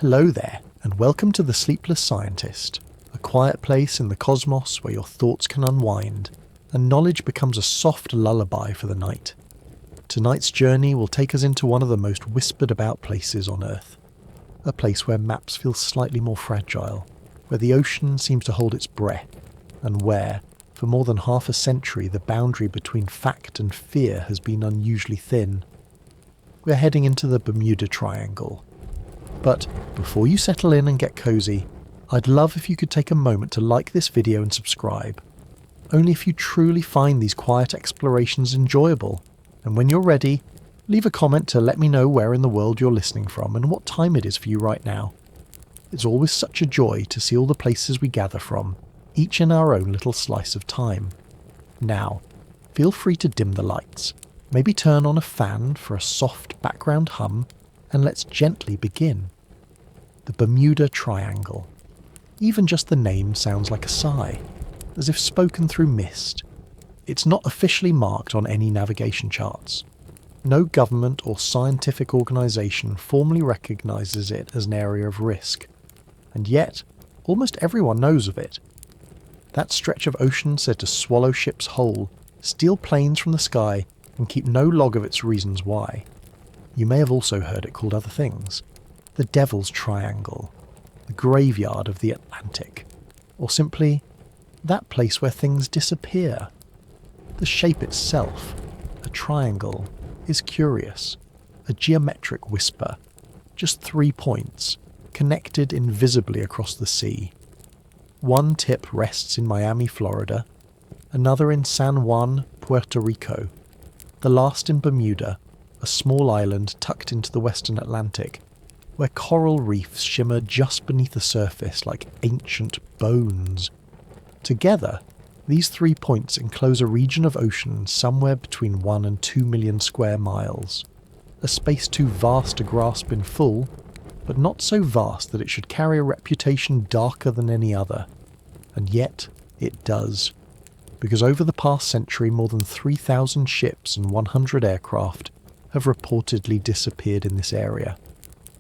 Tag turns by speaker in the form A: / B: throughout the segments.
A: Hello there, and welcome to the Sleepless Scientist, a quiet place in the cosmos where your thoughts can unwind, and knowledge becomes a soft lullaby for the night. Tonight's journey will take us into one of the most whispered about places on Earth, a place where maps feel slightly more fragile, where the ocean seems to hold its breath, and where, for more than half a century, the boundary between fact and fear has been unusually thin. We're heading into the Bermuda Triangle. But before you settle in and get cozy, I'd love if you could take a moment to like this video and subscribe. Only if you truly find these quiet explorations enjoyable. And when you're ready, leave a comment to let me know where in the world you're listening from and what time it is for you right now. It's always such a joy to see all the places we gather from, each in our own little slice of time. Now, feel free to dim the lights, maybe turn on a fan for a soft background hum, and let's gently begin. The Bermuda Triangle. Even just the name sounds like a sigh, as if spoken through mist. It's not officially marked on any navigation charts. No government or scientific organisation formally recognises it as an area of risk. And yet, almost everyone knows of it. That stretch of ocean said to swallow ships whole, steal planes from the sky, and keep no log of its reasons why. You may have also heard it called other things. The Devil's Triangle, the graveyard of the Atlantic, or simply, that place where things disappear. The shape itself, a triangle, is curious, a geometric whisper, just 3 points, connected invisibly across the sea. One tip rests in Miami, Florida, another in San Juan, Puerto Rico, the last in Bermuda, a small island tucked into the western Atlantic, where coral reefs shimmer just beneath the surface like ancient bones. Together, these 3 points enclose a region of ocean somewhere between 1 and 2 million square miles, a space too vast to grasp in full, but not so vast that it should carry a reputation darker than any other. And yet, it does, because over the past century more than 3,000 ships and 100 aircraft have reportedly disappeared in this area,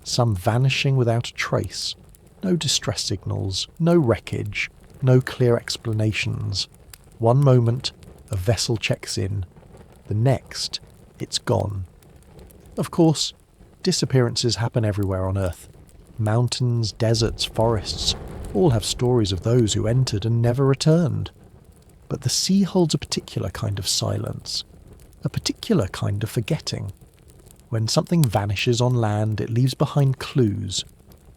A: some vanishing without a trace, no distress signals, no wreckage, no clear explanations. One moment, a vessel checks in, the next, it's gone. Of course, disappearances happen everywhere on Earth. Mountains, deserts, forests, all have stories of those who entered and never returned. But the sea holds a particular kind of silence, a particular kind of forgetting. When something vanishes on land, it leaves behind clues,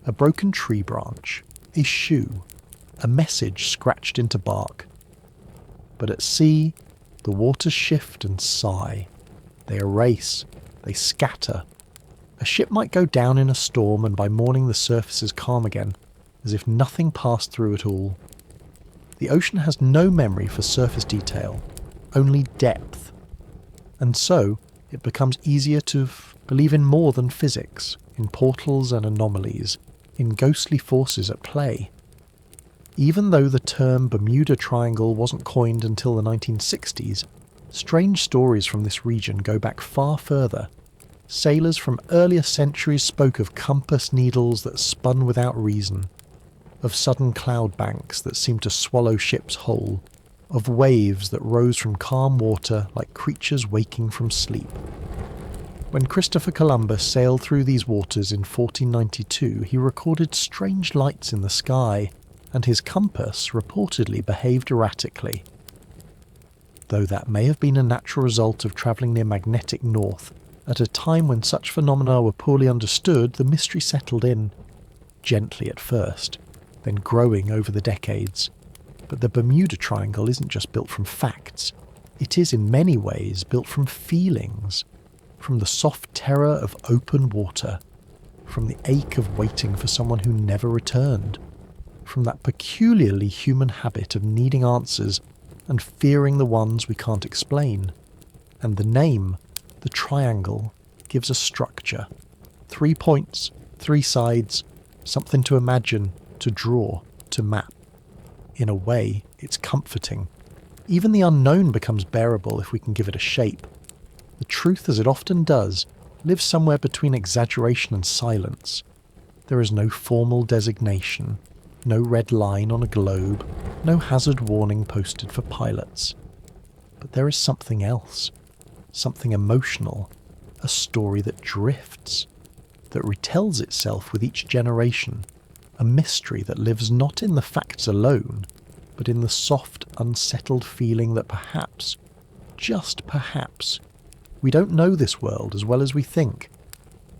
A: a broken tree branch, a shoe, a message scratched into bark. But at sea, the waters shift and sigh. They erase, they scatter. A ship might go down in a storm and by morning the surface is calm again, as if nothing passed through at all. The ocean has no memory for surface detail, only depth. And so, it becomes easier to believe in more than physics, in portals and anomalies, in ghostly forces at play. Even though the term Bermuda Triangle wasn't coined until the 1960s, strange stories from this region go back far further. Sailors from earlier centuries spoke of compass needles that spun without reason, of sudden cloud banks that seemed to swallow ships whole, of waves that rose from calm water like creatures waking from sleep. When Christopher Columbus sailed through these waters in 1492, he recorded strange lights in the sky, and his compass reportedly behaved erratically. Though that may have been a natural result of travelling near magnetic north, at a time when such phenomena were poorly understood, the mystery settled in, gently at first, then growing over the decades. But the Bermuda Triangle isn't just built from facts. It is in many ways built from feelings, from the soft terror of open water, from the ache of waiting for someone who never returned, from that peculiarly human habit of needing answers and fearing the ones we can't explain. And the name, the triangle, gives a structure. 3 points, 3 sides, something to imagine, to draw, to map. In a way, it's comforting. Even the unknown becomes bearable if we can give it a shape. The truth, as it often does, lives somewhere between exaggeration and silence. There is no formal designation, no red line on a globe, no hazard warning posted for pilots. But there is something else, something emotional, a story that drifts, that retells itself with each generation, a mystery that lives not in the facts alone, but in the soft, unsettled feeling that perhaps, just perhaps, we don't know this world as well as we think.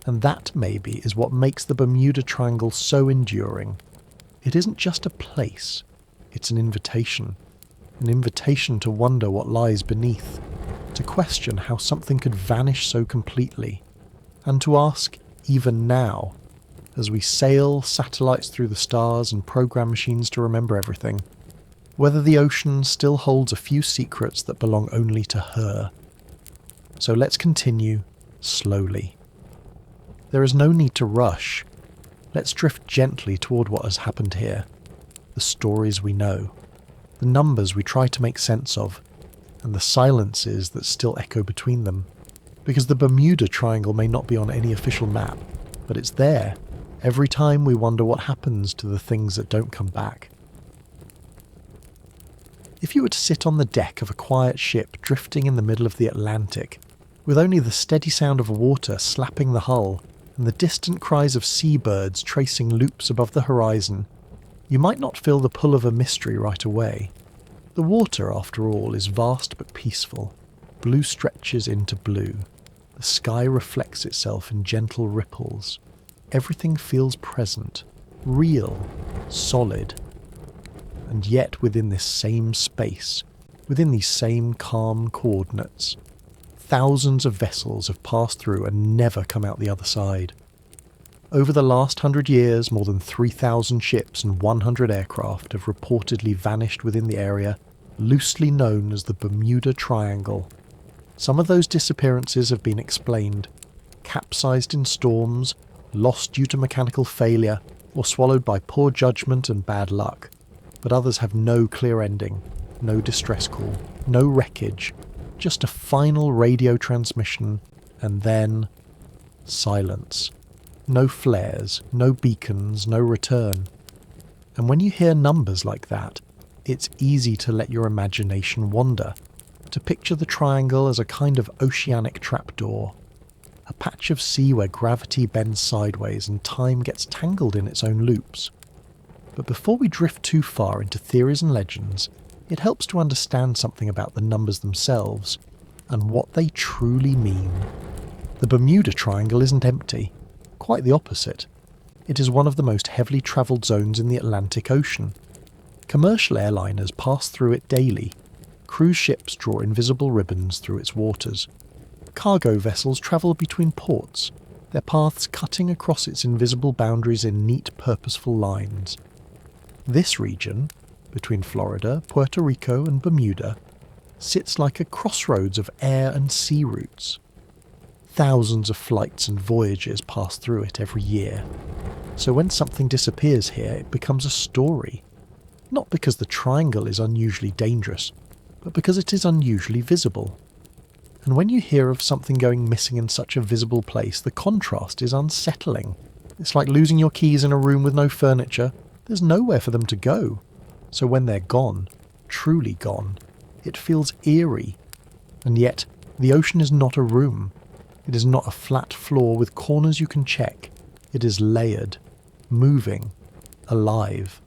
A: And that, maybe, is what makes the Bermuda Triangle so enduring. It isn't just a place, it's an invitation to wonder what lies beneath, to question how something could vanish so completely, and to ask, even now, as we sail satellites through the stars and program machines to remember everything, whether the ocean still holds a few secrets that belong only to her. So let's continue slowly. There is no need to rush. Let's drift gently toward what has happened here, the stories we know, the numbers we try to make sense of, and the silences that still echo between them. Because the Bermuda Triangle may not be on any official map, but it's there, every time we wonder what happens to the things that don't come back. If you were to sit on the deck of a quiet ship drifting in the middle of the Atlantic, with only the steady sound of water slapping the hull, and the distant cries of seabirds tracing loops above the horizon, you might not feel the pull of a mystery right away. The water, after all, is vast but peaceful. Blue stretches into blue. The sky reflects itself in gentle ripples. Everything feels present, real, solid. And yet within this same space, within these same calm coordinates, thousands of vessels have passed through and never come out the other side. Over the last 100 years, more than 3,000 ships and 100 aircraft have reportedly vanished within the area, loosely known as the Bermuda Triangle. Some of those disappearances have been explained, capsized in storms, lost due to mechanical failure, or swallowed by poor judgment and bad luck. But others have no clear ending, no distress call, no wreckage, just a final radio transmission, and then silence. No flares, no beacons, no return. And when you hear numbers like that, it's easy to let your imagination wander, to picture the triangle as a kind of oceanic trapdoor, a patch of sea where gravity bends sideways and time gets tangled in its own loops. But before we drift too far into theories and legends, it helps to understand something about the numbers themselves and what they truly mean. The Bermuda Triangle isn't empty. Quite the opposite. It is one of the most heavily travelled zones in the Atlantic Ocean. Commercial airliners pass through it daily. Cruise ships draw invisible ribbons through its waters. Cargo vessels travel between ports, their paths cutting across its invisible boundaries in neat, purposeful lines. This region, between Florida, Puerto Rico and Bermuda, sits like a crossroads of air and sea routes. Thousands of flights and voyages pass through it every year. So when something disappears here, it becomes a story. Not because the triangle is unusually dangerous, but because it is unusually visible. And when you hear of something going missing in such a visible place, the contrast is unsettling. It's like losing your keys in a room with no furniture. There's nowhere for them to go. So when they're gone, truly gone, it feels eerie. And yet, the ocean is not a room. It is not a flat floor with corners you can check. It is layered, moving, alive.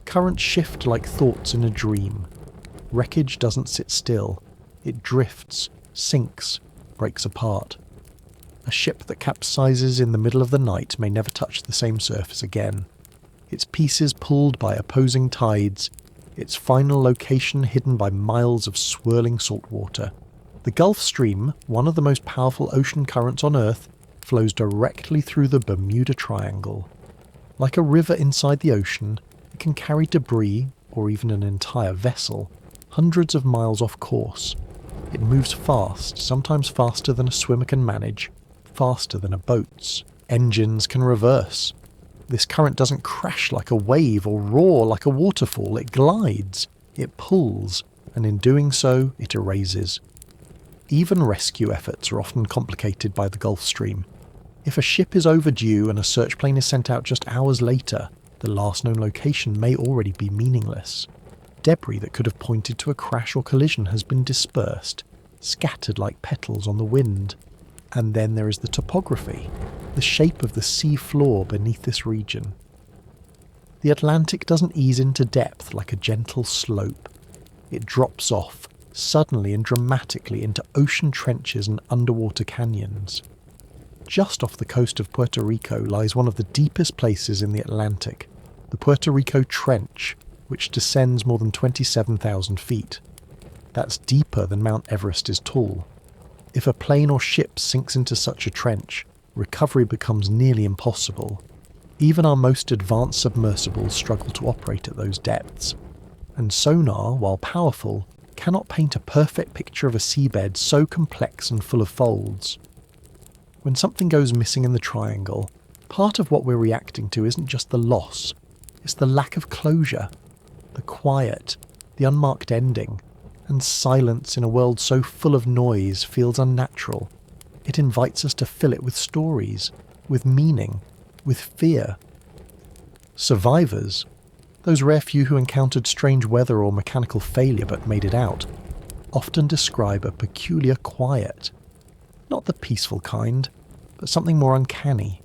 A: Currents shift like thoughts in a dream. Wreckage doesn't sit still. It drifts, sinks, breaks apart. A ship that capsizes in the middle of the night may never touch the same surface again. Its pieces pulled by opposing tides, its final location hidden by miles of swirling salt water. The Gulf Stream, one of the most powerful ocean currents on Earth, flows directly through the Bermuda Triangle. Like a river inside the ocean, it can carry debris, or even an entire vessel, hundreds of miles off course. It moves fast, sometimes faster than a swimmer can manage, faster than a boat's. Engines can reverse. This current doesn't crash like a wave or roar like a waterfall. It glides, it pulls, and in doing so, it erases. Even rescue efforts are often complicated by the Gulf Stream. If a ship is overdue and a search plane is sent out just hours later, the last known location may already be meaningless. Debris that could have pointed to a crash or collision has been dispersed, scattered like petals on the wind. And then there is the topography, the shape of the sea floor beneath this region. The Atlantic doesn't ease into depth like a gentle slope. It drops off, suddenly and dramatically, into ocean trenches and underwater canyons. Just off the coast of Puerto Rico lies one of the deepest places in the Atlantic, the Puerto Rico Trench, which descends more than 27,000 feet. That's deeper than Mount Everest is tall. If a plane or ship sinks into such a trench, recovery becomes nearly impossible. Even our most advanced submersibles struggle to operate at those depths. And sonar, while powerful, cannot paint a perfect picture of a seabed so complex and full of folds. When something goes missing in the triangle, part of what we're reacting to isn't just the loss, it's the lack of closure, the quiet, the unmarked ending, and silence in a world so full of noise feels unnatural. It invites us to fill it with stories, with meaning, with fear. Survivors, those rare few who encountered strange weather or mechanical failure but made it out, often describe a peculiar quiet. Not the peaceful kind, but something more uncanny.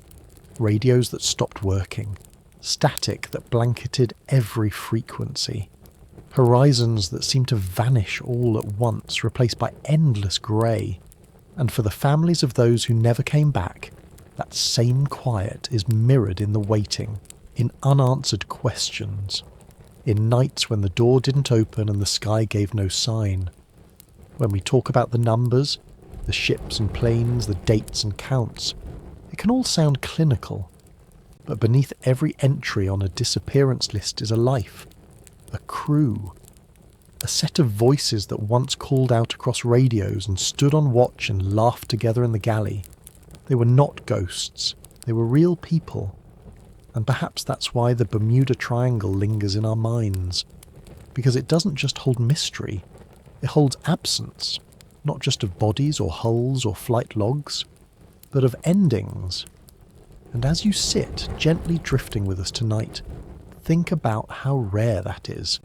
A: Radios that stopped working, static that blanketed every frequency, horizons that seemed to vanish all at once, replaced by endless grey. And for the families of those who never came back, that same quiet is mirrored in the waiting, in unanswered questions, in nights when the door didn't open and the sky gave no sign. When we talk about the numbers, the ships and planes, the dates and counts, it can all sound clinical. But beneath every entry on a disappearance list is a life, a crew, a set of voices that once called out across radios and stood on watch and laughed together in the galley. They were not ghosts, they were real people. And perhaps that's why the Bermuda Triangle lingers in our minds, because it doesn't just hold mystery, it holds absence, not just of bodies or hulls or flight logs, but of endings. And as you sit gently drifting with us tonight, think about how rare that is.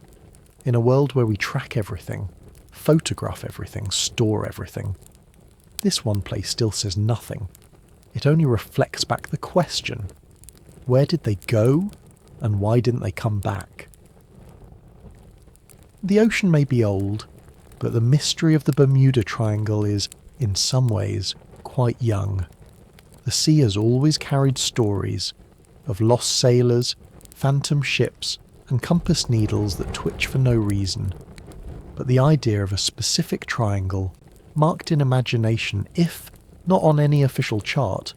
A: In a world where we track everything, photograph everything, store everything, this one place still says nothing. It only reflects back the question, where did they go and why didn't they come back? The ocean may be old, but the mystery of the Bermuda Triangle is, in some ways, quite young. The sea has always carried stories of lost sailors, phantom ships, and compass needles that twitch for no reason. But the idea of a specific triangle, marked in imagination if, not on any official chart,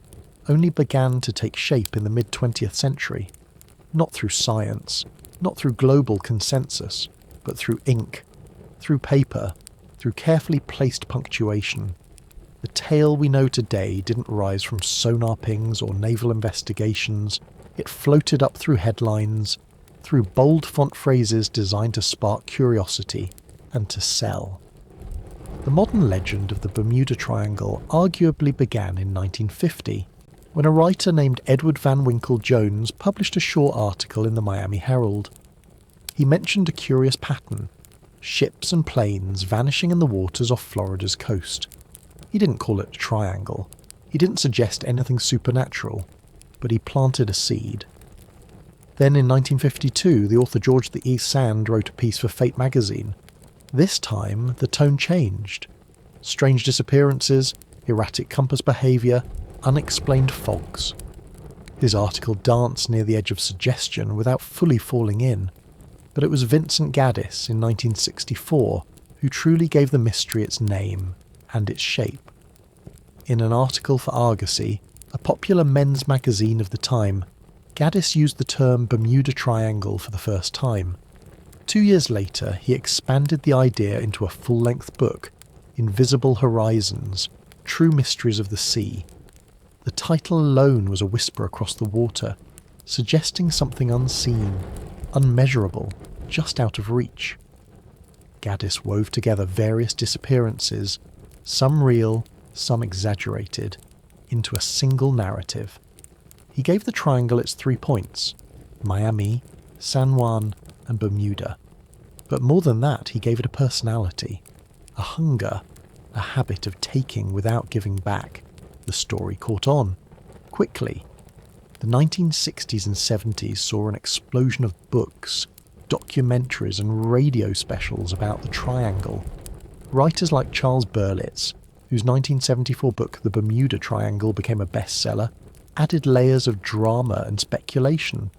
A: only began to take shape in the mid-20th century. Not through science, not through global consensus, but through ink, through paper, through carefully placed punctuation. The tale we know today didn't rise from sonar pings or naval investigations. It floated up through headlines, through bold font phrases designed to spark curiosity and to sell. The modern legend of the Bermuda Triangle arguably began in 1950, when a writer named Edward Van Winkle Jones published a short article in the Miami Herald. He mentioned a curious pattern, ships and planes vanishing in the waters off Florida's coast. He didn't call it a triangle, he didn't suggest anything supernatural, but he planted a seed. Then in 1952, the author George the E. Sand wrote a piece for Fate magazine. This time, the tone changed. Strange disappearances, erratic compass behaviour, unexplained fogs. His article danced near the edge of suggestion without fully falling in, but it was Vincent Gaddis in 1964 who truly gave the mystery its name and its shape. In an article for Argosy, a popular men's magazine of the time, Gaddis used the term Bermuda Triangle for the first time. 2 years later, he expanded the idea into a full-length book, Invisible Horizons, True Mysteries of the Sea. The title alone was a whisper across the water, suggesting something unseen, unmeasurable, just out of reach. Gaddis wove together various disappearances, some real, some exaggerated, into a single narrative. He gave the triangle its 3 points: Miami, San Juan, and Bermuda. But more than that, he gave it a personality, a hunger, a habit of taking without giving back. The story caught on, quickly. The 1960s and 70s saw an explosion of books, documentaries and radio specials about the triangle. Writers like Charles Berlitz, whose 1974 book The Bermuda Triangle became a bestseller, added layers of drama and speculation.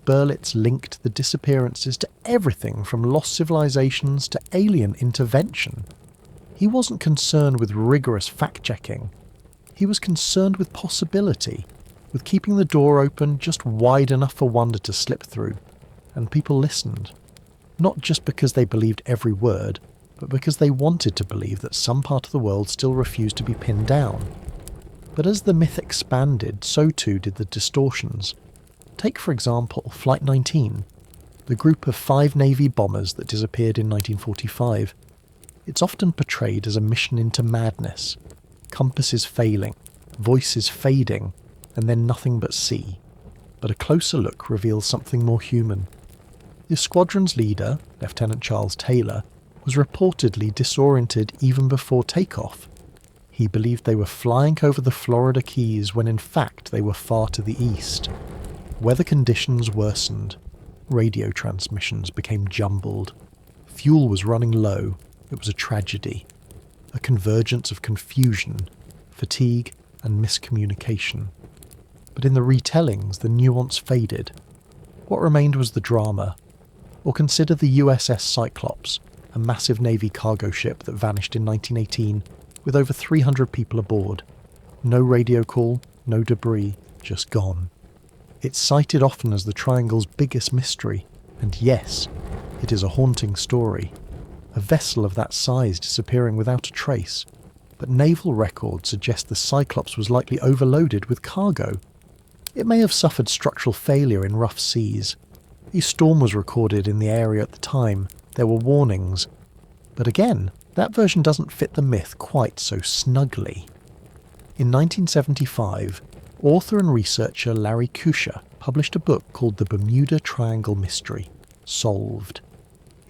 A: Berlitz linked the disappearances to everything from lost civilizations to alien intervention. He wasn't concerned with rigorous fact-checking. He was concerned with possibility, with keeping the door open just wide enough for wonder to slip through. And people listened. Not just because they believed every word, but because they wanted to believe that some part of the world still refused to be pinned down. But as the myth expanded, so too did the distortions. Take, for example, Flight 19, the group of 5 Navy bombers that disappeared in 1945. It's often portrayed as a mission into madness, compasses failing, voices fading, and then nothing but sea. But a closer look reveals something more human. The squadron's leader, Lieutenant Charles Taylor, was reportedly disoriented even before takeoff. He believed they were flying over the Florida Keys when in fact they were far to the east. Weather conditions worsened. Radio transmissions became jumbled. Fuel was running low. It was a tragedy. A convergence of confusion, fatigue, and miscommunication. But in the retellings, the nuance faded. What remained was the drama. Or consider the USS Cyclops, a massive Navy cargo ship that vanished in 1918 with over 300 people aboard. No radio call, no debris, just gone. It's cited often as the Triangle's biggest mystery, and yes, it is a haunting story. A vessel of that size disappearing without a trace, but naval records suggest the Cyclops was likely overloaded with cargo. It may have suffered structural failure in rough seas. A storm was recorded in the area at the time. There were warnings. But again, that version doesn't fit the myth quite so snugly. In 1975, author and researcher Larry Kusher published a book called The Bermuda Triangle Mystery, Solved.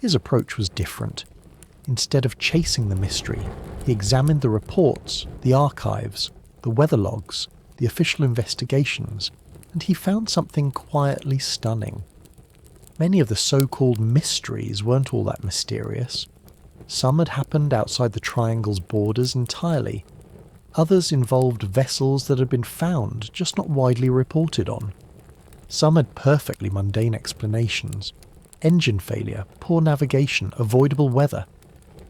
A: His approach was different. Instead of chasing the mystery, he examined the reports, the archives, the weather logs, the official investigations, and he found something quietly stunning. Many of the so-called mysteries weren't all that mysterious. Some had happened outside the Triangle's borders entirely. Others involved vessels that had been found, just not widely reported on. Some had perfectly mundane explanations. Engine failure, poor navigation, avoidable weather.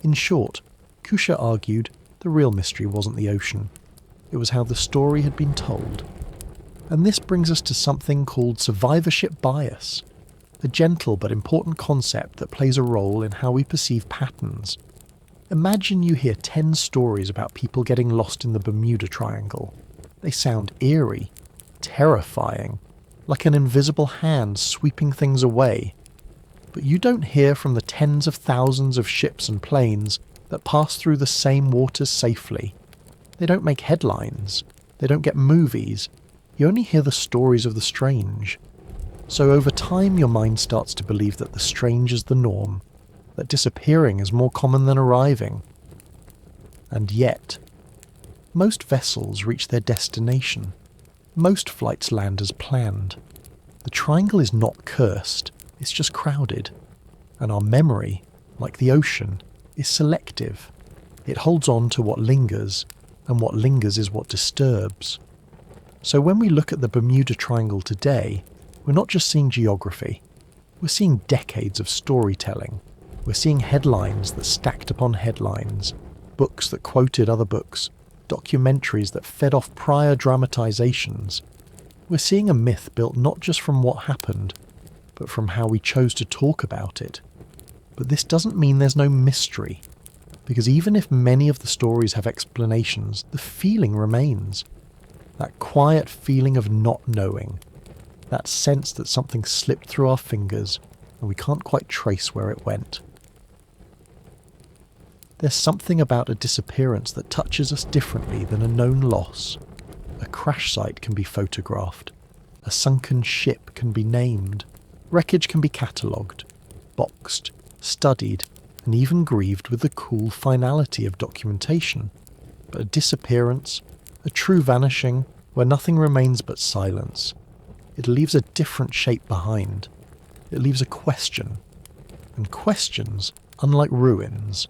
A: In short, Kusher argued the real mystery wasn't the ocean. It was how the story had been told. And this brings us to something called survivorship bias, a gentle but important concept that plays a role in how we perceive patterns. Imagine you hear 10 stories about people getting lost in the Bermuda Triangle. They sound eerie, terrifying, like an invisible hand sweeping things away. But you don't hear from the tens of thousands of ships and planes that pass through the same waters safely. They don't make headlines. They don't get movies. You only hear the stories of the strange. So over time your mind starts to believe that the strange is the norm, that disappearing is more common than arriving. And yet, most vessels reach their destination. Most flights land as planned. The Triangle is not cursed, it's just crowded. And our memory, like the ocean, is selective. It holds on to what lingers, and what lingers is what disturbs. So when we look at the Bermuda Triangle today, we're not just seeing geography. We're seeing decades of storytelling. We're seeing headlines that stacked upon headlines, books that quoted other books, documentaries that fed off prior dramatizations. We're seeing a myth built not just from what happened, but from how we chose to talk about it. But this doesn't mean there's no mystery, because even if many of the stories have explanations, the feeling remains. That quiet feeling of not knowing, that sense that something slipped through our fingers and we can't quite trace where it went. There's something about a disappearance that touches us differently than a known loss. A crash site can be photographed. A sunken ship can be named. Wreckage can be catalogued, boxed, studied, and even grieved with the cool finality of documentation. But a disappearance, a true vanishing, where nothing remains but silence, it leaves a different shape behind. It leaves a question. And questions, unlike ruins,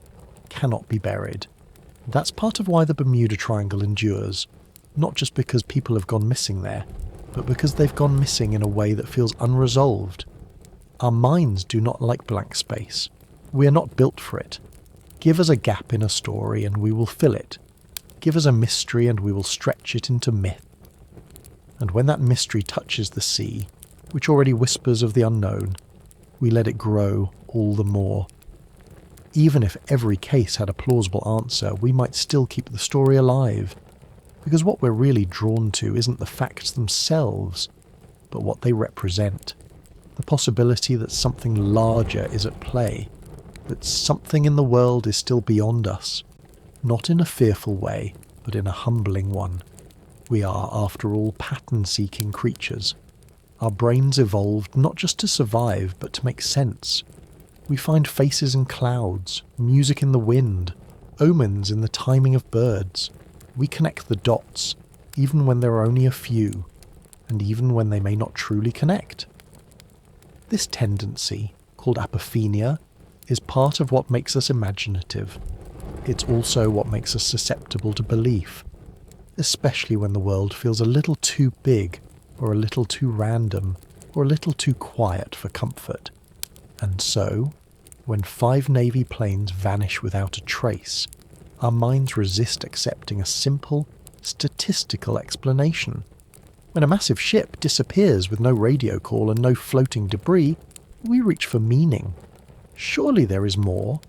A: cannot be buried. That's part of why the Bermuda Triangle endures, not just because people have gone missing there, but because they've gone missing in a way that feels unresolved. Our minds do not like blank space. We are not built for it. Give us a gap in a story and we will fill it. Give us a mystery and we will stretch it into myth. And when that mystery touches the sea, which already whispers of the unknown, we let it grow all the more. Even if every case had a plausible answer, we might still keep the story alive. Because what we're really drawn to isn't the facts themselves, but what they represent. The possibility that something larger is at play, that something in the world is still beyond us, not in a fearful way, but in a humbling one. We are, after all, pattern-seeking creatures. Our brains evolved not just to survive, but to make sense. We find faces in clouds, music in the wind, omens in the timing of birds. We connect the dots, even when there are only a few, and even when they may not truly connect. This tendency, called apophenia, is part of what makes us imaginative. It's also what makes us susceptible to belief, especially when the world feels a little too big, or a little too random, or a little too quiet for comfort. And so, when 5 Navy planes vanish without a trace, our minds resist accepting a simple, statistical explanation. When a massive ship disappears with no radio call and no floating debris, we reach for meaning. Surely there is more.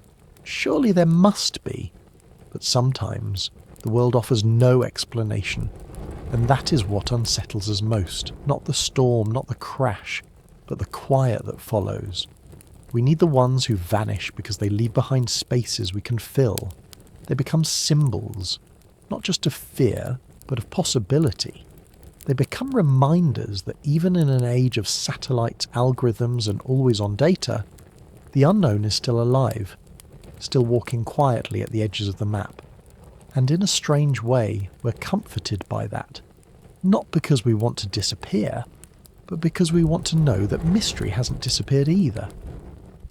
A: Surely there must be. But sometimes the world offers no explanation, and that is what unsettles us most. Not the storm, not the crash, but the quiet that follows. We need the ones who vanish because they leave behind spaces we can fill. They become symbols, not just of fear, but of possibility. They become reminders that even in an age of satellites, algorithms, and always-on data, the unknown is still alive, still walking quietly at the edges of the map. And in a strange way, we're comforted by that. Not because we want to disappear, but because we want to know that mystery hasn't disappeared either.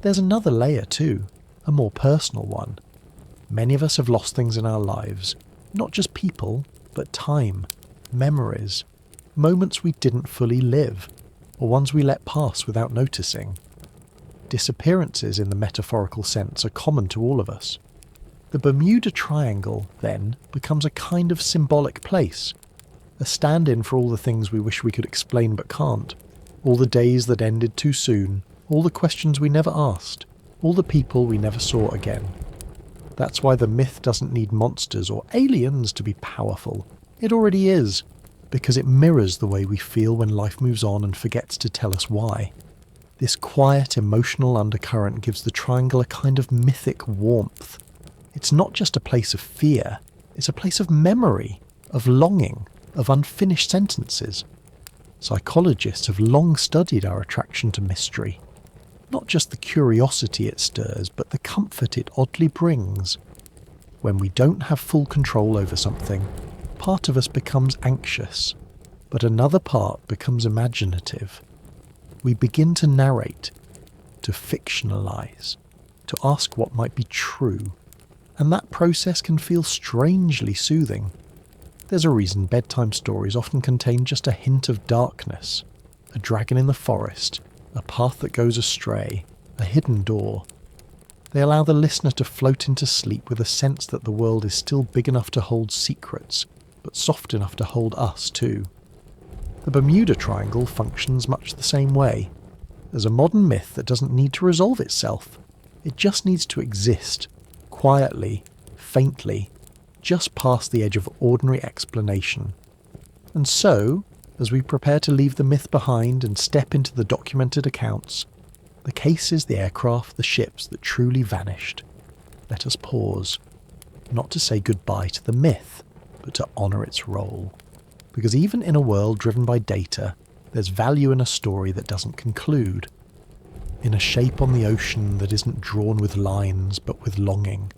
A: There's another layer too, a more personal one. Many of us have lost things in our lives, not just people, but time, memories, moments we didn't fully live, or ones we let pass without noticing. Disappearances in the metaphorical sense are common to all of us. The Bermuda Triangle, then, becomes a kind of symbolic place, a stand-in for all the things we wish we could explain but can't, all the days that ended too soon, all the questions we never asked, all the people we never saw again. That's why the myth doesn't need monsters or aliens to be powerful. It already is, because it mirrors the way we feel when life moves on and forgets to tell us why. This quiet emotional undercurrent gives the triangle a kind of mythic warmth. It's not just a place of fear, it's a place of memory, of longing, of unfinished sentences. Psychologists have long studied our attraction to mystery. Not just the curiosity it stirs, but the comfort it oddly brings. When we don't have full control over something, part of us becomes anxious, but another part becomes imaginative. We begin to narrate, to fictionalize, to ask what might be true, and that process can feel strangely soothing. There's a reason bedtime stories often contain just a hint of darkness, a dragon in the forest, a path that goes astray, a hidden door. They allow the listener to float into sleep with a sense that the world is still big enough to hold secrets, but soft enough to hold us too. The Bermuda Triangle functions much the same way. As a modern myth that doesn't need to resolve itself. It just needs to exist, quietly, faintly, just past the edge of ordinary explanation. And so, as we prepare to leave the myth behind and step into the documented accounts, the cases, the aircraft, the ships that truly vanished, let us pause, not to say goodbye to the myth, but to honour its role. Because even in a world driven by data, there's value in a story that doesn't conclude, in a shape on the ocean that isn't drawn with lines but with longing.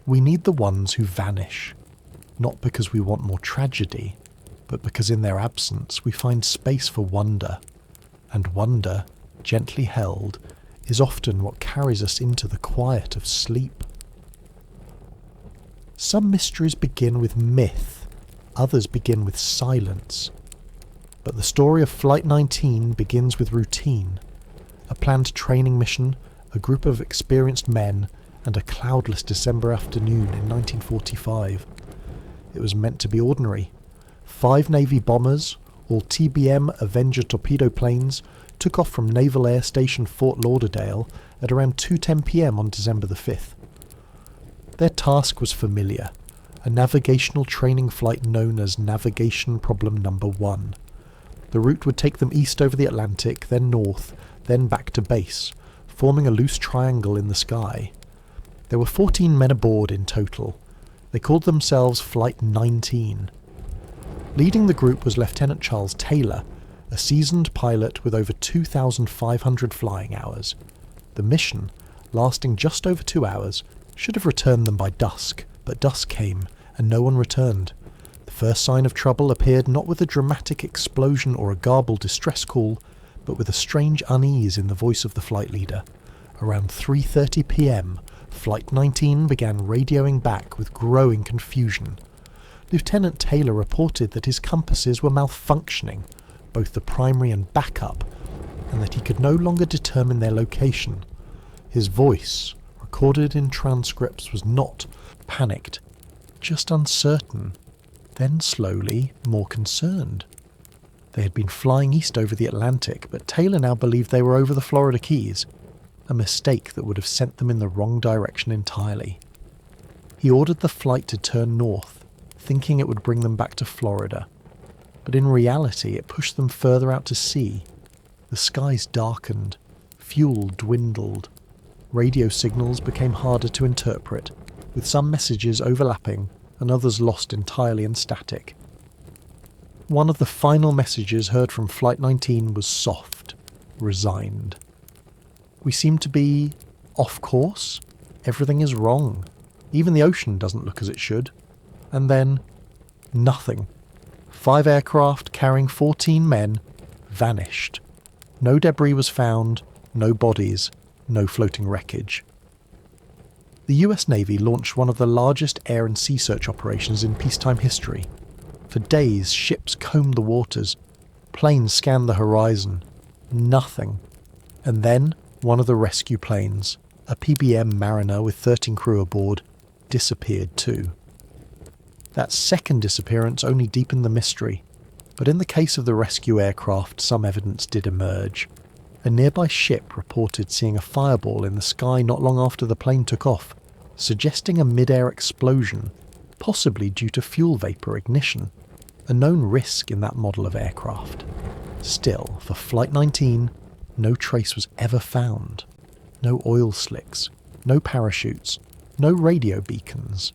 A: We need the ones who vanish, not because we want more tragedy, but because in their absence we find space for wonder, and wonder, gently held, is often what carries us into the quiet of sleep. Some mysteries begin with myth, others begin with silence. But the story of Flight 19 begins with routine. A planned training mission, a group of experienced men, and a cloudless December afternoon in 1945. It was meant to be ordinary. 5 Navy bombers, all TBM Avenger torpedo planes, took off from Naval Air Station Fort Lauderdale at around 2:10 p.m. on December the 5th. Their task was familiar, a navigational training flight known as Navigation Problem Number 1. The route would take them east over the Atlantic, then north, then back to base, forming a loose triangle in the sky. There were 14 men aboard in total. They called themselves Flight 19. Leading the group was Lieutenant Charles Taylor, a seasoned pilot with over 2,500 flying hours. The mission, lasting just over 2 hours, should have returned them by dusk, but dusk came, and no one returned. The first sign of trouble appeared not with a dramatic explosion or a garbled distress call, but with a strange unease in the voice of the flight leader. Around 3:30 p.m, Flight 19 began radioing back with growing confusion. Lieutenant Taylor reported that his compasses were malfunctioning, both the primary and backup, and that he could no longer determine their location. His voice, recorded in transcripts, was not panicked, just uncertain, then slowly more concerned. They had been flying east over the Atlantic, but Taylor now believed they were over the Florida Keys, a mistake that would have sent them in the wrong direction entirely. He ordered the flight to turn north, thinking it would bring them back to Florida, but in reality it pushed them further out to sea. The skies darkened, fuel dwindled, radio signals became harder to interpret, with some messages overlapping and others lost entirely in static. One of the final messages heard from Flight 19 was soft, resigned. We seem to be off course. Everything is wrong. Even the ocean doesn't look as it should. And then, nothing. 5 aircraft carrying 14 men vanished. No debris was found, no bodies, no floating wreckage. The US Navy launched one of the largest air and sea search operations in peacetime history. For days, ships combed the waters, planes scanned the horizon. Nothing. And then, one of the rescue planes, a PBM Mariner with 13 crew aboard, disappeared too. That second disappearance only deepened the mystery, but in the case of the rescue aircraft, some evidence did emerge. A nearby ship reported seeing a fireball in the sky not long after the plane took off, suggesting a mid-air explosion, possibly due to fuel vapor ignition, a known risk in that model of aircraft. Still, for Flight 19, no trace was ever found. No oil slicks, no parachutes, no radio beacons.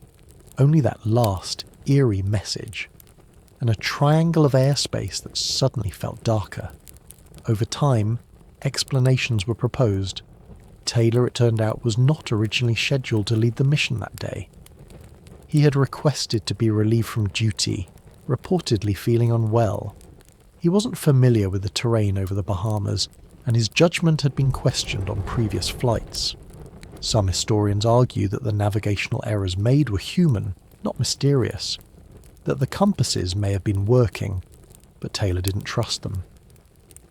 A: Only that last, eerie message, and a triangle of airspace that suddenly felt darker. Over time, explanations were proposed. Taylor, it turned out, was not originally scheduled to lead the mission that day. He had requested to be relieved from duty, reportedly feeling unwell. He wasn't familiar with the terrain over the Bahamas, and his judgment had been questioned on previous flights. Some historians argue that the navigational errors made were human, not mysterious, that the compasses may have been working, but Taylor didn't trust them.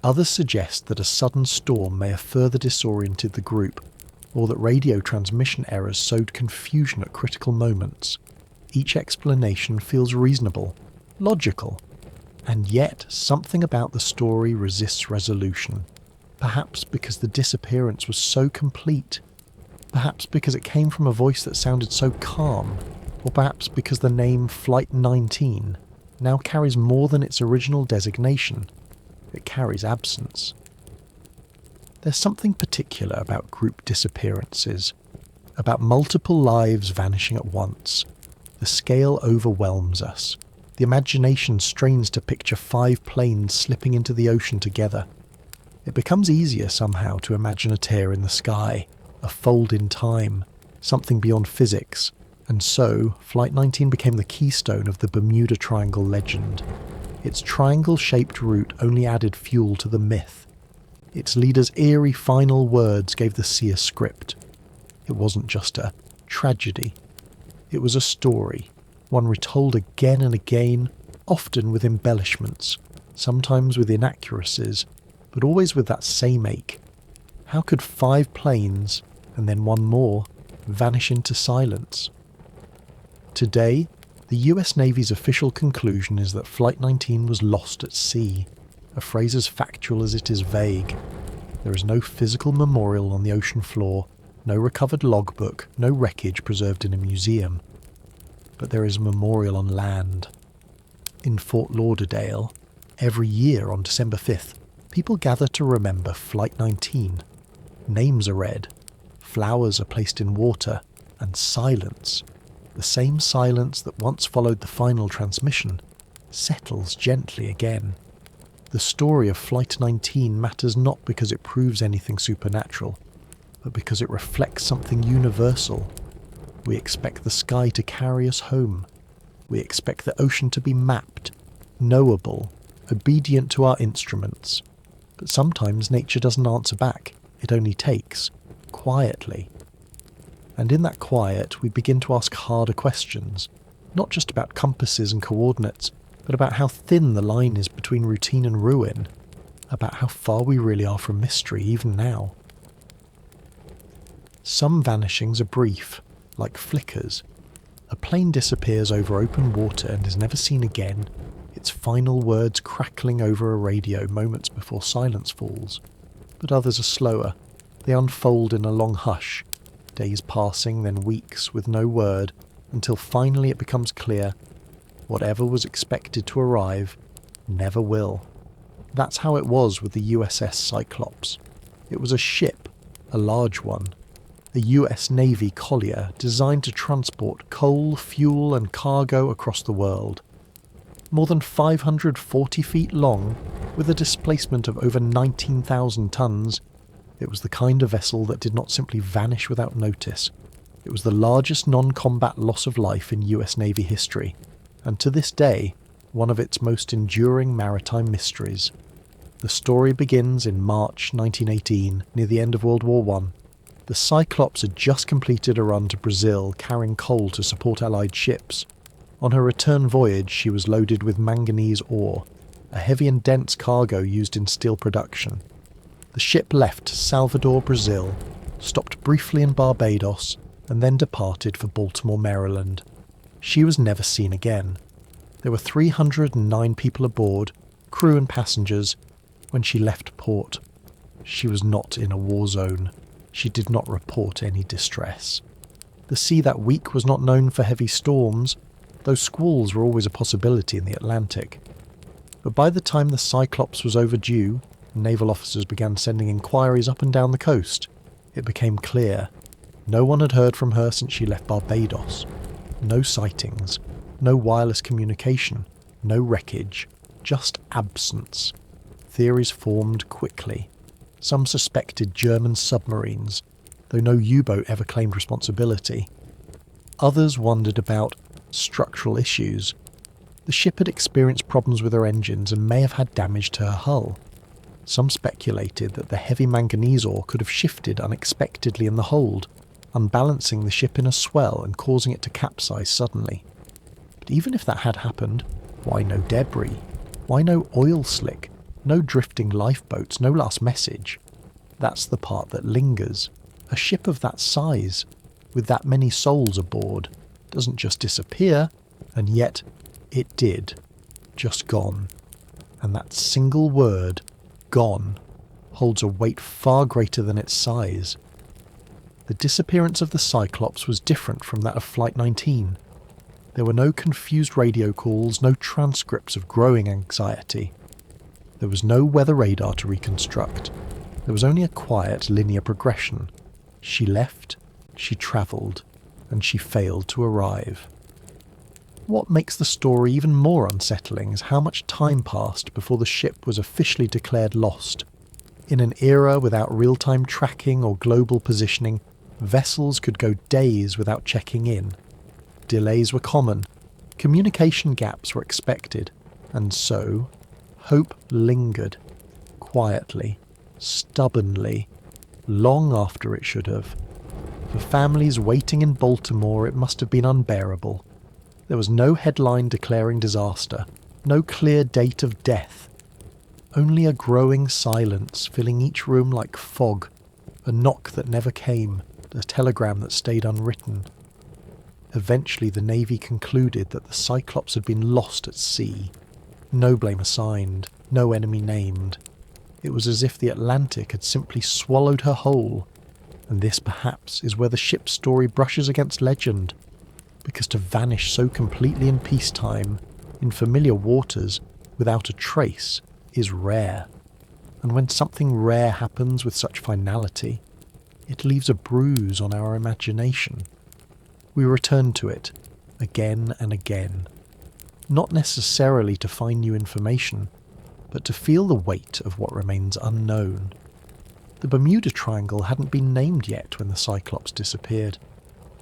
A: Others suggest that a sudden storm may have further disoriented the group, or that radio transmission errors sowed confusion at critical moments. Each explanation feels reasonable, logical, and yet something about the story resists resolution. Perhaps because the disappearance was so complete, perhaps because it came from a voice that sounded so calm, or perhaps because the name Flight 19 now carries more than its original designation. It carries absence. There's something particular about group disappearances, about multiple lives vanishing at once. The scale overwhelms us. The imagination strains to picture 5 planes slipping into the ocean together. It becomes easier somehow to imagine a tear in the sky, a fold in time, something beyond physics, and so Flight 19 became the keystone of the Bermuda Triangle legend. Its triangle-shaped route only added fuel to the myth. Its leader's eerie final words gave the sea a script. It wasn't just a tragedy. It was a story, one retold again and again, often with embellishments, sometimes with inaccuracies, but always with that same ache. How could 5 planes, and then one more, vanish into silence? Today, the US Navy's official conclusion is that Flight 19 was lost at sea, a phrase as factual as it is vague. There is no physical memorial on the ocean floor, no recovered logbook, no wreckage preserved in a museum. But there is a memorial on land. In Fort Lauderdale, every year on December 5th, people gather to remember Flight 19. Names are read, flowers are placed in water, and silence, the same silence that once followed the final transmission, settles gently again. The story of Flight 19 matters not because it proves anything supernatural, but because it reflects something universal. We expect the sky to carry us home. We expect the ocean to be mapped, knowable, obedient to our instruments. But sometimes nature doesn't answer back. It only takes, quietly. And in that quiet, we begin to ask harder questions, not just about compasses and coordinates, but about how thin the line is between routine and ruin, about how far we really are from mystery even now. Some vanishings are brief, like flickers. A plane disappears over open water and is never seen again, its final words crackling over a radio moments before silence falls. But others are slower. They unfold in a long hush, days passing, then weeks, with no word, until finally it becomes clear whatever was expected to arrive never will. That's how it was with the USS Cyclops. It was a ship, a large one, a US Navy collier designed to transport coal, fuel and cargo across the world. More than 540 feet long, with a displacement of over 19,000 tons, it was the kind of vessel that did not simply vanish without notice. It was the largest non-combat loss of life in US Navy history, and to this day, one of its most enduring maritime mysteries. The story begins in March 1918, near the end of World War I. The Cyclops had just completed a run to Brazil carrying coal to support Allied ships. On her return voyage, she was loaded with manganese ore, a heavy and dense cargo used in steel production. The ship left Salvador, Brazil, stopped briefly in Barbados, and then departed for Baltimore, Maryland. She was never seen again. There were 309 people aboard, crew and passengers, when she left port. She was not in a war zone. She did not report any distress. The sea that week was not known for heavy storms, though squalls were always a possibility in the Atlantic. But by the time the Cyclops was overdue, naval officers began sending inquiries up and down the coast. It became clear. No one had heard from her since she left Barbados. No sightings, no wireless communication, no wreckage, just absence. Theories formed quickly. Some suspected German submarines, though no U-boat ever claimed responsibility. Others wondered about structural issues. The ship had experienced problems with her engines and may have had damage to her hull. Some speculated that the heavy manganese ore could have shifted unexpectedly in the hold, unbalancing the ship in a swell and causing it to capsize suddenly. But even if that had happened, why no debris? Why no oil slick? No drifting lifeboats, no last message? That's the part that lingers. A ship of that size, with that many souls aboard, doesn't just disappear, and yet it did. Just gone. And that single word, gone, holds a weight far greater than its size. The disappearance of the Cyclops was different from that of Flight 19. There were no confused radio calls, no transcripts of growing anxiety. There was no weather radar to reconstruct. There was only a quiet, linear progression. She left, she travelled, and she failed to arrive. What makes the story even more unsettling is how much time passed before the ship was officially declared lost. In an era without real-time tracking or global positioning, vessels could go days without checking in. Delays were common, communication gaps were expected, and so, hope lingered, quietly, stubbornly, long after it should have. For families waiting in Baltimore, it must have been unbearable. There was no headline declaring disaster, no clear date of death. Only a growing silence filling each room like fog, a knock that never came, a telegram that stayed unwritten. Eventually the Navy concluded that the Cyclops had been lost at sea. No blame assigned, no enemy named. It was as if the Atlantic had simply swallowed her whole, and this perhaps is where the ship's story brushes against legend. Because to vanish so completely in peacetime, in familiar waters, without a trace, is rare. And when something rare happens with such finality, it leaves a bruise on our imagination. We return to it, again and again. Not necessarily to find new information, but to feel the weight of what remains unknown. The Bermuda Triangle hadn't been named yet when the Cyclops disappeared,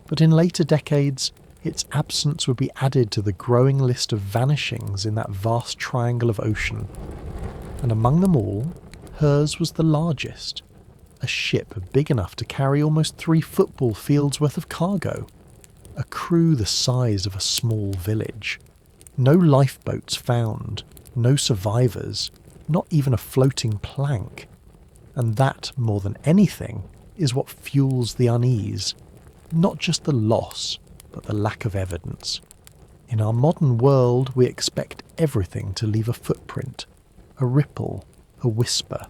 A: but in later decades, its absence would be added to the growing list of vanishings in that vast triangle of ocean. And among them all, hers was the largest. A ship big enough to carry almost 3 football fields worth of cargo. A crew the size of a small village. No lifeboats found, no survivors, not even a floating plank. And that, more than anything, is what fuels the unease. Not just the loss, but the lack of evidence. In our modern world, we expect everything to leave a footprint, a ripple, a whisper.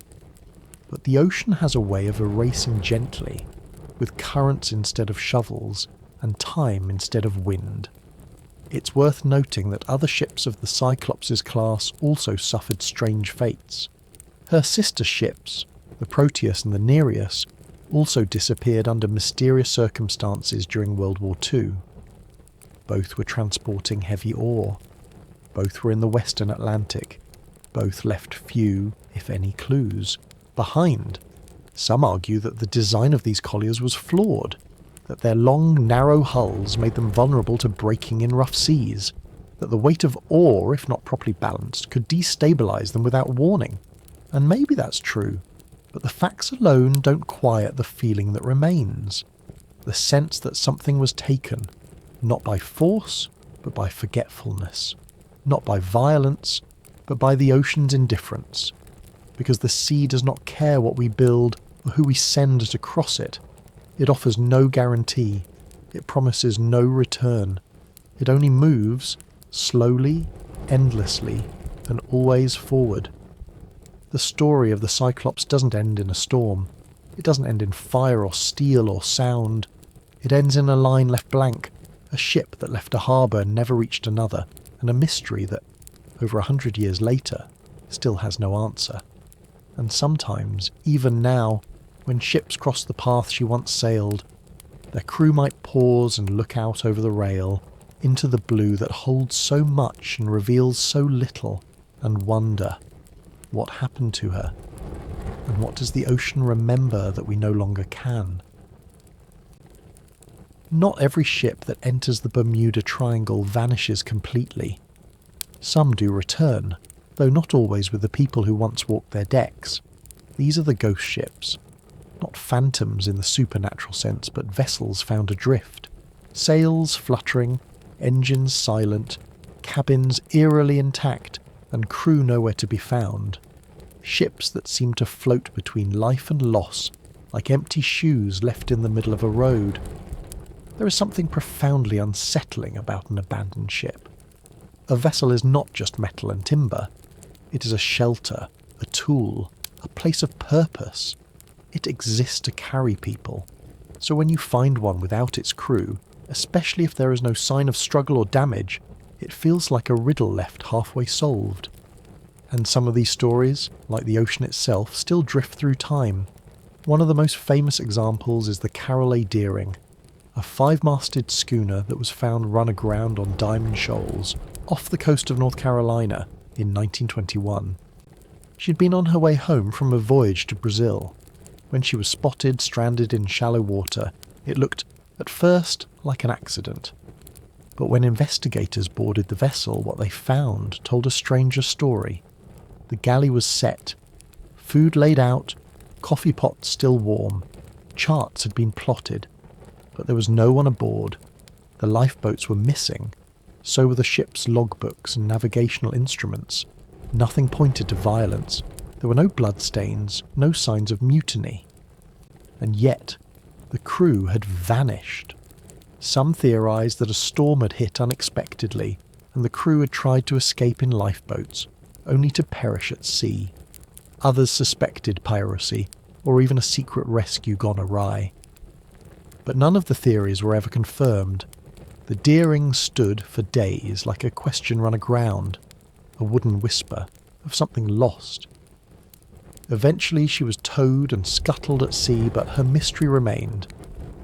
A: But the ocean has a way of erasing gently, with currents instead of shovels, and time instead of wind. It's worth noting that other ships of the Cyclops' class also suffered strange fates. Her sister ships, the Proteus and the Nereus, also disappeared under mysterious circumstances during World War II. Both were transporting heavy ore. Both were in the Western Atlantic. Both left few, if any, clues behind. Some argue that the design of these colliers was flawed, that their long, narrow hulls made them vulnerable to breaking in rough seas, that the weight of ore, if not properly balanced, could destabilise them without warning. And maybe that's true, but the facts alone don't quiet the feeling that remains. The sense that something was taken, not by force, but by forgetfulness. Not by violence, but by the ocean's indifference. Because the sea does not care what we build or who we send to cross it. It offers no guarantee. It promises no return. It only moves, slowly, endlessly, and always forward. The story of the Cyclops doesn't end in a storm. It doesn't end in fire or steel or sound. It ends in a line left blank, a ship that left a harbour and never reached another, and a mystery that, over 100 years later, still has no answer. And sometimes, even now, when ships cross the path she once sailed, their crew might pause and look out over the rail, into the blue that holds so much and reveals so little, and wonder, what happened to her? And what does the ocean remember that we no longer can? Not every ship that enters the Bermuda Triangle vanishes completely. Some do return, though not always with the people who once walked their decks. These are the ghost ships. Not phantoms in the supernatural sense, but vessels found adrift. Sails fluttering, engines silent, cabins eerily intact, and crew nowhere to be found. Ships that seem to float between life and loss, like empty shoes left in the middle of a road. There is something profoundly unsettling about an abandoned ship. A vessel is not just metal and timber. It is a shelter, a tool, a place of purpose. It exists to carry people. So when you find one without its crew, especially if there is no sign of struggle or damage, it feels like a riddle left halfway solved. And some of these stories, like the ocean itself, still drift through time. One of the most famous examples is the Carol A. Deering, a 5-masted schooner that was found run aground on Diamond Shoals off the coast of North Carolina in 1921. She'd been on her way home from a voyage to Brazil. When she was spotted stranded in shallow water, it looked, at first, like an accident. But when investigators boarded the vessel, what they found told a stranger story. The galley was set, food laid out, coffee pots still warm, charts had been plotted, but there was no one aboard. The lifeboats were missing, so were the ship's logbooks and navigational instruments. Nothing pointed to violence. There were no bloodstains, no signs of mutiny. And yet, the crew had vanished. Some theorised that a storm had hit unexpectedly, and the crew had tried to escape in lifeboats, only to perish at sea. Others suspected piracy, or even a secret rescue gone awry. But none of the theories were ever confirmed. The Deering stood for days like a question run aground, a wooden whisper of something lost. Eventually she was towed and scuttled at sea, but her mystery remained.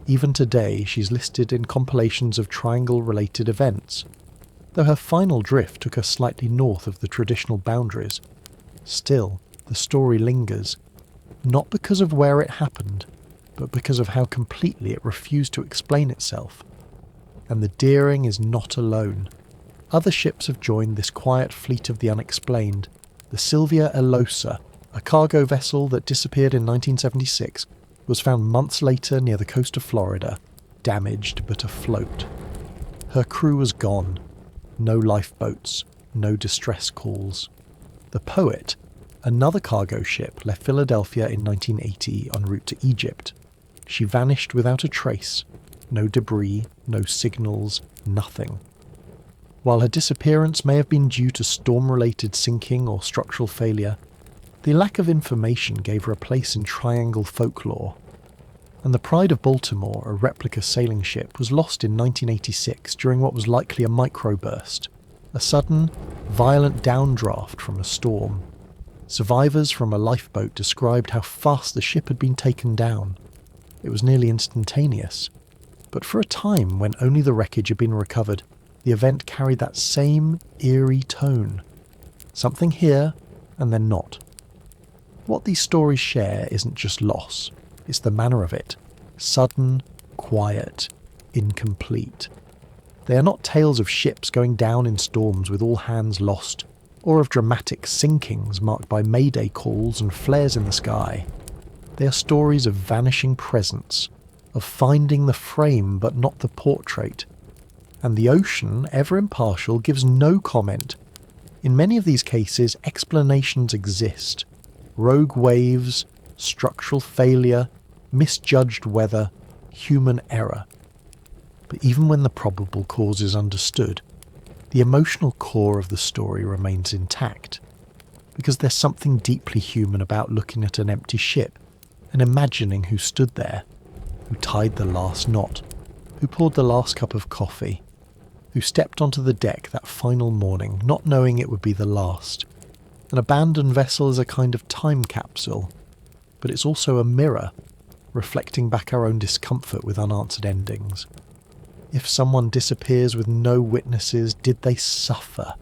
A: Even today she's listed in compilations of triangle-related events, though her final drift took her slightly north of the traditional boundaries. Still, the story lingers, not because of where it happened, but because of how completely it refused to explain itself. And the Deering is not alone. Other ships have joined this quiet fleet of the unexplained. The Sylvia Elosa, a cargo vessel that disappeared in 1976, was found months later near the coast of Florida, damaged but afloat. Her crew was gone. No lifeboats, no distress calls. The Poet, another cargo ship, left Philadelphia in 1980 en route to Egypt. She vanished without a trace. No debris, no signals, nothing. While her disappearance may have been due to storm-related sinking or structural failure, the lack of information gave her a place in triangle folklore. And the Pride of Baltimore, a replica sailing ship, was lost in 1986 during what was likely a microburst, a sudden, violent downdraft from a storm. Survivors from a lifeboat described how fast the ship had been taken down. It was nearly instantaneous. But for a time, when only the wreckage had been recovered, the event carried that same eerie tone. Something here, and then not. What these stories share isn't just loss, it's the manner of it. Sudden, quiet, incomplete. They are not tales of ships going down in storms with all hands lost, or of dramatic sinkings marked by mayday calls and flares in the sky. They are stories of vanishing presence, of finding the frame but not the portrait. And the ocean, ever impartial, gives no comment. In many of these cases, explanations exist. Rogue waves, structural failure, misjudged weather, human error. But even when the probable cause is understood, the emotional core of the story remains intact. Because there's something deeply human about looking at an empty ship and imagining who stood there, who tied the last knot, who poured the last cup of coffee, who stepped onto the deck that final morning, not knowing it would be the last. An abandoned vessel is a kind of time capsule, but it's also a mirror, reflecting back our own discomfort with unanswered endings. If someone disappears with no witnesses, did they suffer?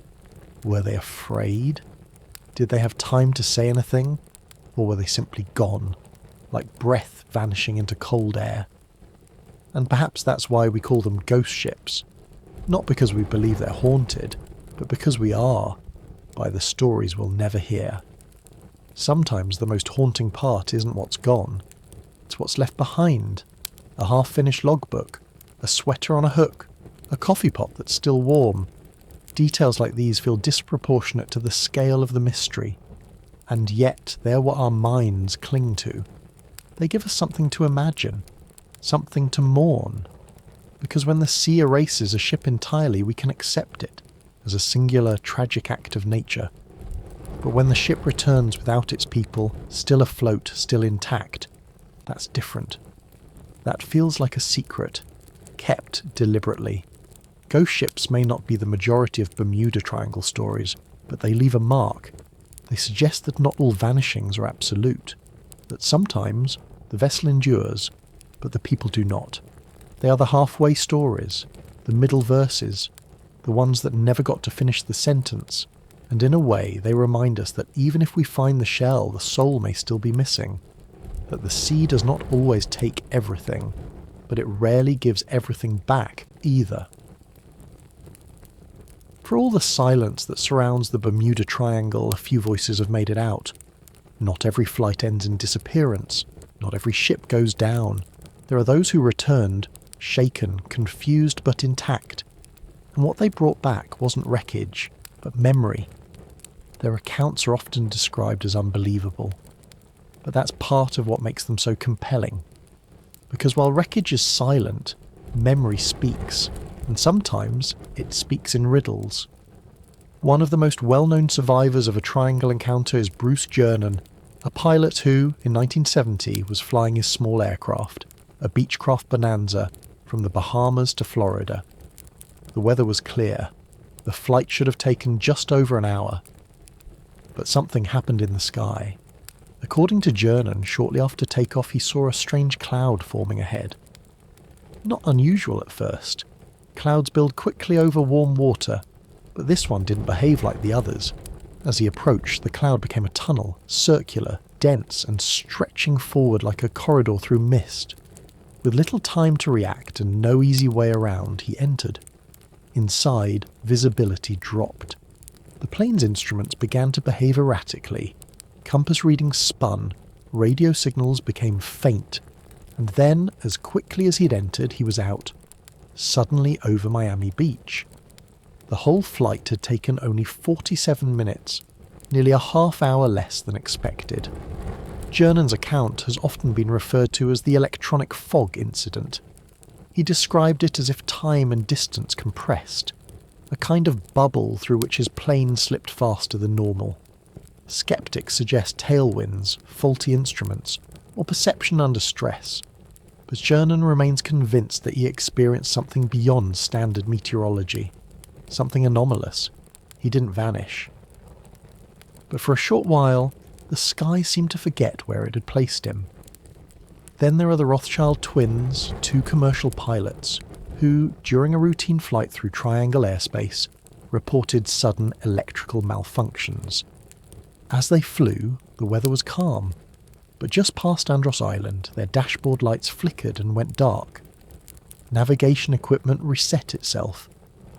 A: Were they afraid? Did they have time to say anything? Or were they simply gone, like breath vanishing into cold air? And perhaps that's why we call them ghost ships. Not because we believe they're haunted, but because we are, by the stories we'll never hear. Sometimes the most haunting part isn't what's gone, it's what's left behind. A half-finished logbook, a sweater on a hook, a coffee pot that's still warm. Details like these feel disproportionate to the scale of the mystery, and yet they're what our minds cling to. They give us something to imagine, something to mourn, because when the sea erases a ship entirely, we can accept it as a singular, tragic act of nature. But when the ship returns without its people, still afloat, still intact, that's different. That feels like a secret, kept deliberately. Ghost ships may not be the majority of Bermuda Triangle stories, but they leave a mark. They suggest that not all vanishings are absolute, that sometimes the vessel endures, but the people do not. They are the halfway stories, the middle verses, the ones that never got to finish the sentence, and in a way they remind us that even if we find the shell, the soul may still be missing, that the sea does not always take everything, but it rarely gives everything back either. For all the silence that surrounds the Bermuda Triangle, a few voices have made it out. Not every flight ends in disappearance, not every ship goes down. There are those who returned, shaken, confused but intact, and what they brought back wasn't wreckage, but memory. Their accounts are often described as unbelievable, but that's part of what makes them so compelling. Because while wreckage is silent, memory speaks, and sometimes it speaks in riddles. One of the most well-known survivors of a triangle encounter is Bruce Jernan, a pilot who, in 1970, was flying his small aircraft, a Beechcraft Bonanza, from the Bahamas to Florida. The weather was clear. The flight should have taken just over an hour. But something happened in the sky. According to Jernan, shortly after takeoff he saw a strange cloud forming ahead. Not unusual at first. Clouds build quickly over warm water, but this one didn't behave like the others. As he approached, the cloud became a tunnel, circular, dense, and stretching forward like a corridor through mist. With little time to react and no easy way around, he entered. Inside, visibility dropped. The plane's instruments began to behave erratically. Compass readings spun, radio signals became faint, and then, as quickly as he'd entered, he was out, suddenly over Miami Beach. The whole flight had taken only 47 minutes, nearly a half hour less than expected. Jernan's account has often been referred to as the electronic fog incident. He described it as if time and distance compressed, a kind of bubble through which his plane slipped faster than normal. Skeptics suggest tailwinds, faulty instruments, or perception under stress, but Jernan remains convinced that he experienced something beyond standard meteorology, something anomalous. He didn't vanish. But for a short while, the sky seemed to forget where it had placed him. Then there are the Rothschild twins, two commercial pilots, who, during a routine flight through Triangle airspace, reported sudden electrical malfunctions. As they flew, the weather was calm, but just past Andros Island, their dashboard lights flickered and went dark. Navigation equipment reset itself.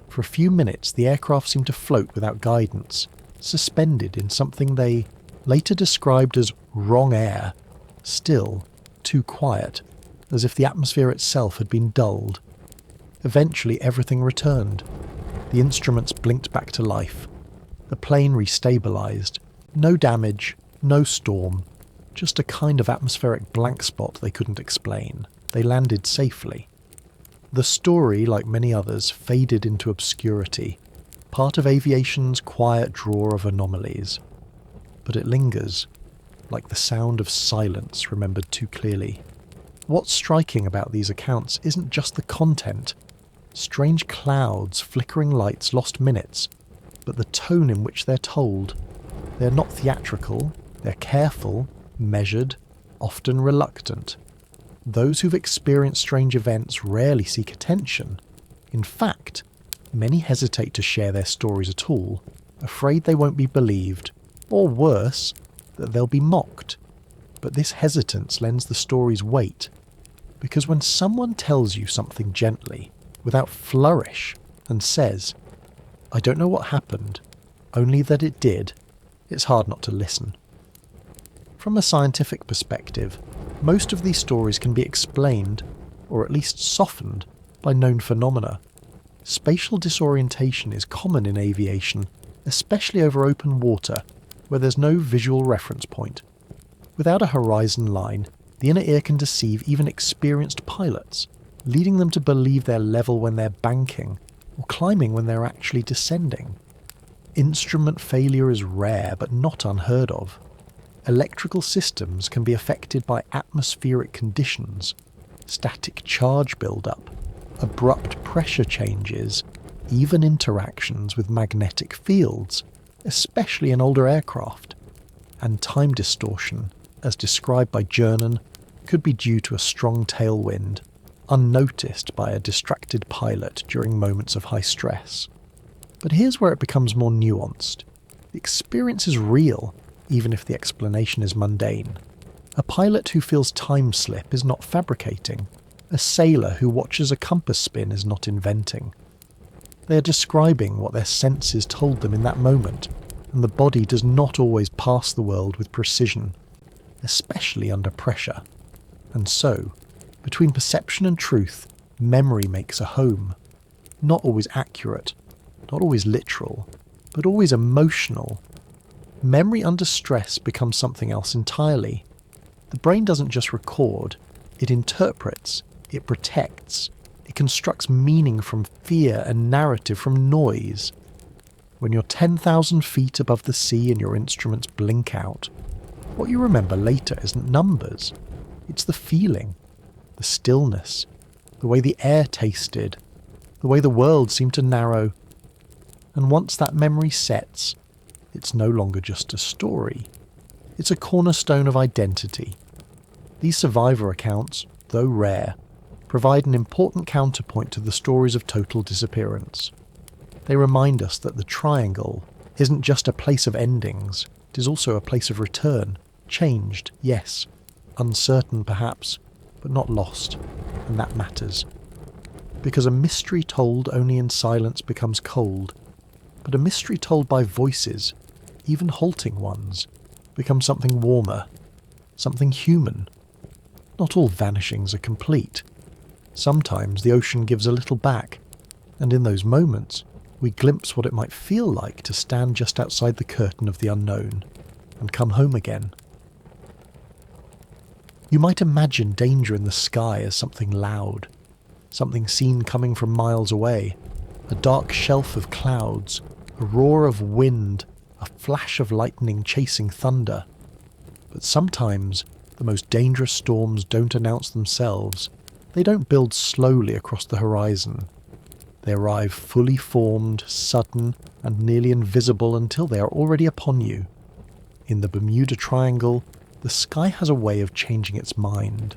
A: For a few minutes, the aircraft seemed to float without guidance, suspended in something they later described as wrong air, still, too quiet, as if the atmosphere itself had been dulled. Eventually everything returned. The instruments blinked back to life. The plane restabilized. No damage, no storm, just a kind of atmospheric blank spot they couldn't explain. They landed safely. The story, like many others, faded into obscurity, part of aviation's quiet drawer of anomalies. But it lingers, like the sound of silence remembered too clearly. What's striking about these accounts isn't just the content. Strange clouds, flickering lights, lost minutes, but the tone in which they're told. They're not theatrical, they're careful, measured, often reluctant. Those who've experienced strange events rarely seek attention. In fact, many hesitate to share their stories at all, afraid they won't be believed, or worse, that they'll be mocked. But this hesitance lends the stories weight, because when someone tells you something gently, without flourish, and says, "I don't know what happened, only that it did," it's hard not to listen. From a scientific perspective, most of these stories can be explained, or at least softened, by known phenomena. Spatial disorientation is common in aviation, especially over open water, where there's no visual reference point. Without a horizon line, the inner ear can deceive even experienced pilots, leading them to believe they're level when they're banking, or climbing when they're actually descending. Instrument failure is rare but not unheard of. Electrical systems can be affected by atmospheric conditions, static charge buildup, abrupt pressure changes, even interactions with magnetic fields, especially in older aircraft. And time distortion, as described by Jernan, could be due to a strong tailwind, unnoticed by a distracted pilot during moments of high stress. But here's where it becomes more nuanced. The experience is real, even if the explanation is mundane. A pilot who feels time slip is not fabricating. A sailor who watches a compass spin is not inventing. They are describing what their senses told them in that moment, and the body does not always pass the world with precision, especially under pressure. And so, between perception and truth, memory makes a home. Not always accurate, not always literal, but always emotional. Memory under stress becomes something else entirely. The brain doesn't just record, it interprets, it protects, it constructs meaning from fear and narrative from noise. When you're 10,000 feet above the sea and your instruments blink out, what you remember later isn't numbers. It's the feeling, the stillness, the way the air tasted, the way the world seemed to narrow. And once that memory sets, it's no longer just a story. It's a cornerstone of identity. These survivor accounts, though rare, provide an important counterpoint to the stories of total disappearance. They remind us that the triangle isn't just a place of endings, it is also a place of return. Changed, yes. Uncertain, perhaps, but not lost. And that matters. Because a mystery told only in silence becomes cold. But a mystery told by voices, even halting ones, becomes something warmer, something human. Not all vanishings are complete. Sometimes the ocean gives a little back, and in those moments, we glimpse what it might feel like to stand just outside the curtain of the unknown, and come home again. You might imagine danger in the sky as something loud, something seen coming from miles away, a dark shelf of clouds, a roar of wind, a flash of lightning chasing thunder. But sometimes the most dangerous storms don't announce themselves. They don't build slowly across the horizon. They arrive fully formed, sudden, and nearly invisible until they are already upon you. In the Bermuda Triangle, the sky has a way of changing its mind.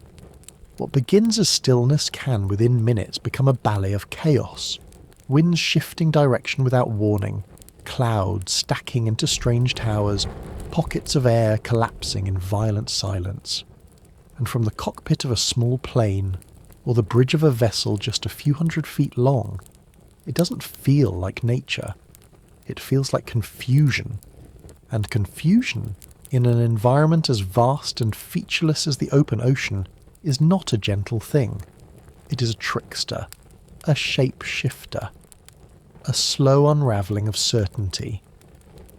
A: What begins as stillness can, within minutes, become a ballet of chaos. Winds shifting direction without warning, clouds stacking into strange towers, pockets of air collapsing in violent silence. And from the cockpit of a small plane, or the bridge of a vessel just a few hundred feet long, it doesn't feel like nature. It feels like confusion. And confusion, in an environment as vast and featureless as the open ocean, is not a gentle thing. It is a trickster, a shape-shifter, a slow unravelling of certainty.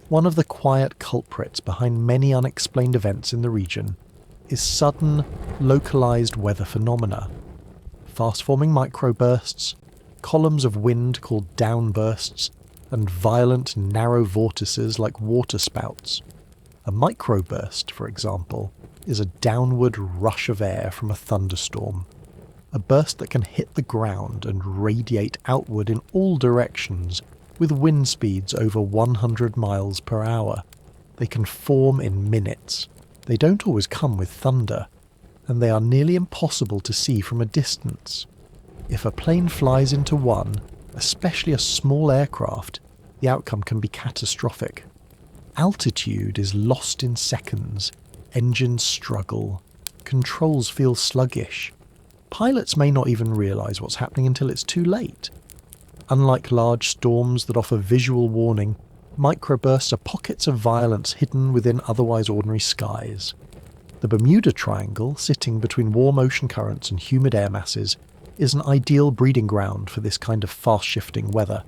A: One of the quiet culprits behind many unexplained events in the region is sudden, localised weather phenomena. Fast-forming microbursts, columns of wind called downbursts, and violent, narrow vortices like waterspouts. A microburst, for example, is a downward rush of air from a thunderstorm. A burst that can hit the ground and radiate outward in all directions with wind speeds over 100 miles per hour. They can form in minutes. They don't always come with thunder, and they are nearly impossible to see from a distance. If a plane flies into one, especially a small aircraft, the outcome can be catastrophic. Altitude is lost in seconds, engines struggle, controls feel sluggish. Pilots may not even realise what's happening until it's too late. Unlike large storms that offer visual warning, microbursts are pockets of violence hidden within otherwise ordinary skies. The Bermuda Triangle, sitting between warm ocean currents and humid air masses, is an ideal breeding ground for this kind of fast-shifting weather.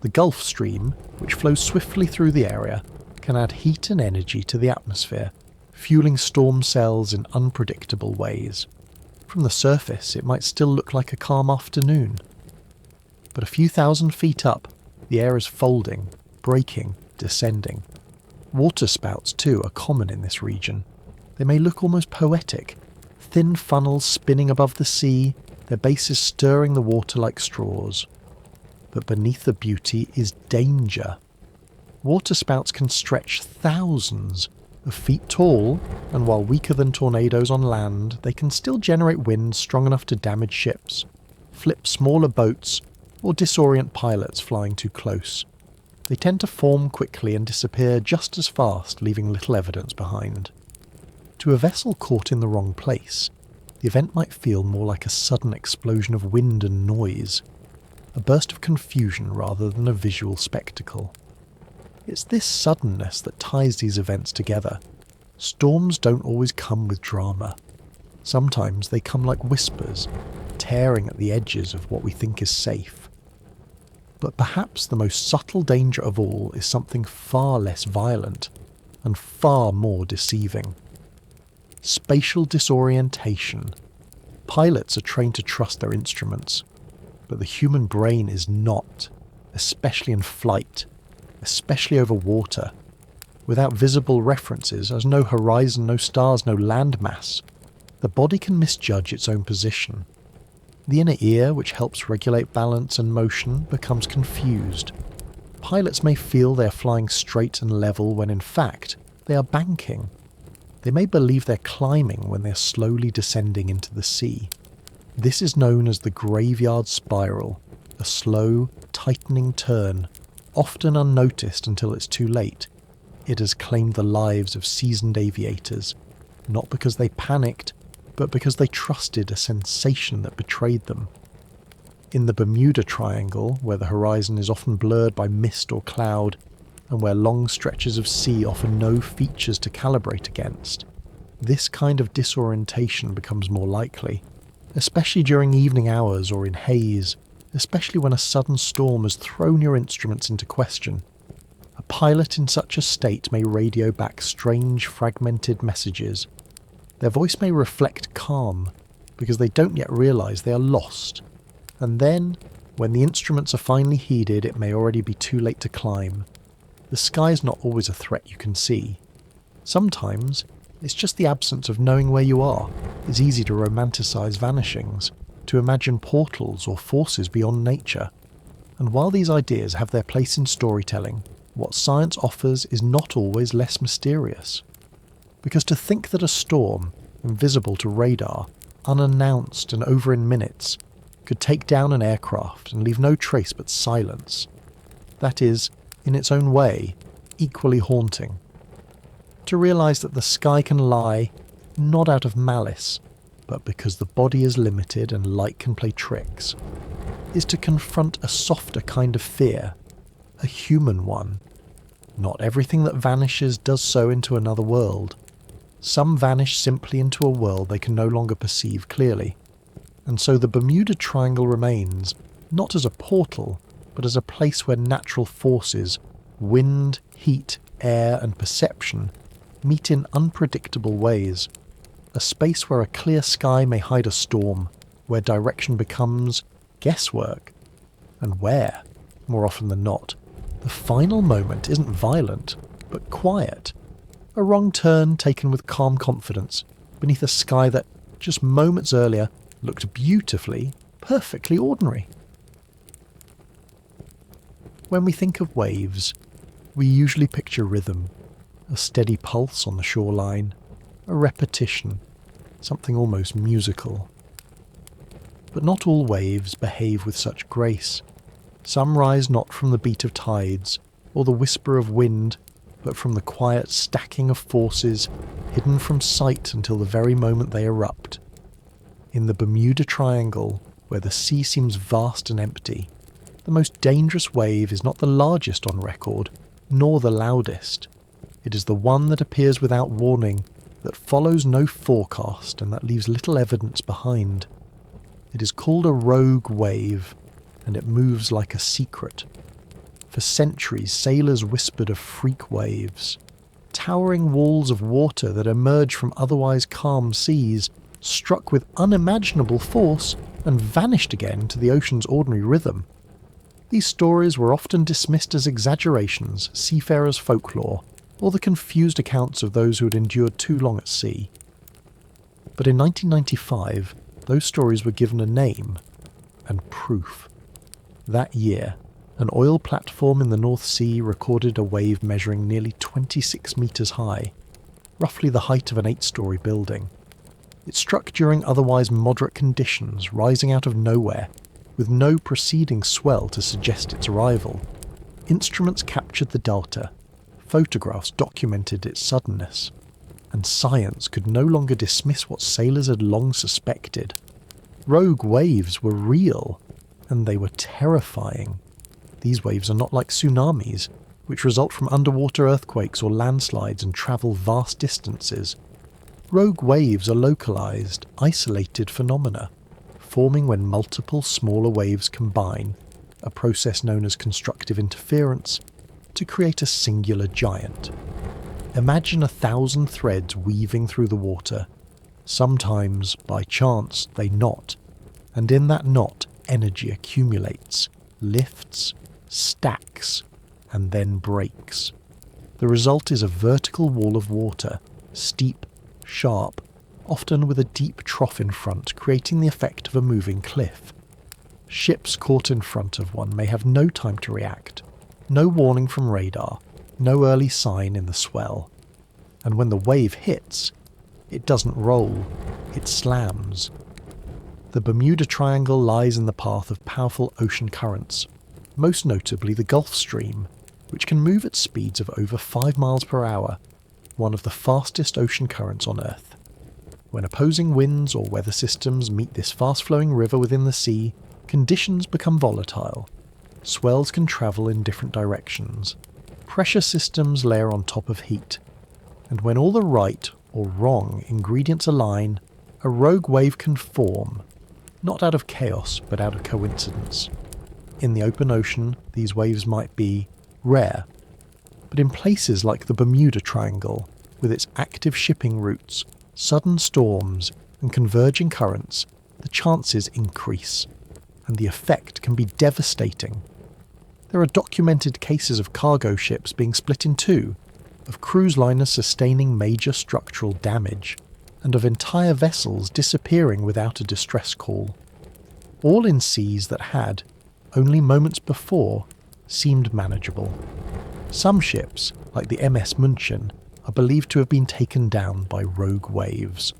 A: The Gulf Stream, which flows swiftly through the area, can add heat and energy to the atmosphere, fueling storm cells in unpredictable ways. From the surface, it might still look like a calm afternoon. But a few thousand feet up, the air is folding, breaking, descending. Waterspouts, too, are common in this region. They may look almost poetic, thin funnels spinning above the sea, their bases stirring the water like straws. But beneath the beauty is danger. Waterspouts can stretch thousands, A feet tall, and while weaker than tornadoes on land, they can still generate winds strong enough to damage ships, flip smaller boats, or disorient pilots flying too close. They tend to form quickly and disappear just as fast, leaving little evidence behind. To a vessel caught in the wrong place, the event might feel more like a sudden explosion of wind and noise, a burst of confusion rather than a visual spectacle. It's this suddenness that ties these events together. Storms don't always come with drama. Sometimes they come like whispers, tearing at the edges of what we think is safe. But perhaps the most subtle danger of all is something far less violent and far more deceiving. Spatial disorientation. Pilots are trained to trust their instruments, but the human brain is not, especially in flight, especially over water. Without visible references, as no horizon, no stars, no landmass, the body can misjudge its own position. The inner ear, which helps regulate balance and motion, becomes confused. Pilots may feel they are flying straight and level when in fact they are banking. They may believe they're climbing when they're slowly descending into the sea. This is known as the graveyard spiral, a slow, tightening turn, often unnoticed until it's too late. It has claimed the lives of seasoned aviators, not because they panicked, but because they trusted a sensation that betrayed them. In the Bermuda Triangle, where the horizon is often blurred by mist or cloud, and where long stretches of sea offer no features to calibrate against, this kind of disorientation becomes more likely, especially during evening hours or in haze, especially when a sudden storm has thrown your instruments into question. A pilot in such a state may radio back strange, fragmented messages. Their voice may reflect calm, because they don't yet realise they are lost. And then, when the instruments are finally heeded, it may already be too late to climb. The sky is not always a threat you can see. Sometimes, it's just the absence of knowing where you are. It's easy to romanticise vanishings, to imagine portals or forces beyond nature. And while these ideas have their place in storytelling, what science offers is not always less mysterious. Because to think that a storm, invisible to radar, unannounced and over in minutes, could take down an aircraft and leave no trace but silence, that is, in its own way, equally haunting. To realise that the sky can lie, not out of malice, but because the body is limited and light can play tricks, is to confront a softer kind of fear, a human one. Not everything that vanishes does so into another world. Some vanish simply into a world they can no longer perceive clearly. And so the Bermuda Triangle remains, not as a portal, but as a place where natural forces, wind, heat, air and perception, meet in unpredictable ways. A space where a clear sky may hide a storm, where direction becomes guesswork. And where, more often than not, the final moment isn't violent, but quiet. A wrong turn taken with calm confidence, beneath a sky that, just moments earlier, looked beautifully, perfectly ordinary. When we think of waves, we usually picture rhythm, a steady pulse on the shoreline, a repetition, something almost musical. But not all waves behave with such grace. Some rise not from the beat of tides, or the whisper of wind, but from the quiet stacking of forces, hidden from sight until the very moment they erupt. In the Bermuda Triangle, where the sea seems vast and empty, the most dangerous wave is not the largest on record, nor the loudest. It is the one that appears without warning, that follows no forecast and that leaves little evidence behind. It is called a rogue wave, and it moves like a secret. For centuries, sailors whispered of freak waves, towering walls of water that emerge from otherwise calm seas, struck with unimaginable force and vanished again to the ocean's ordinary rhythm. These stories were often dismissed as exaggerations, seafarers' folklore, or the confused accounts of those who had endured too long at sea. But in 1995, those stories were given a name and proof. That year, an oil platform in the North Sea recorded a wave measuring nearly 26 metres high. roughly the height of an 8-story building. It struck during otherwise moderate conditions, rising out of nowhere, with no preceding swell to suggest its arrival. Instruments captured the data, photographs documented its suddenness, and science could no longer dismiss what sailors had long suspected. Rogue waves were real, and they were terrifying. These waves are not like tsunamis, which result from underwater earthquakes or landslides and travel vast distances. Rogue waves are localized, isolated phenomena, forming when multiple smaller waves combine, a process known as constructive interference, to create a singular giant. Imagine 1,000 threads weaving through the water. Sometimes, by chance, they knot, and in that knot, energy accumulates, lifts, stacks, and then breaks. The result is a vertical wall of water, steep, sharp, often with a deep trough in front, creating the effect of a moving cliff. Ships caught in front of one may have no time to react, no warning from radar, no early sign in the swell. And when the wave hits, it doesn't roll, it slams. The Bermuda Triangle lies in the path of powerful ocean currents, most notably the Gulf Stream, which can move at speeds of over 5 miles per hour, one of the fastest ocean currents on Earth. When opposing winds or weather systems meet this fast-flowing river within the sea, conditions become volatile. Swells can travel in different directions. Pressure systems layer on top of heat. And when all the right or wrong ingredients align, a rogue wave can form, not out of chaos, but out of coincidence. In the open ocean, these waves might be rare, but in places like the Bermuda Triangle, with its active shipping routes, sudden storms, and converging currents, the chances increase, and the effect can be devastating. There are documented cases of cargo ships being split in two, of cruise liners sustaining major structural damage, and of entire vessels disappearing without a distress call. All in seas that had, only moments before, seemed manageable. Some ships, like the MS München, are believed to have been taken down by rogue waves.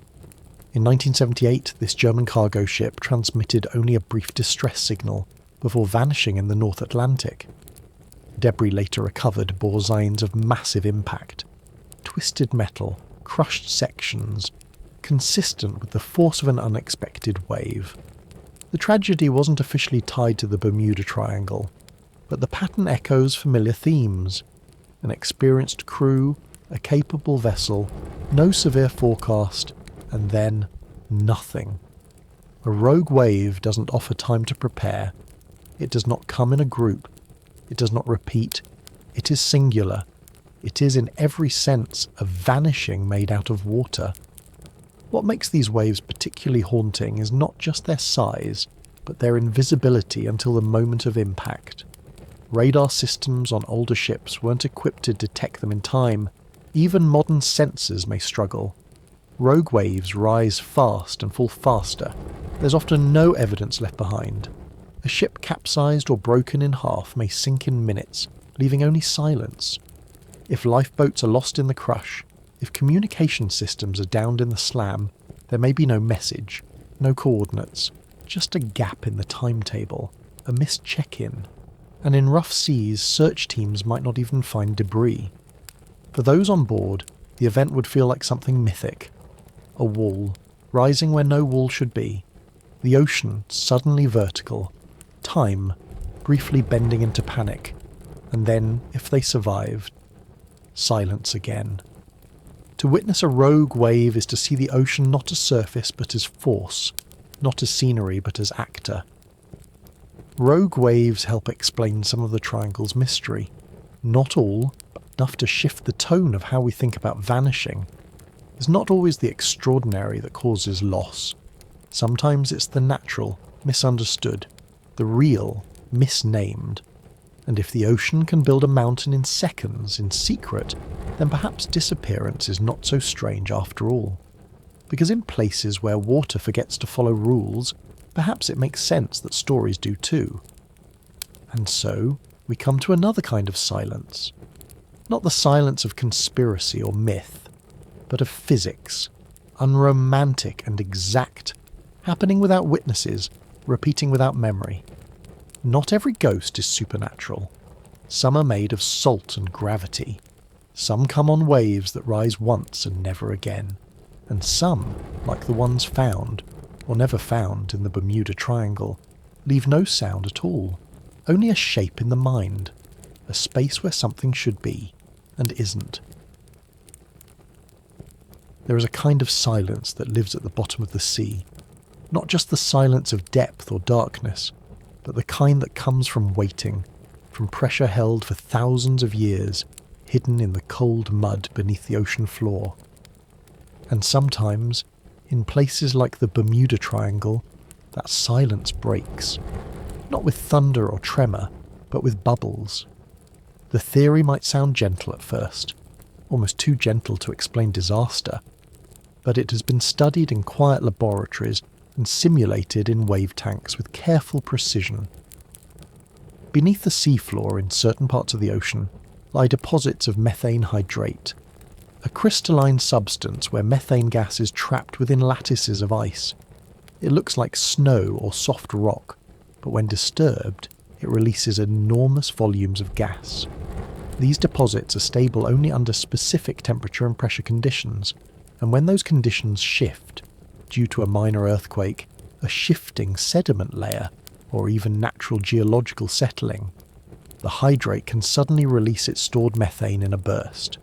A: In 1978, this German cargo ship transmitted only a brief distress signal before vanishing in the North Atlantic. Debris later recovered bore signs of massive impact, twisted metal, crushed sections, consistent with the force of an unexpected wave. The tragedy wasn't officially tied to the Bermuda Triangle, but the pattern echoes familiar themes: an experienced crew, a capable vessel, no severe forecast, and then nothing. A rogue wave doesn't offer time to prepare. It does not come in a group. It does not repeat. It is singular. It is in every sense a vanishing made out of water. What makes these waves particularly haunting is not just their size, but their invisibility until the moment of impact. Radar systems on older ships weren't equipped to detect them in time. Even modern sensors may struggle. Rogue waves rise fast and fall faster. There's often no evidence left behind. A ship capsized or broken in half may sink in minutes, leaving only silence. If lifeboats are lost in the crush, if communication systems are downed in the slam, there may be no message, no coordinates, just a gap in the timetable, a missed check-in. And in rough seas, search teams might not even find debris. For those on board, the event would feel like something mythic. A wall, rising where no wall should be. The ocean, suddenly vertical. Time, briefly bending into panic. And then, if they survived, silence again. To witness a rogue wave is to see the ocean not as surface but as force, not as scenery but as actor. Rogue waves help explain some of the triangle's mystery. Not all, but enough to shift the tone of how we think about vanishing. It's not always the extraordinary that causes loss. Sometimes it's the natural, misunderstood, the real, misnamed. And if the ocean can build a mountain in seconds in secret, then perhaps disappearance is not so strange after all. Because in places where water forgets to follow rules, perhaps it makes sense that stories do too. And so, we come to another kind of silence. Not the silence of conspiracy or myth, but of physics, unromantic and exact, happening without witnesses, repeating without memory. Not every ghost is supernatural. Some are made of salt and gravity. Some come on waves that rise once and never again. And some, like the ones found, or never found in the Bermuda Triangle, leave no sound at all, only a shape in the mind, a space where something should be, and isn't. There is a kind of silence that lives at the bottom of the sea, not just the silence of depth or darkness, but the kind that comes from waiting, from pressure held for thousands of years, hidden in the cold mud beneath the ocean floor. And sometimes, in places like the Bermuda Triangle, that silence breaks, not with thunder or tremor, but with bubbles. The theory might sound gentle at first, almost too gentle to explain disaster, but it has been studied in quiet laboratories and simulated in wave tanks with careful precision. Beneath the seafloor in certain parts of the ocean lie deposits of methane hydrate, a crystalline substance where methane gas is trapped within lattices of ice. It looks like snow or soft rock, but when disturbed, it releases enormous volumes of gas. These deposits are stable only under specific temperature and pressure conditions, and when those conditions shift, due to a minor earthquake, a shifting sediment layer, or even natural geological settling, the hydrate can suddenly release its stored methane in a burst.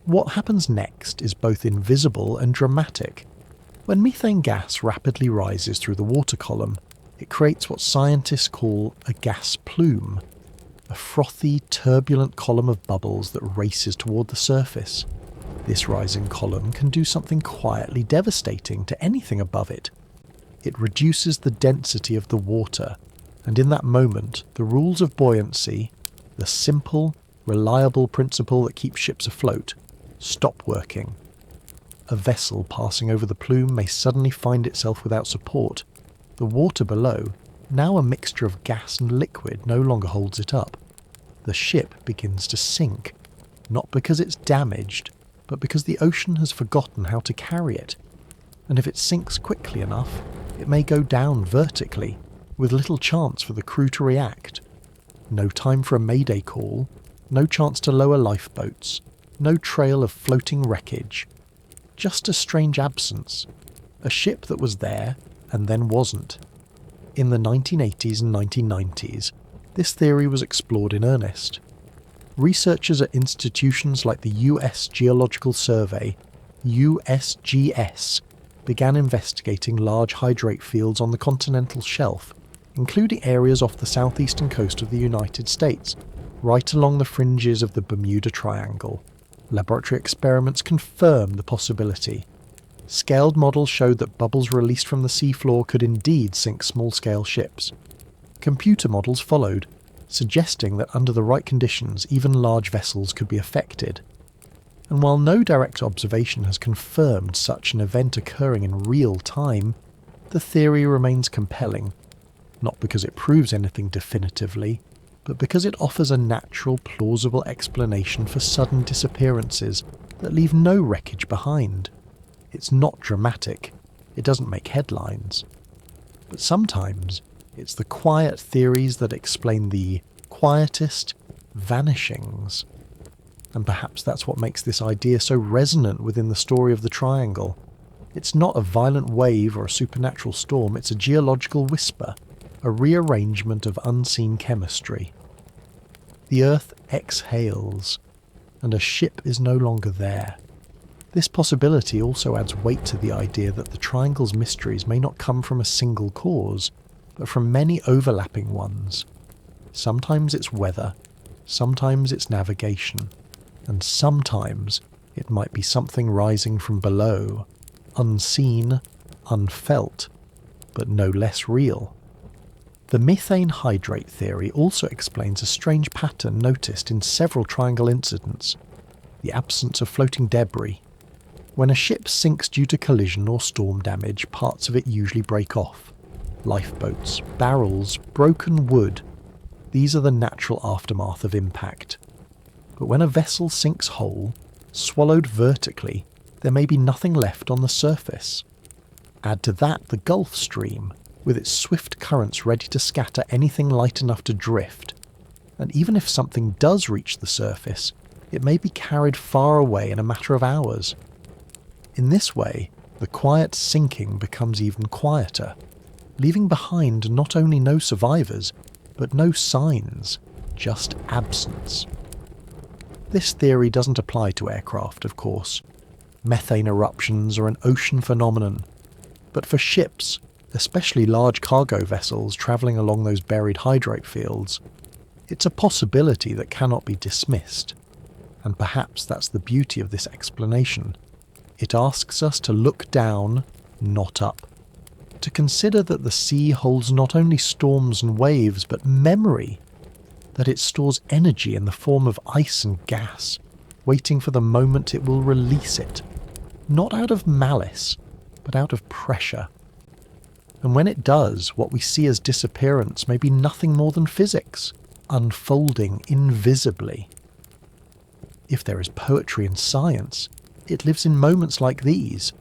A: What happens next is both invisible and dramatic. When methane gas rapidly rises through the water column, it creates what scientists call a gas plume, a frothy, turbulent column of bubbles that races toward the surface. This rising column can do something quietly devastating to anything above it. It reduces the density of the water, and in that moment, the rules of buoyancy, the simple, reliable principle that keeps ships afloat, stop working. A vessel passing over the plume may suddenly find itself without support. The water below, now a mixture of gas and liquid, no longer holds it up. The ship begins to sink, not because it's damaged, but because the ocean has forgotten how to carry it. And if it sinks quickly enough, it may go down vertically, with little chance for the crew to react. No time for a mayday call, no chance to lower lifeboats, no trail of floating wreckage. Just a strange absence. A ship that was there, and then wasn't. In the 1980s and 1990s, this theory was explored in earnest. Researchers at institutions like the US Geological Survey, USGS, began investigating large hydrate fields on the continental shelf, including areas off the southeastern coast of the United States, right along the fringes of the Bermuda Triangle. Laboratory experiments confirmed the possibility. Scaled models showed that bubbles released from the seafloor could indeed sink small-scale ships. Computer models followed, suggesting that under the right conditions even large vessels could be affected. And while no direct observation has confirmed such an event occurring in real time, the theory remains compelling, not because it proves anything definitively, but because it offers a natural, plausible explanation for sudden disappearances that leave no wreckage behind. It's not dramatic, it doesn't make headlines. But sometimes it's the quiet theories that explain the quietest vanishings. And perhaps that's what makes this idea so resonant within the story of the Triangle. It's not a violent wave or a supernatural storm, it's a geological whisper, a rearrangement of unseen chemistry. The Earth exhales, and a ship is no longer there. This possibility also adds weight to the idea that the Triangle's mysteries may not come from a single cause, but from many overlapping ones. Sometimes it's weather, sometimes it's navigation, and sometimes it might be something rising from below, unseen, unfelt, but no less real. The methane hydrate theory also explains a strange pattern noticed in several Triangle incidents: the absence of floating debris. When a ship sinks due to collision or storm damage, parts of it usually break off. Lifeboats, barrels, broken wood. These are the natural aftermath of impact. But when a vessel sinks whole, Swallowed vertically, there may be nothing left on the surface. Add to that the Gulf Stream, with its swift currents ready to scatter anything light enough to drift, and even if something does reach the surface, it may be carried far away in a matter of hours. In this way, the quiet sinking becomes even quieter, leaving behind not only no survivors, but no signs, just absence. This theory doesn't apply to aircraft, of course. Methane eruptions are an ocean phenomenon, but for ships, especially large cargo vessels travelling along those buried hydrate fields, it's a possibility that cannot be dismissed. And perhaps that's the beauty of this explanation. It asks us to look down, not up. To consider that the sea holds not only storms and waves, but memory. That it stores energy in the form of ice and gas, waiting for the moment it will release it. Not out of malice, but out of pressure. And when it does, what we see as disappearance may be nothing more than physics, unfolding invisibly. If there is poetry in science, it lives in moments like these,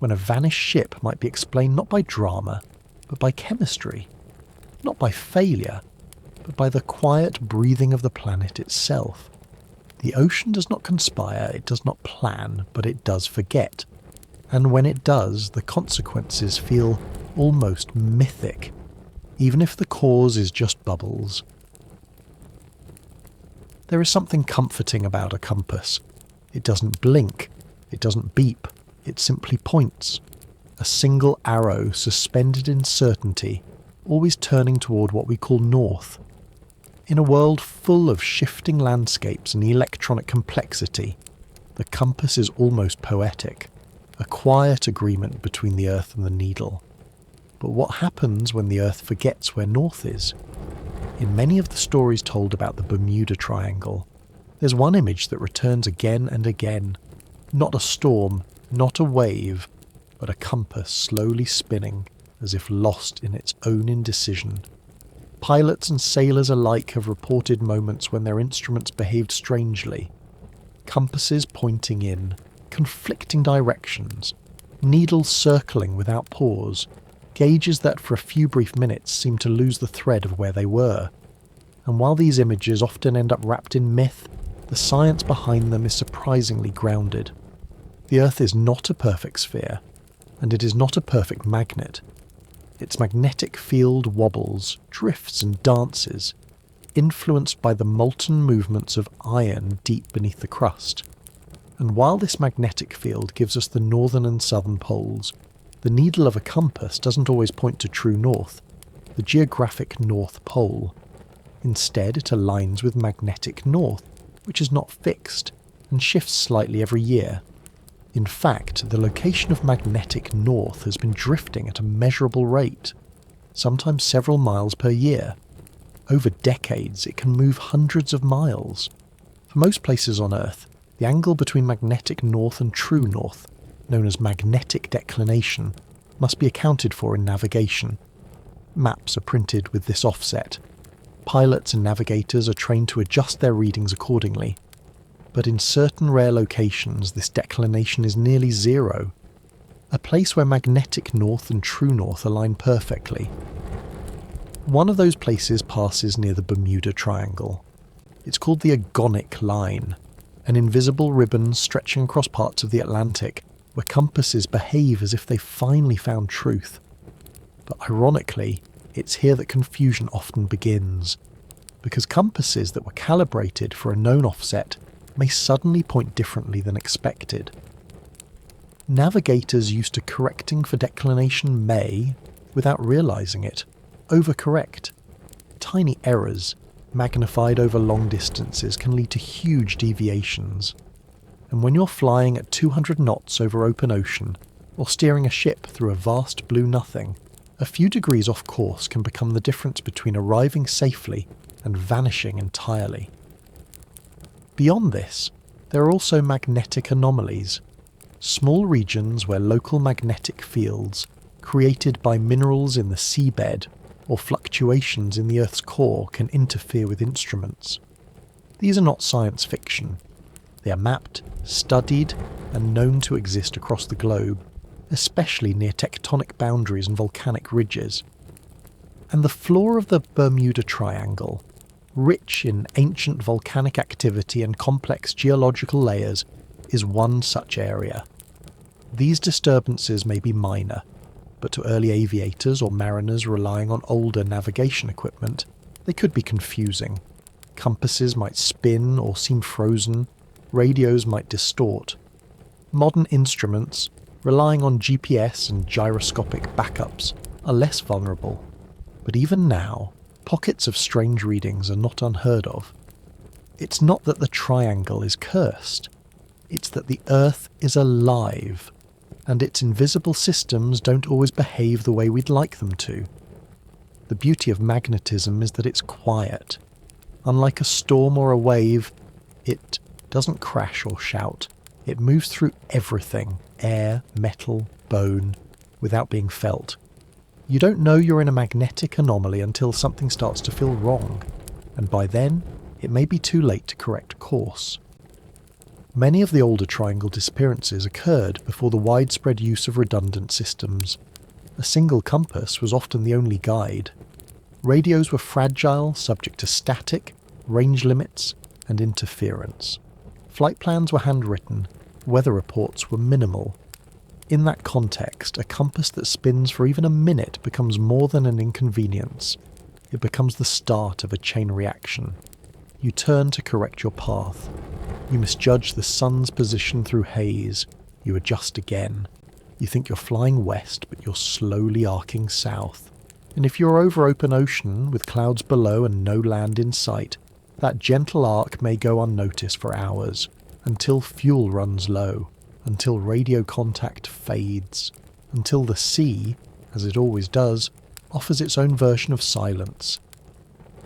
A: when a vanished ship might be explained not by drama, but by chemistry, not by failure, but by the quiet breathing of the planet itself. The ocean does not conspire, it does not plan, but it does forget. And when it does, the consequences feel almost mythic, even if the cause is just bubbles. There is something comforting about a compass. It doesn't blink, it doesn't beep, it simply points. A single arrow suspended in certainty, always turning toward what we call north. In a world full of shifting landscapes and electronic complexity, the compass is almost poetic, a quiet agreement between the Earth and the needle. But what happens when the Earth forgets where north is? In many of the stories told about the Bermuda Triangle, there's one image that returns again and again. Not a storm, not a wave, but a compass slowly spinning, as if lost in its own indecision. Pilots and sailors alike have reported moments when their instruments behaved strangely. Compasses pointing in, conflicting directions, needles circling without pause, gauges that for a few brief minutes seem to lose the thread of where they were. And while these images often end up wrapped in myth, the science behind them is surprisingly grounded. The Earth is not a perfect sphere, and it is not a perfect magnet. Its magnetic field wobbles, drifts and dances, influenced by the molten movements of iron deep beneath the crust. And while this magnetic field gives us the northern and southern poles, the needle of a compass doesn't always point to true north, the geographic North Pole. Instead, it aligns with magnetic north, which is not fixed and shifts slightly every year. In fact, the location of magnetic north has been drifting at a measurable rate, sometimes several miles per year. Over decades, it can move hundreds of miles. For most places on Earth, the angle between magnetic north and true north, known as magnetic declination, must be accounted for in navigation. Maps are printed with this offset. Pilots and navigators are trained to adjust their readings accordingly. But in certain rare locations, this declination is nearly zero, a place where magnetic north and true north align perfectly. One of those places passes near the Bermuda Triangle. It's called the Agonic Line, an invisible ribbon stretching across parts of the Atlantic where compasses behave as if they've finally found truth. But ironically, it's here that confusion often begins, because compasses that were calibrated for a known offset may suddenly point differently than expected. Navigators used to correcting for declination may, without realising it, overcorrect. Tiny errors, magnified over long distances, can lead to huge deviations. And when you're flying at 200 knots over open ocean, or steering a ship through a vast blue nothing, a few degrees off course can become the difference between arriving safely and vanishing entirely. Beyond this, there are also magnetic anomalies, small regions where local magnetic fields, created by minerals in the seabed or fluctuations in the Earth's core, can interfere with instruments. These are not science fiction. They are mapped, studied, and known to exist across the globe, especially near tectonic boundaries and volcanic ridges. And the floor of the Bermuda Triangle, rich in ancient volcanic activity and complex geological layers, is one such area. These disturbances may be minor, but to early aviators or mariners relying on older navigation equipment, they could be confusing. Compasses might spin or seem frozen, radios might distort. Modern instruments, relying on GPS and gyroscopic backups, are less vulnerable. But even now, pockets of strange readings are not unheard of. It's not that the triangle is cursed. It's that the Earth is alive, and its invisible systems don't always behave the way we'd like them to. The beauty of magnetism is that it's quiet. Unlike a storm or a wave, it doesn't crash or shout. It moves through everything, air, metal, bone, without being felt. You don't know you're in a magnetic anomaly until something starts to feel wrong, and by then, it may be too late to correct course. Many of the older triangle disappearances occurred before the widespread use of redundant systems. A single compass was often the only guide. Radios were fragile, subject to static, range limits, and interference. Flight plans were handwritten, weather reports were minimal. In that context, a compass that spins for even a minute becomes more than an inconvenience. It becomes the start of a chain reaction. You turn to correct your path. You misjudge the sun's position through haze. You adjust again. You think you're flying west, but you're slowly arcing south. And if you're over open ocean, with clouds below and no land in sight, that gentle arc may go unnoticed for hours, until fuel runs low, until radio contact fades, until the sea, as it always does, offers its own version of silence.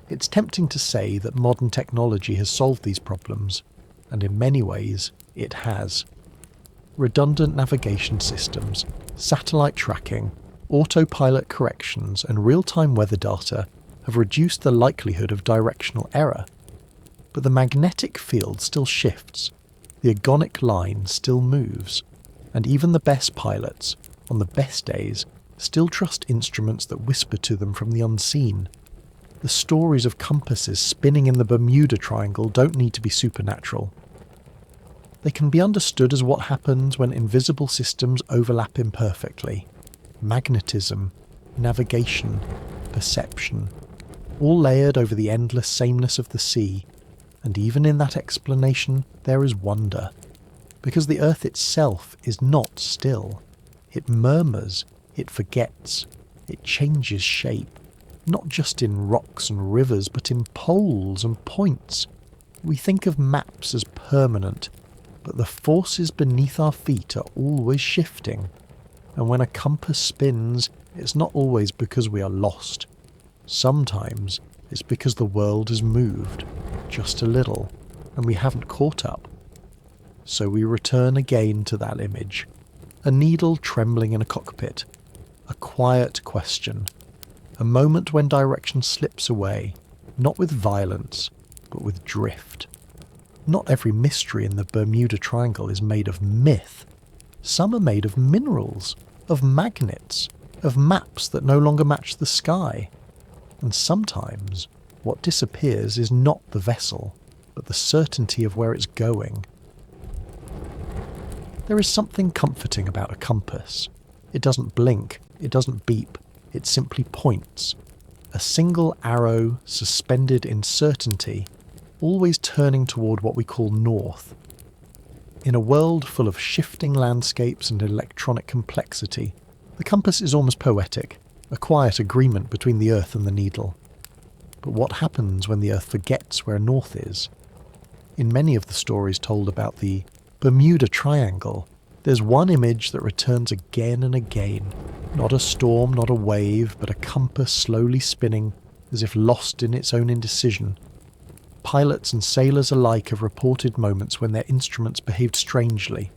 A: It's tempting to say that modern technology has solved these problems, and in many ways, it has. Redundant navigation systems, satellite tracking, autopilot corrections, and real-time weather data have reduced the likelihood of directional error. But the magnetic field still shifts, the agonic line still moves, and even the best pilots, on the best days, still trust instruments that whisper to them from the unseen. The stories of compasses spinning in the Bermuda Triangle don't need to be supernatural. They can be understood as what happens when invisible systems overlap imperfectly. Magnetism, navigation, perception, all layered over the endless sameness of the sea. And even in that explanation, there is wonder. Because the Earth itself is not still. It murmurs, it forgets, it changes shape. Not just in rocks and rivers, but in poles and points. We think of maps as permanent, but the forces beneath our feet are always shifting. And when a compass spins, it's not always because we are lost. Sometimes it's because the world has moved, just a little, and we haven't caught up. So we return again to that image. A needle trembling in a cockpit. A quiet question. A moment when direction slips away, not with violence, but with drift. Not every mystery in the Bermuda Triangle is made of myth. Some are made of minerals, of magnets, of maps that no longer match the sky. And sometimes, what disappears is not the vessel, but the certainty of where it's going. There is something comforting about a compass. It doesn't blink, it doesn't beep, it simply points. A single arrow suspended in certainty, always turning toward what we call north. In a world full of shifting landscapes and electronic complexity, the compass is almost poetic, a quiet agreement between the Earth and the needle. But what happens when the Earth forgets where north is? In many of the stories told about the Bermuda Triangle, there's one image that returns again and again. Not a storm, not a wave, but a compass slowly spinning, as if lost in its own indecision. Pilots and sailors alike have reported moments when their instruments behaved strangely.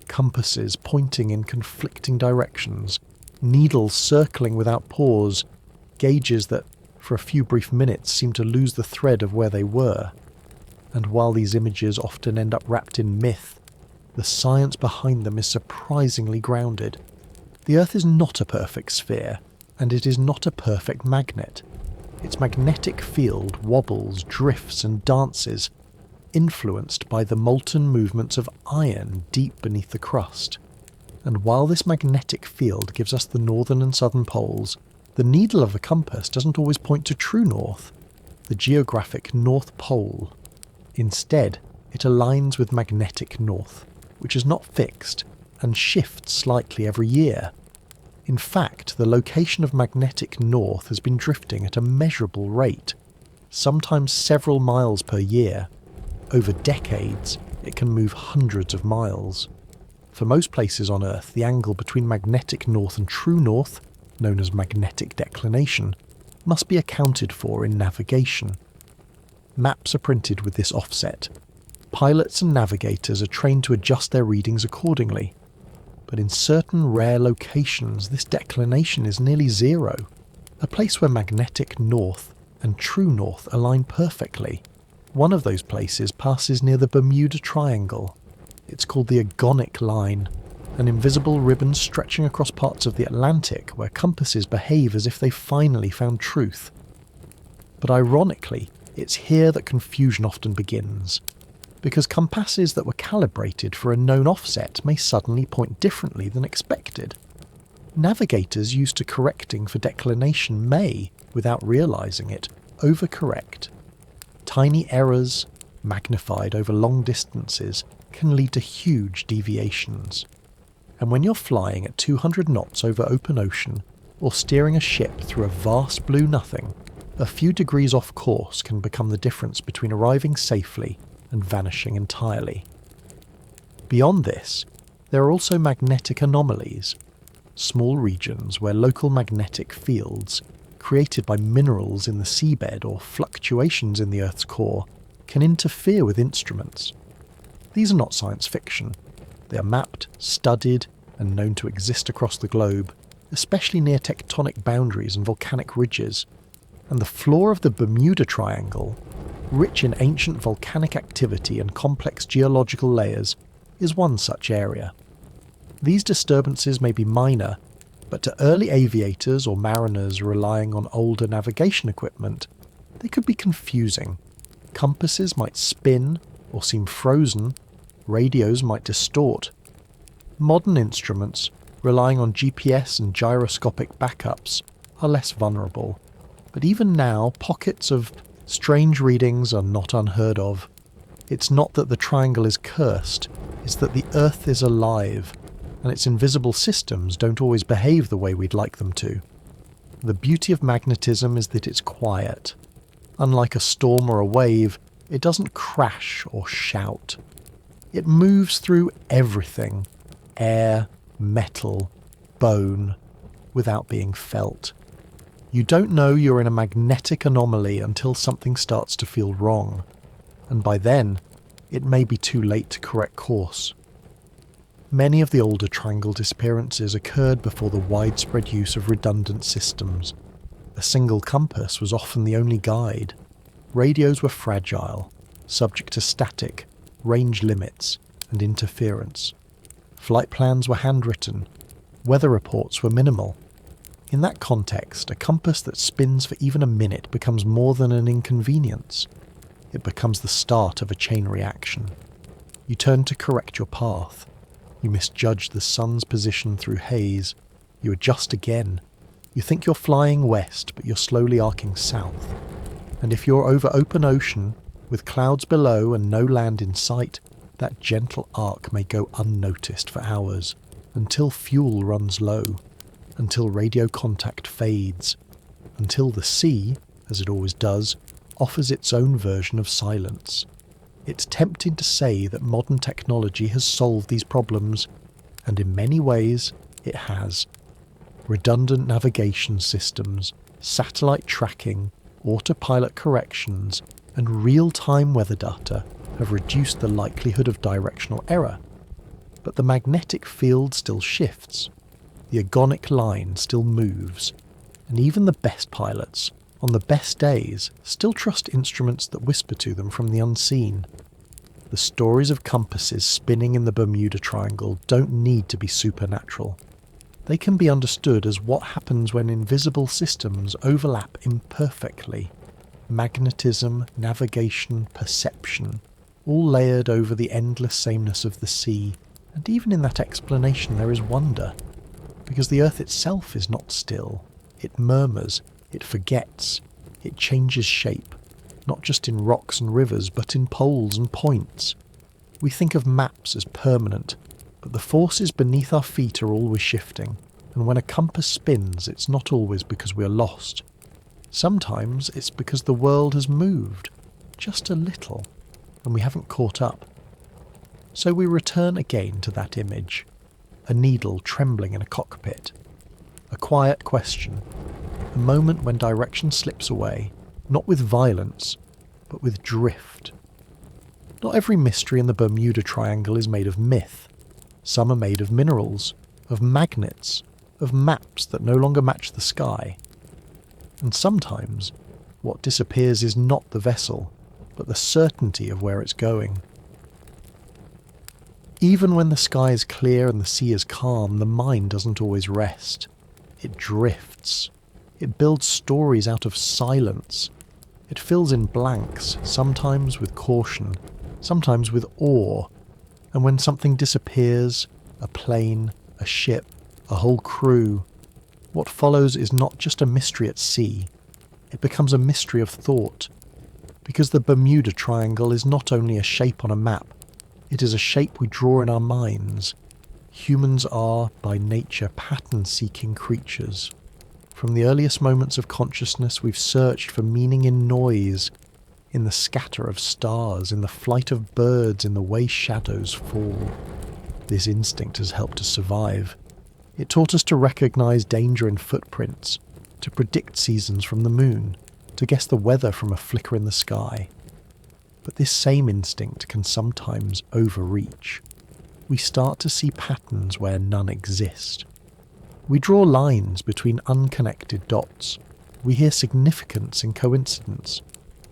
A: Compasses pointing in conflicting directions, needles circling without pause, gauges that, for a few brief minutes, seemed to lose the thread of where they were. And while these images often end up wrapped in myth, the science behind them is surprisingly grounded. The Earth is not a perfect sphere, and it is not a perfect magnet. Its magnetic field wobbles, drifts, and dances, influenced by the molten movements of iron deep beneath the crust. And while this magnetic field gives us the northern and southern poles, the needle of a compass doesn't always point to true north, the geographic North Pole. Instead, it aligns with magnetic north, which is not fixed and shifts slightly every year. In fact, the location of magnetic north has been drifting at a measurable rate, sometimes several miles per year. Over decades, it can move hundreds of miles. For most places on Earth, the angle between magnetic north and true north, known as magnetic declination, must be accounted for in navigation. Maps are printed with this offset. Pilots and navigators are trained to adjust their readings accordingly. But in certain rare locations, this declination is nearly zero, a place where magnetic north and true north align perfectly. One of those places passes near the Bermuda Triangle. It's called the agonic line, an invisible ribbon stretching across parts of the Atlantic where compasses behave as if they've finally found truth. But ironically, it's here that confusion often begins, because compasses that were calibrated for a known offset may suddenly point differently than expected. Navigators used to correcting for declination may, without realising it, overcorrect. Tiny errors, magnified over long distances, can lead to huge deviations. And when you're flying at 200 knots over open ocean, or steering a ship through a vast blue nothing, a few degrees off course can become the difference between arriving safely and vanishing entirely. Beyond this, there are also magnetic anomalies, small regions where local magnetic fields, created by minerals in the seabed or fluctuations in the Earth's core, can interfere with instruments. These are not science fiction. They are mapped, studied, and known to exist across the globe, especially near tectonic boundaries and volcanic ridges. And the floor of the Bermuda Triangle, rich in ancient volcanic activity and complex geological layers, is one such area. These disturbances may be minor, but to early aviators or mariners relying on older navigation equipment, they could be confusing. Compasses might spin or seem frozen, radios might distort. Modern instruments, relying on GPS and gyroscopic backups, are less vulnerable. But even now, pockets of strange readings are not unheard of. It's not that the triangle is cursed, it's that the Earth is alive, and its invisible systems don't always behave the way we'd like them to. The beauty of magnetism is that it's quiet. Unlike a storm or a wave, it doesn't crash or shout. It moves through everything, air, metal, bone, without being felt. You don't know you're in a magnetic anomaly until something starts to feel wrong, and by then, it may be too late to correct course. Many of the older triangle disappearances occurred before the widespread use of redundant systems. A single compass was often the only guide. Radios were fragile, subject to static, range limits, and interference. Flight plans were handwritten. Weather reports were minimal. In that context, a compass that spins for even a minute becomes more than an inconvenience. It becomes the start of a chain reaction. You turn to correct your path. You misjudge the sun's position through haze. You adjust again. You think you're flying west, but you're slowly arcing south. And if you're over open ocean, with clouds below and no land in sight, that gentle arc may go unnoticed for hours, until fuel runs low, until radio contact fades, until the sea, as it always does, offers its own version of silence. It's tempting to say that modern technology has solved these problems, and in many ways it has. Redundant navigation systems, satellite tracking, autopilot corrections, and real-time weather data have reduced the likelihood of directional error. But the magnetic field still shifts, the agonic line still moves, and even the best pilots, On the best days, still trust instruments that whisper to them from the unseen. The stories of compasses spinning in the Bermuda Triangle don't need to be supernatural. They can be understood as what happens when invisible systems overlap imperfectly. Magnetism, navigation, perception, all layered over the endless sameness of the sea. And even in that explanation there is wonder, because the earth itself is not still. It murmurs, it forgets, it changes shape, not just in rocks and rivers, but in poles and points. We think of maps as permanent, but the forces beneath our feet are always shifting, and when a compass spins, it's not always because we are lost. Sometimes it's because the world has moved, just a little, and we haven't caught up. So we return again to that image, a needle trembling in a cockpit, a quiet question, a moment when direction slips away, not with violence, but with drift. Not every mystery in the Bermuda Triangle is made of myth. Some are made of minerals, of magnets, of maps that no longer match the sky. And sometimes, what disappears is not the vessel, but the certainty of where it's going. Even when the sky is clear and the sea is calm, the mind doesn't always rest. It drifts. It builds stories out of silence. It fills in blanks, sometimes with caution, sometimes with awe. And when something disappears, a plane, a ship, a whole crew, what follows is not just a mystery at sea. It becomes a mystery of thought. Because the Bermuda Triangle is not only a shape on a map, it is a shape we draw in our minds. Humans are, by nature, pattern-seeking creatures. From the earliest moments of consciousness, we've searched for meaning in noise, in the scatter of stars, in the flight of birds, in the way shadows fall. This instinct has helped us survive. It taught us to recognize danger in footprints, to predict seasons from the moon, to guess the weather from a flicker in the sky. But this same instinct can sometimes overreach. We start to see patterns where none exist. We draw lines between unconnected dots. We hear significance in coincidence.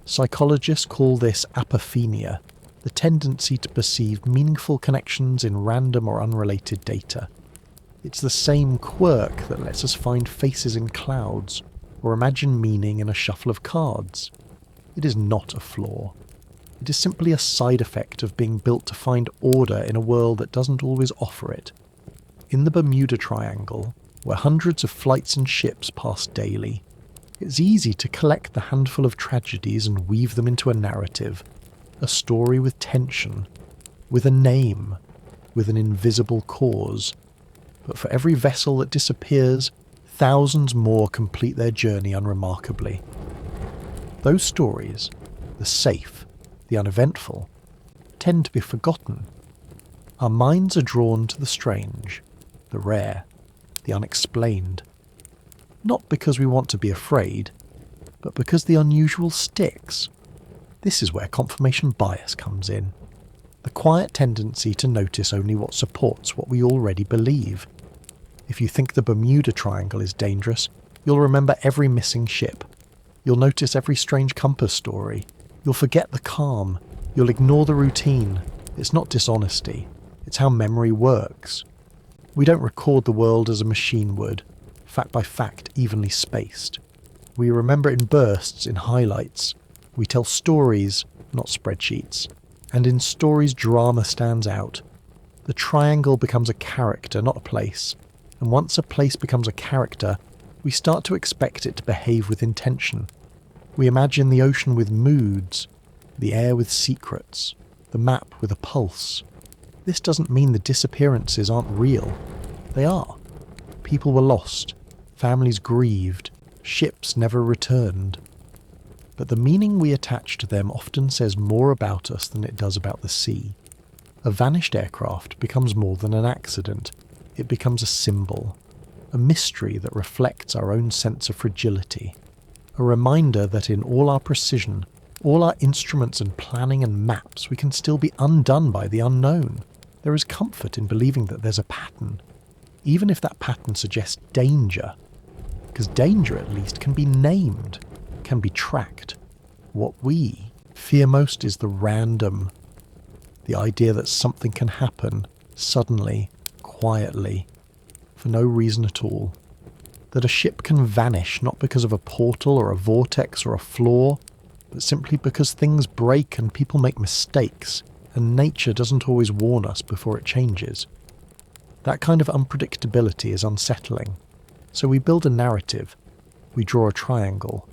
A: Psychologists call this apophenia, the tendency to perceive meaningful connections in random or unrelated data. It's the same quirk that lets us find faces in clouds, or imagine meaning in a shuffle of cards. It is not a flaw. It is simply a side effect of being built to find order in a world that doesn't always offer it. In the Bermuda Triangle, where hundreds of flights and ships pass daily, it's easy to collect the handful of tragedies and weave them into a narrative, a story with tension, with a name, with an invisible cause. But for every vessel that disappears, thousands more complete their journey unremarkably. Those stories, the safe, the uneventful, tend to be forgotten. Our minds are drawn to the strange, the rare, the unexplained. Not because we want to be afraid, but because the unusual sticks. This is where confirmation bias comes in. The quiet tendency to notice only what supports what we already believe. If you think the Bermuda Triangle is dangerous, you'll remember every missing ship. You'll notice every strange compass story. You'll forget the calm. You'll ignore the routine. It's not dishonesty. It's how memory works. We don't record the world as a machine would, fact by fact, evenly spaced. We remember in bursts, in highlights. We tell stories, not spreadsheets. And in stories, drama stands out. The triangle becomes a character, not a place. And once a place becomes a character, we start to expect it to behave with intention. We imagine the ocean with moods, the air with secrets, the map with a pulse. This doesn't mean the disappearances aren't real. They are. People were lost, families grieved, ships never returned. But the meaning we attach to them often says more about us than it does about the sea. A vanished aircraft becomes more than an accident. It becomes a symbol, a mystery that reflects our own sense of fragility, a reminder that in all our precision, all our instruments and planning and maps, we can still be undone by the unknown. There is comfort in believing that there's a pattern, even if that pattern suggests danger, because danger at least can be named. can be tracked. What we fear most is the random. The idea that something can happen suddenly, quietly, for no reason at all. That a ship can vanish not because of a portal or a vortex or a flaw, but simply because things break and people make mistakes, and nature doesn't always warn us before it changes. That kind of unpredictability is unsettling. So we build a narrative, we draw a triangle,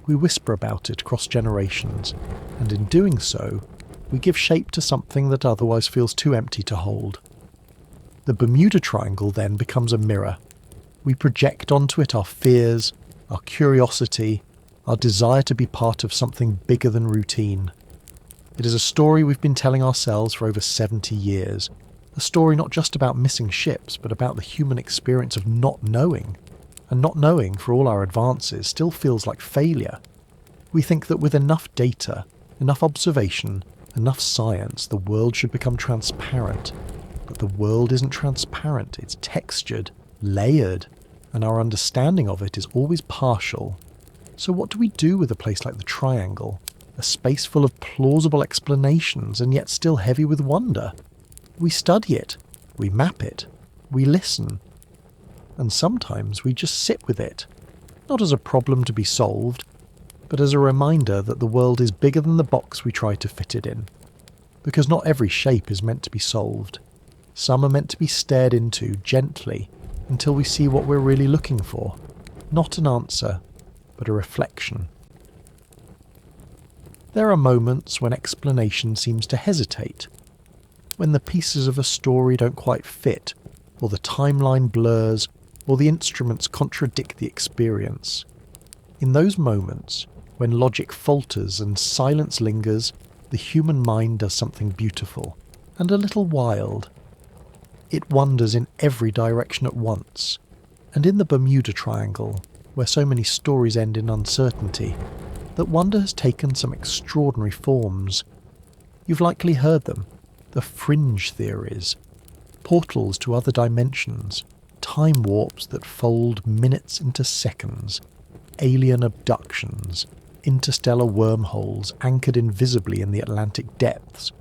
A: we whisper about it across generations, and in doing so, we give shape to something that otherwise feels too empty to hold. The Bermuda Triangle then becomes a mirror. We project onto it our fears, our curiosity, our desire to be part of something bigger than routine. It is a story we've been telling ourselves for over 70 years. A story not just about missing ships, but about the human experience of not knowing. And not knowing, for all our advances, still feels like failure. We think that with enough data, enough observation, enough science, the world should become transparent. But the world isn't transparent, it's textured, layered, and our understanding of it is always partial. So what do we do with a place like the Triangle? A space full of plausible explanations and yet still heavy with wonder. We study it, we map it, we listen. And sometimes we just sit with it, not as a problem to be solved, but as a reminder that the world is bigger than the box we try to fit it in. Because not every shape is meant to be solved. Some are meant to be stared into gently until we see what we're really looking for. Not an answer, but a reflection. There are moments when explanation seems to hesitate, when the pieces of a story don't quite fit, or the timeline blurs, or the instruments contradict the experience. In those moments, when logic falters and silence lingers, the human mind does something beautiful, and a little wild. It wanders in every direction at once, and in the Bermuda Triangle, where so many stories end in uncertainty, that wonder has taken some extraordinary forms. You've likely heard them, the fringe theories, portals to other dimensions, time warps that fold minutes into seconds, alien abductions, interstellar wormholes anchored invisibly in the Atlantic depths.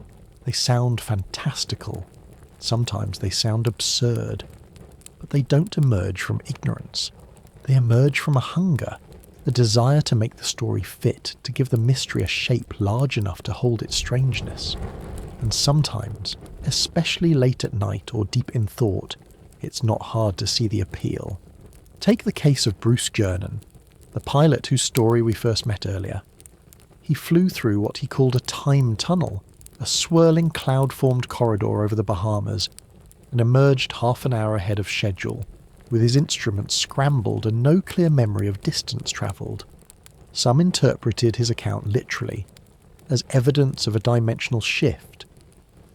A: They sound fantastical. Sometimes they sound absurd. But they don't emerge from ignorance. They emerge from a hunger, a desire to make the story fit, to give the mystery a shape large enough to hold its strangeness. And sometimes, especially late at night or deep in thought, it's not hard to see the appeal. Take the case of Bruce Jernan, the pilot whose story we first met earlier. He flew through what he called a time tunnel, a swirling cloud-formed corridor over the Bahamas, and emerged half an hour ahead of schedule, with his instruments scrambled and no clear memory of distance travelled. Some interpreted his account literally, as evidence of a dimensional shift,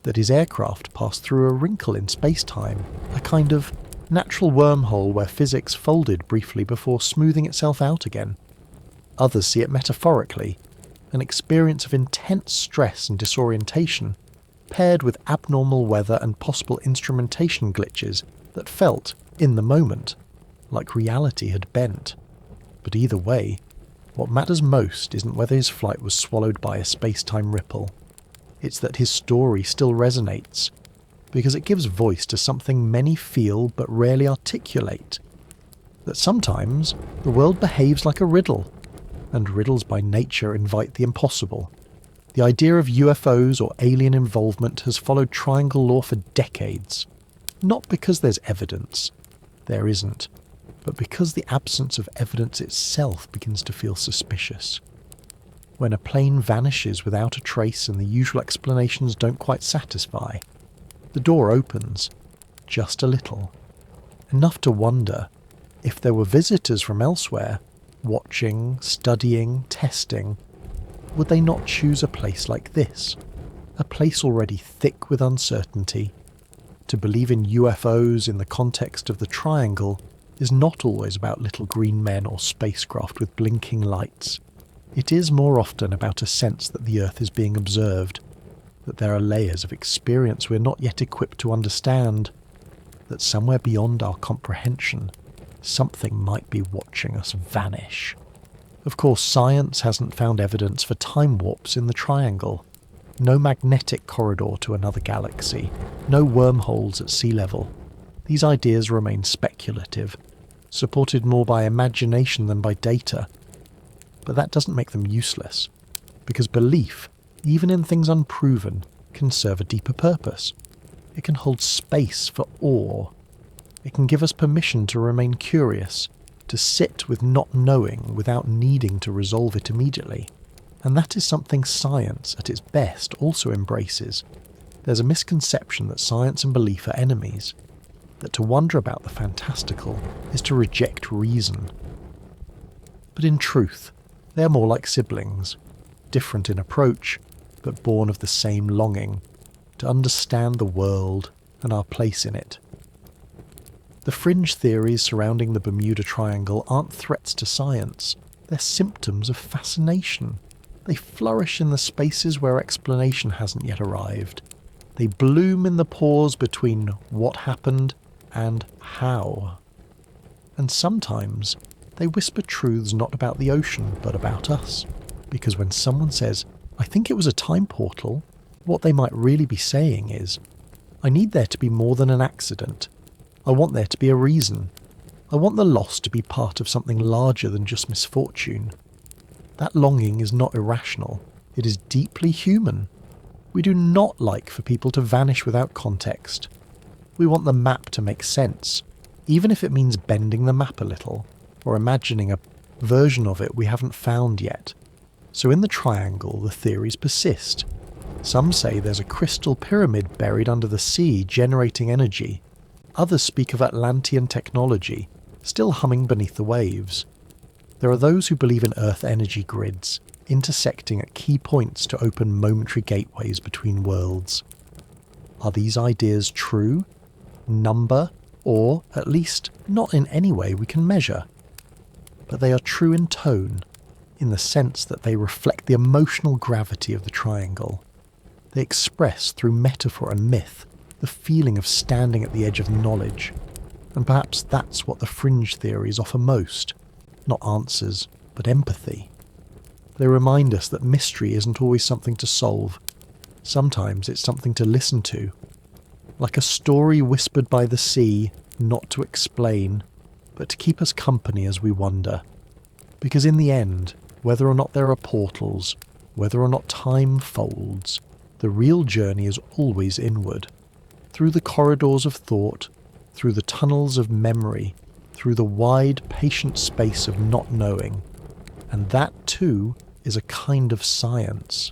A: that his aircraft passed through a wrinkle in space-time, a kind of natural wormhole where physics folded briefly before smoothing itself out again. Others see it metaphorically, an experience of intense stress and disorientation, paired with abnormal weather and possible instrumentation glitches that felt, in the moment, like reality had bent. But either way, what matters most isn't whether his flight was swallowed by a space-time ripple. It's that his story still resonates, because it gives voice to something many feel but rarely articulate. That sometimes the world behaves like a riddle, and riddles by nature invite the impossible. The idea of UFOs or alien involvement has followed triangle law for decades. Not because there's evidence. There isn't. But because the absence of evidence itself begins to feel suspicious. When a plane vanishes without a trace and the usual explanations don't quite satisfy, the door opens, just a little. Enough to wonder, if there were visitors from elsewhere, watching, studying, testing, would they not choose a place like this? A place already thick with uncertainty. To believe in UFOs in the context of the Triangle is not always about little green men or spacecraft with blinking lights. It is more often about a sense that the Earth is being observed, that there are layers of experience we're not yet equipped to understand, that somewhere beyond our comprehension, something might be watching us vanish. Of course, science hasn't found evidence for time warps in the triangle. No magnetic corridor to another galaxy. No wormholes at sea level. These ideas remain speculative, supported more by imagination than by data. But that doesn't make them useless, because belief, even in things unproven, can serve a deeper purpose. It can hold space for awe. It can give us permission to remain curious, to sit with not knowing without needing to resolve it immediately. And that is something science, at its best, also embraces. There's a misconception that science and belief are enemies, that to wonder about the fantastical is to reject reason. But in truth, they are more like siblings, different in approach, but born of the same longing, to understand the world and our place in it. The fringe theories surrounding the Bermuda Triangle aren't threats to science, they're symptoms of fascination. They flourish in the spaces where explanation hasn't yet arrived. They bloom in the pause between what happened and how. And sometimes they whisper truths not about the ocean, but about us. Because when someone says, "I think it was a time portal," what they might really be saying is, "I need there to be more than an accident. I want there to be a reason. I want the loss to be part of something larger than just misfortune." That longing is not irrational. It is deeply human. We do not like for people to vanish without context. We want the map to make sense, even if it means bending the map a little, or imagining a version of it we haven't found yet. So in the triangle, the theories persist. Some say there's a crystal pyramid buried under the sea generating energy. Others speak of Atlantean technology, still humming beneath the waves. There are those who believe in Earth energy grids, intersecting at key points to open momentary gateways between worlds. Are these ideas true, number, or, at least, not in any way we can measure? But they are true in tone, in the sense that they reflect the emotional gravity of the triangle. They express, through metaphor and myth, the feeling of standing at the edge of knowledge. And perhaps that's what the fringe theories offer most. Not answers, but empathy. They remind us that mystery isn't always something to solve. Sometimes it's something to listen to. Like a story whispered by the sea, not to explain, but to keep us company as we wonder. Because in the end, whether or not there are portals, whether or not time folds, the real journey is always inward. Through the corridors of thought, through the tunnels of memory, through the wide, patient space of not knowing. And that, too, is a kind of science.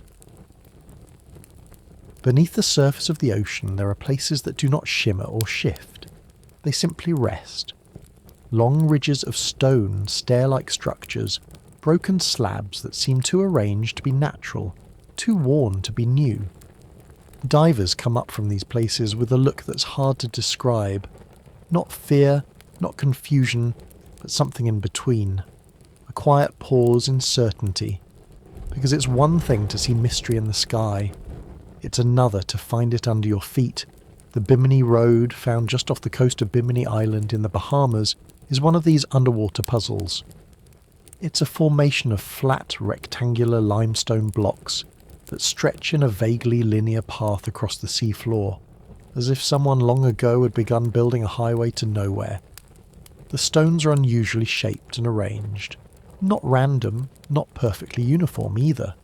A: Beneath the surface of the ocean, there are places that do not shimmer or shift. They simply rest. Long ridges of stone, stair-like structures, broken slabs that seem too arranged to be natural, too worn to be new. Divers come up from these places with a look that's hard to describe. Not fear, not confusion, but something in between. A quiet pause in certainty. Because it's one thing to see mystery in the sky. It's another to find it under your feet. The Biminy Road, found just off the coast of Biminy Island in the Bahamas, is one of these underwater puzzles. It's a formation of flat, rectangular limestone blocks that stretch in a vaguely linear path across the seafloor, as if someone long ago had begun building a highway to nowhere. The stones are unusually shaped and arranged. Not random, not perfectly uniform either.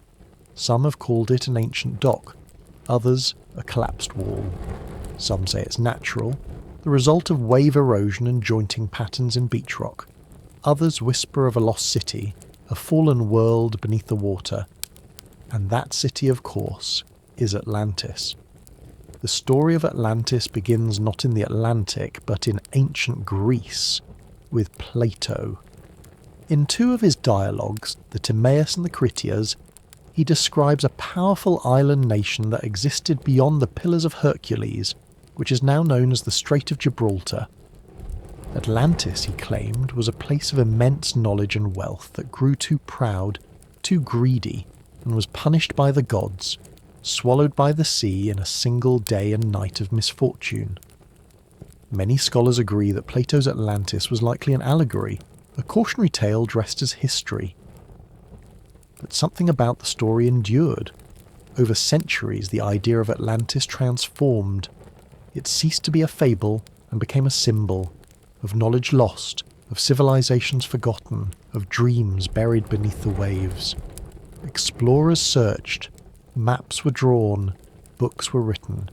A: Some have called it an ancient dock, others a collapsed wall. Some say it's natural, the result of wave erosion and jointing patterns in beach rock. Others whisper of a lost city, a fallen world beneath the water. And that city, of course, is Atlantis. The story of Atlantis begins not in the Atlantic, but in ancient Greece, with Plato. In two of his dialogues, the Timaeus and the Critias, he describes a powerful island nation that existed beyond the Pillars of Hercules, which is now known as the Strait of Gibraltar. Atlantis, he claimed, was a place of immense knowledge and wealth that grew too proud, too greedy, and was punished by the gods, swallowed by the sea in a single day and night of misfortune. Many scholars agree that Plato's Atlantis was likely an allegory, a cautionary tale dressed as history. but something about the story endured. Over centuries, the idea of Atlantis transformed. It ceased to be a fable and became a symbol of knowledge lost, of civilizations forgotten, of dreams buried beneath the waves. Explorers searched, maps were drawn, books were written,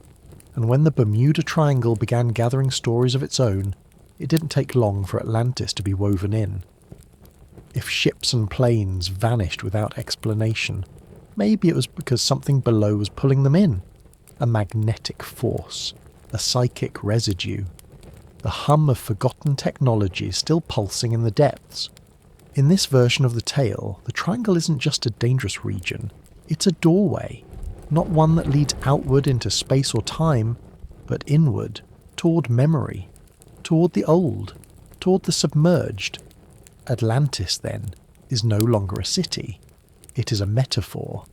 A: and when the Bermuda Triangle began gathering stories of its own, it didn't take long for Atlantis to be woven in. If ships and planes vanished without explanation, maybe it was because something below was pulling them in. A magnetic force, a psychic residue, the hum of forgotten technology still pulsing in the depths. In this version of the tale, the triangle isn't just a dangerous region, it's a doorway, not one that leads outward into space or time, but inward, toward memory, toward the old, toward the submerged. Atlantis, then, is no longer a city. It is a metaphor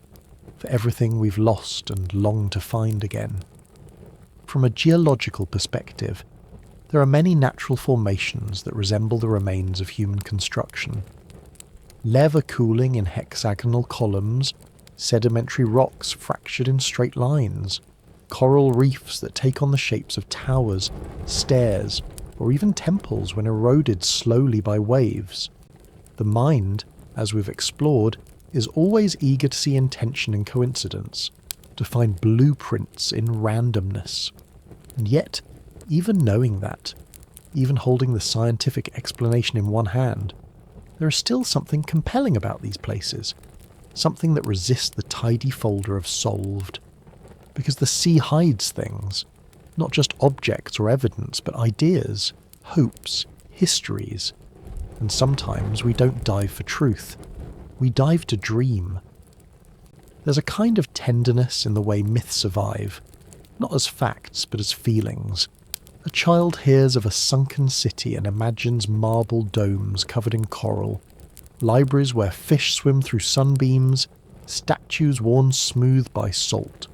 A: for everything we've lost and long to find again. From a geological perspective, there are many natural formations that resemble the remains of human construction. Lava cooling in hexagonal columns, sedimentary rocks fractured in straight lines, coral reefs that take on the shapes of towers, stairs, or even temples when eroded slowly by waves. The mind, as we've explored, is always eager to see intention in coincidence, to find blueprints in randomness. And yet, even knowing that, even holding the scientific explanation in one hand, there is still something compelling about these places, something that resists the tidy folder of solved. Because the sea hides things, not just objects or evidence, but ideas, hopes, histories. And sometimes we don't dive for truth, we dive to dream. There's a kind of tenderness in the way myths survive, not as facts but as feelings. A child hears of a sunken city and imagines marble domes covered in coral, libraries where fish swim through sunbeams, statues worn smooth by salt.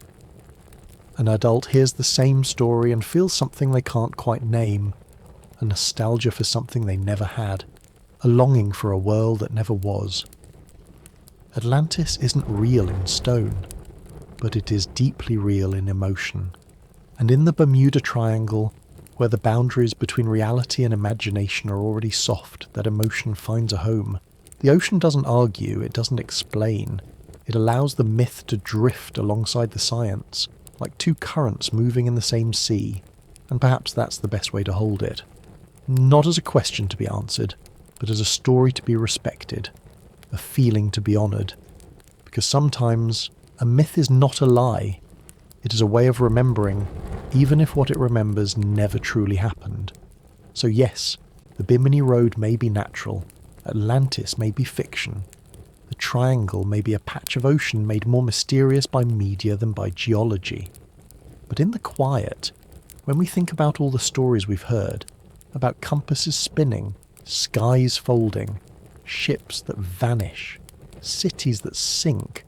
A: An adult hears the same story and feels something they can't quite name, a nostalgia for something they never had, a longing for a world that never was. Atlantis isn't real in stone, but it is deeply real in emotion. And in the Bermuda Triangle, where the boundaries between reality and imagination are already soft, that emotion finds a home. The ocean doesn't argue, it doesn't explain. It allows the myth to drift alongside the science, like two currents moving in the same sea, and perhaps that's the best way to hold it. Not as a question to be answered, but as a story to be respected, a feeling to be honoured. Because sometimes a myth is not a lie, it is a way of remembering, even if what it remembers never truly happened. So yes, the Biminy Road may be natural, Atlantis may be fiction, the triangle may be a patch of ocean made more mysterious by media than by geology. But in the quiet, when we think about all the stories we've heard, about compasses spinning, skies folding, ships that vanish, cities that sink,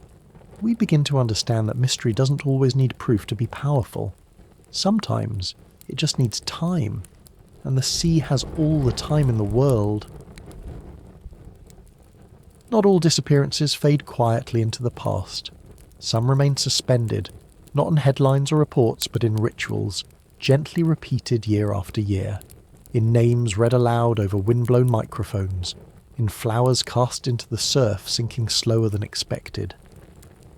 A: we begin to understand that mystery doesn't always need proof to be powerful. Sometimes it just needs time, and the sea has all the time in the world. Not all disappearances fade quietly into the past. Some remain suspended, not in headlines or reports, but in rituals, gently repeated year after year, in names read aloud over windblown microphones, in flowers cast into the surf sinking slower than expected,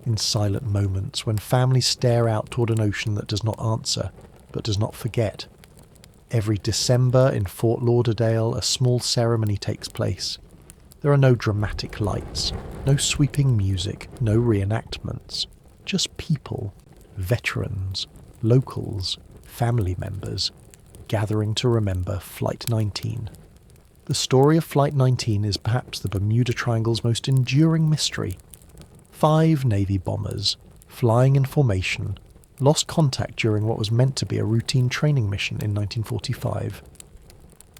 A: in silent moments when families stare out toward an ocean that does not answer, but does not forget. Every December in Fort Lauderdale, a small ceremony takes place. There are no dramatic lights, no sweeping music, no reenactments. Just people, veterans, locals, family members, gathering to remember Flight 19. The story of Flight 19 is perhaps the Bermuda Triangle's most enduring mystery. 5 Navy bombers, flying in formation, lost contact during what was meant to be a routine training mission in 1945.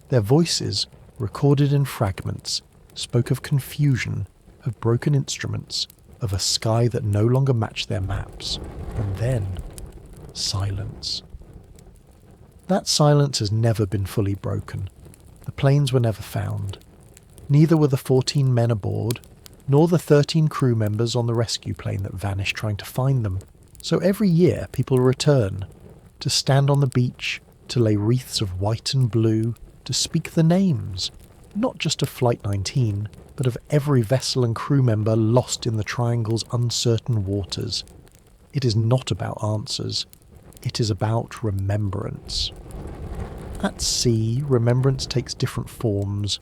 A: Their voices, recorded in fragments, spoke of confusion, of broken instruments, of a sky that no longer matched their maps, and then silence. That silence has never been fully broken. The planes were never found. Neither were the 14 men aboard, nor the 13 crew members on the rescue plane that vanished trying to find them. So every year people return, to stand on the beach, to lay wreaths of white and blue, to speak the names, not just of Flight 19, but of every vessel and crew member lost in the Triangle's uncertain waters. It is not about answers, it is about remembrance. At sea, remembrance takes different forms.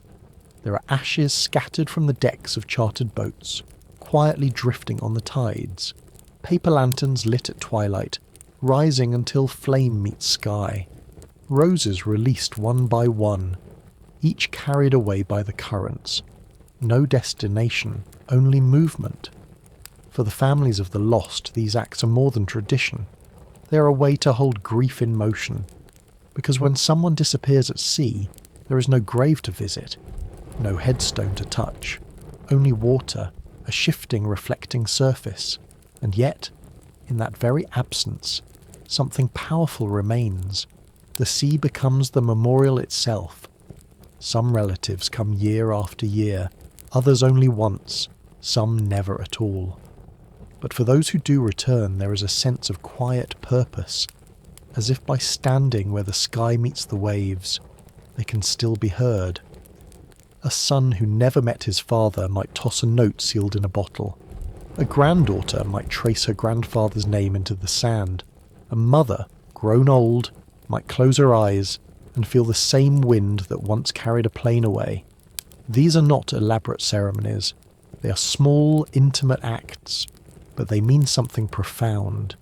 A: There are ashes scattered from the decks of chartered boats, quietly drifting on the tides. Paper lanterns lit at twilight, rising until flame meets sky. Roses released one by one, each carried away by the currents. No destination, only movement. For the families of the lost, these acts are more than tradition. They are a way to hold grief in motion. Because when someone disappears at sea, there is no grave to visit, no headstone to touch, only water, a shifting, reflecting surface. And yet, in that very absence, something powerful remains. The sea becomes the memorial itself. Some relatives come year after year, others only once, some never at all. But for those who do return, there is a sense of quiet purpose, as if by standing where the sky meets the waves, they can still be heard. A son who never met his father might toss a note sealed in a bottle. A granddaughter might trace her grandfather's name into the sand. A mother, grown old, might close her eyes and feel the same wind that once carried a plane away. These are not elaborate ceremonies. They are small, intimate acts, but they mean something profound,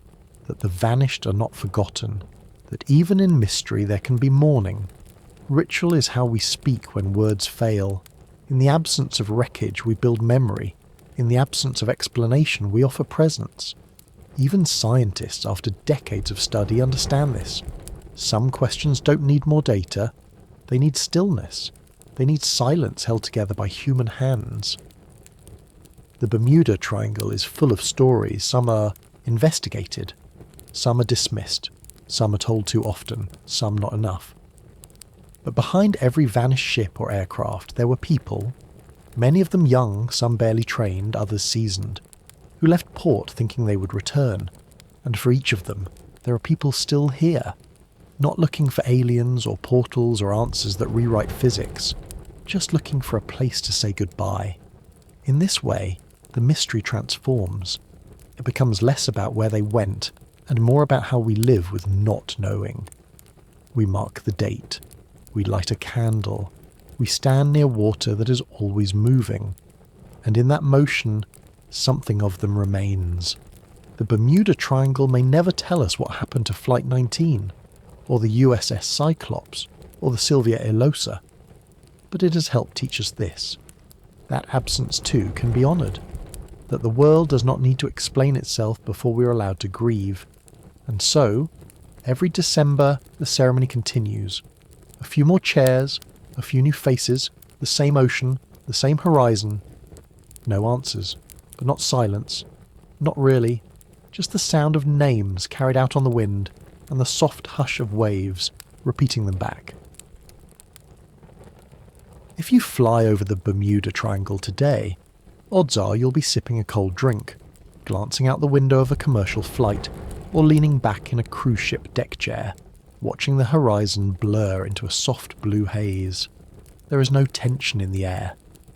A: that the vanished are not forgotten, that even in mystery there can be mourning. Ritual is how we speak when words fail. In the absence of wreckage, we build memory. In the absence of explanation, we offer presence. Even scientists, after decades of study, understand this. Some questions don't need more data. They need stillness. They need silence held together by human hands. The Bermuda Triangle is full of stories. Some are investigated. Some are dismissed. Some are told too often. Some not enough. But behind every vanished ship or aircraft, there were people, many of them young, some barely trained, others seasoned, who left port thinking they would return. And for each of them, there are people still here, not looking for aliens or portals or answers that rewrite physics, just looking for a place to say goodbye. In this way, the mystery transforms. It becomes less about where they went and more about how we live with not knowing. We mark the date. We light a candle. We stand near water that is always moving. And in that motion, something of them remains. The Bermuda Triangle may never tell us what happened to Flight 19, or the USS Cyclops, or the Sylvia Elosa. But it has helped teach us this. That absence too can be honoured. That the world does not need to explain itself before we are allowed to grieve. And so, every December, the ceremony continues. A few more chairs, a few new faces, the same ocean, the same horizon. No answers, but not silence. Not really. Just the sound of names carried out on the wind, and the soft hush of waves, repeating them back. If you fly over the Bermuda Triangle today, odds are you'll be sipping a cold drink, glancing out the window of a commercial flight, or leaning back in a cruise ship deck chair, watching the horizon blur into a soft blue haze. There is no tension in the air,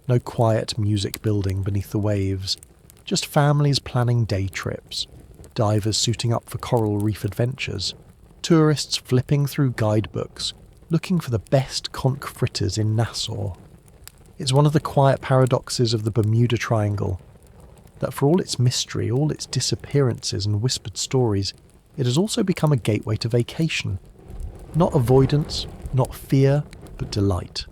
A: no quiet music building beneath the waves, just families planning day trips, divers suiting up for coral reef adventures, tourists flipping through guidebooks, looking for the best conch fritters in Nassau. It's one of the quiet paradoxes of the Bermuda Triangle, that for all its mystery, all its disappearances and whispered stories, it has also become a gateway to vacation. Not avoidance, not fear, but delight.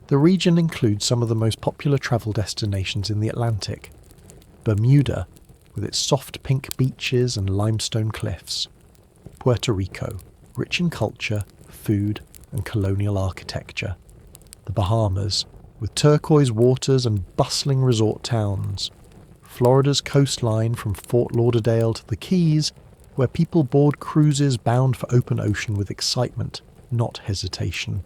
A: The region includes some of the most popular travel destinations in the Atlantic. Bermuda, with its soft pink beaches and limestone cliffs. Puerto Rico, rich in culture, food, and colonial architecture. The Bahamas, with turquoise waters and bustling resort towns. Florida's coastline from Fort Lauderdale to the Keys, where people board cruises bound for open ocean with excitement, not hesitation.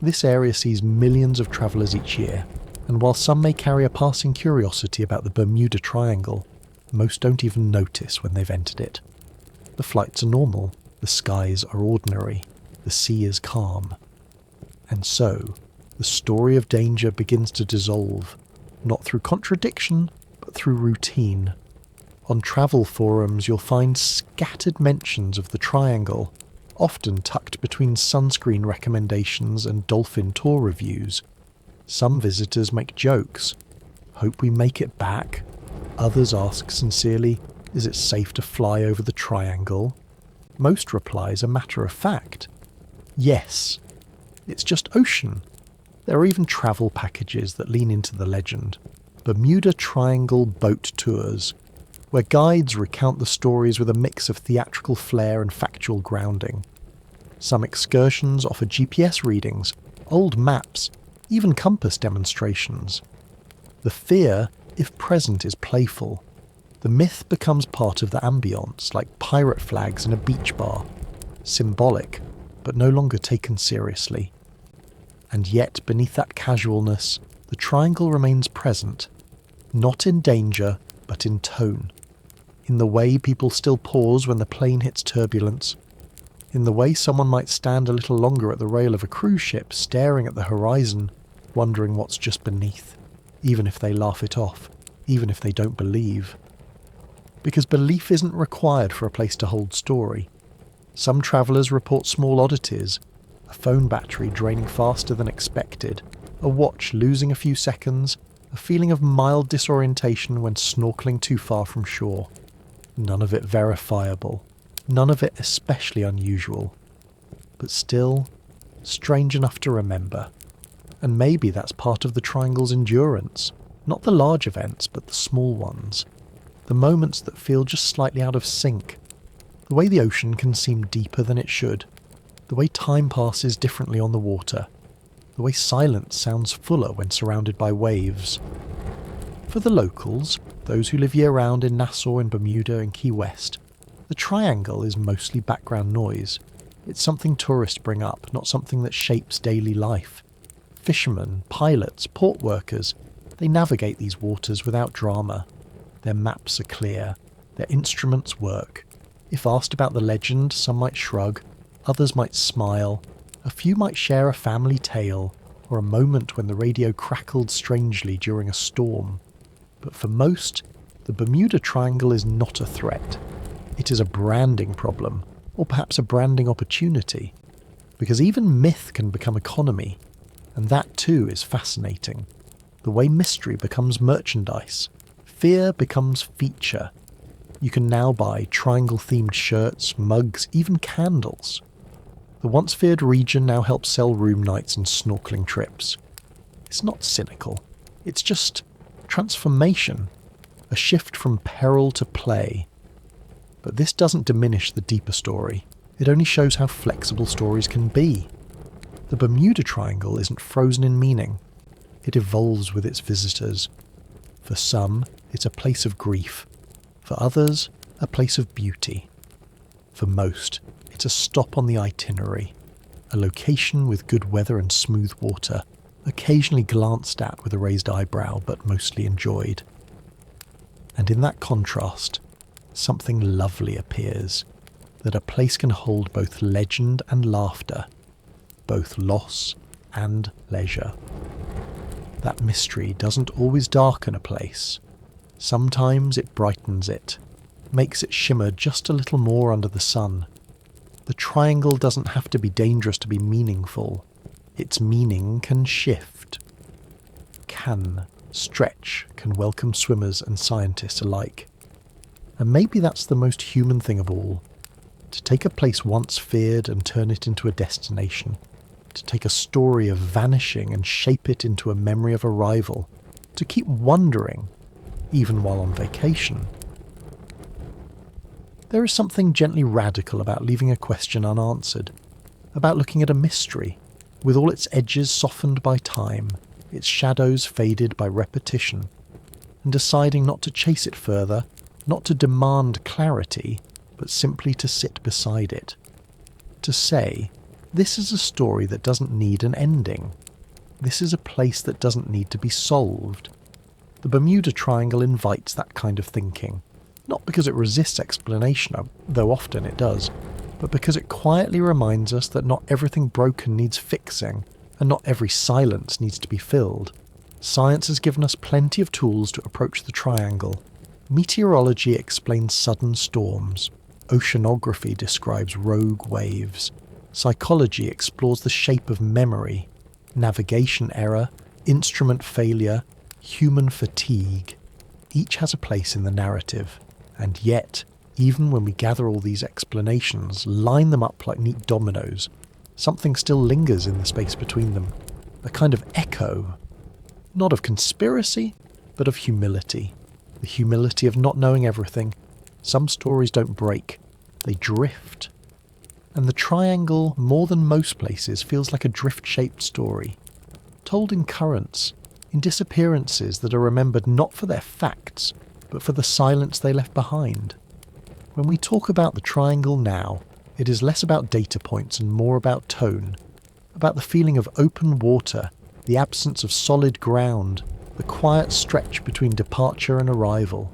A: This area sees millions of travellers each year, And while some may carry a passing curiosity about the Bermuda Triangle, most don't even notice when they've entered it. The flights are normal, the skies are ordinary, the sea is calm. And so, the story of danger begins to dissolve, not through contradiction, but through routine. On travel forums you'll find scattered mentions of the triangle, often tucked between sunscreen recommendations and dolphin tour reviews. Some visitors make jokes. Hope we make it back. Others ask sincerely, is it safe to fly over the triangle? Most replies are matter of fact. Yes. It's just ocean. There are even travel packages that lean into the legend. Bermuda Triangle boat tours, where guides recount the stories with a mix of theatrical flair and factual grounding. Some excursions offer GPS readings, old maps, even compass demonstrations. The fear, if present, is playful. The myth becomes part of the ambience, like pirate flags in a beach bar. Symbolic, but no longer taken seriously. And yet, beneath that casualness, the triangle remains present. Not in danger, but in tone. In the way people still pause when the plane hits turbulence. In the way someone might stand a little longer at the rail of a cruise ship, staring at the horizon, wondering what's just beneath, even if they laugh it off, even if they don't believe. Because belief isn't required for a place to hold story. Some travellers report small oddities, a phone battery draining faster than expected, a watch losing a few seconds, a feeling of mild disorientation when snorkeling too far from shore. None of it verifiable, none of it especially unusual, but still strange enough to remember. And maybe that's part of the triangle's endurance, not the large events, but the small ones. The moments that feel just slightly out of sync. The way the ocean can seem deeper than it should. The way time passes differently on the water. The way silence sounds fuller when surrounded by waves. For the locals, those who live year-round in Nassau and Bermuda and Key West, the triangle is mostly background noise. It's something tourists bring up, not something that shapes daily life. Fishermen, pilots, port workers, they navigate these waters without drama. Their maps are clear. Their instruments work. If asked about the legend, some might shrug, others might smile, a few might share a family tale, or a moment when the radio crackled strangely during a storm. But for most, the Bermuda Triangle is not a threat. It is a branding problem, or perhaps a branding opportunity. Because even myth can become economy, and that too is fascinating. The way mystery becomes merchandise. Fear becomes feature. You can now buy triangle-themed shirts, mugs, even candles. The once feared region now helps sell room nights and snorkeling trips. It's not cynical. It's just transformation. A shift from peril to play. But this doesn't diminish the deeper story. It only shows how flexible stories can be. The Bermuda Triangle isn't frozen in meaning. It evolves with its visitors. For some, it's a place of grief. For others, a place of beauty. For most, it's a stop on the itinerary. A location with good weather and smooth water, occasionally glanced at with a raised eyebrow, but mostly enjoyed. And in that contrast, something lovely appears, that a place can hold both legend and laughter, both loss and leisure. That mystery doesn't always darken a place. Sometimes it brightens it, makes it shimmer just a little more under the sun. The triangle doesn't have to be dangerous to be meaningful. Its meaning can shift, can stretch, can welcome swimmers and scientists alike. And maybe that's the most human thing of all, to take a place once feared and turn it into a destination. To take a story of vanishing and shape it into a memory of arrival, to keep wondering, even while on vacation. There is something gently radical about leaving a question unanswered, about looking at a mystery, with all its edges softened by time, its shadows faded by repetition, and deciding not to chase it further, not to demand clarity, but simply to sit beside it. To say, this is a story that doesn't need an ending. This is a place that doesn't need to be solved. The Bermuda Triangle invites that kind of thinking, not because it resists explanation, though often it does, but because it quietly reminds us that not everything broken needs fixing, and not every silence needs to be filled. Science has given us plenty of tools to approach the triangle. Meteorology explains sudden storms. Oceanography describes rogue waves. Psychology explores the shape of memory. Navigation error, instrument failure, human fatigue. Each has a place in the narrative. And yet, even when we gather all these explanations, line them up like neat dominoes, something still lingers in the space between them. A kind of echo. Not of conspiracy, but of humility. The humility of not knowing everything. Some stories don't break, they drift. And the triangle, more than most places, feels like a drift-shaped story. Told in currents, in disappearances that are remembered not for their facts, but for the silence they left behind. When we talk about the triangle now, it is less about data points and more about tone, about the feeling of open water, the absence of solid ground, the quiet stretch between departure and arrival.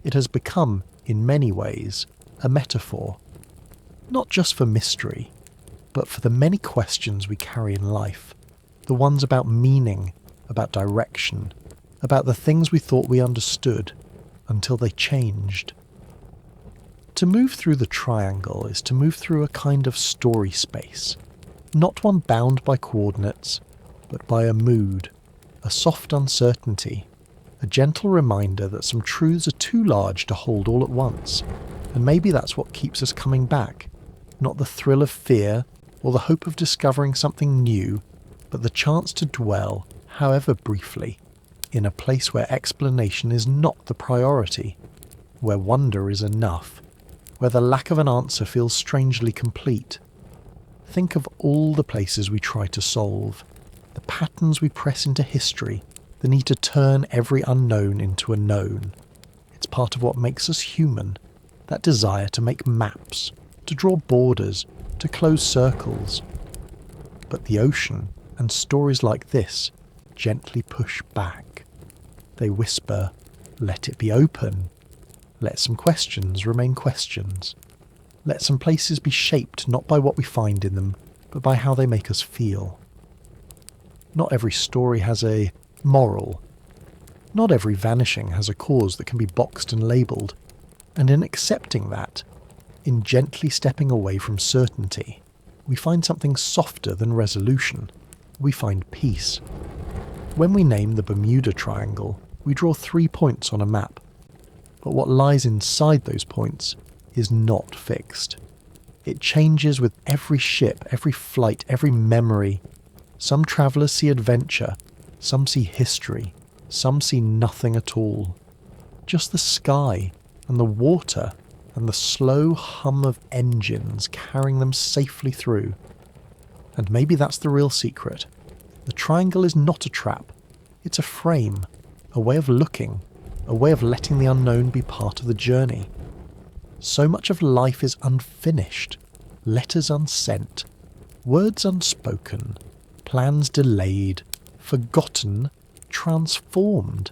A: It has become, in many ways, a metaphor. Not just for mystery, but for the many questions we carry in life. The ones about meaning, about direction, about the things we thought we understood, until they changed. To move through the triangle is to move through a kind of story space, not one bound by coordinates, but by a mood, a soft uncertainty, a gentle reminder that some truths are too large to hold all at once, and maybe that's what keeps us coming back, not the thrill of fear or the hope of discovering something new, but the chance to dwell, however briefly, in a place where explanation is not the priority, where wonder is enough, where the lack of an answer feels strangely complete. Think of all the places we try to solve, the patterns we press into history, the need to turn every unknown into a known. It's part of what makes us human, that desire to make maps, to draw borders, to close circles. But the ocean, and stories like this, gently push back. They whisper, let it be open. Let some questions remain questions. Let some places be shaped not by what we find in them, but by how they make us feel. Not every story has a moral. Not every vanishing has a cause that can be boxed and labelled. And in accepting that, in gently stepping away from certainty, we find something softer than resolution. We find peace. When we name the Bermuda Triangle, we draw 3 points on a map. But what lies inside those points is not fixed. It changes with every ship, every flight, every memory. Some travellers see adventure, some see history, some see nothing at all. Just the sky and the water and the slow hum of engines carrying them safely through. And maybe that's the real secret. The triangle is not a trap. It's a frame, a way of looking, a way of letting the unknown be part of the journey. So much of life is unfinished, letters unsent, words unspoken, plans delayed, forgotten, transformed.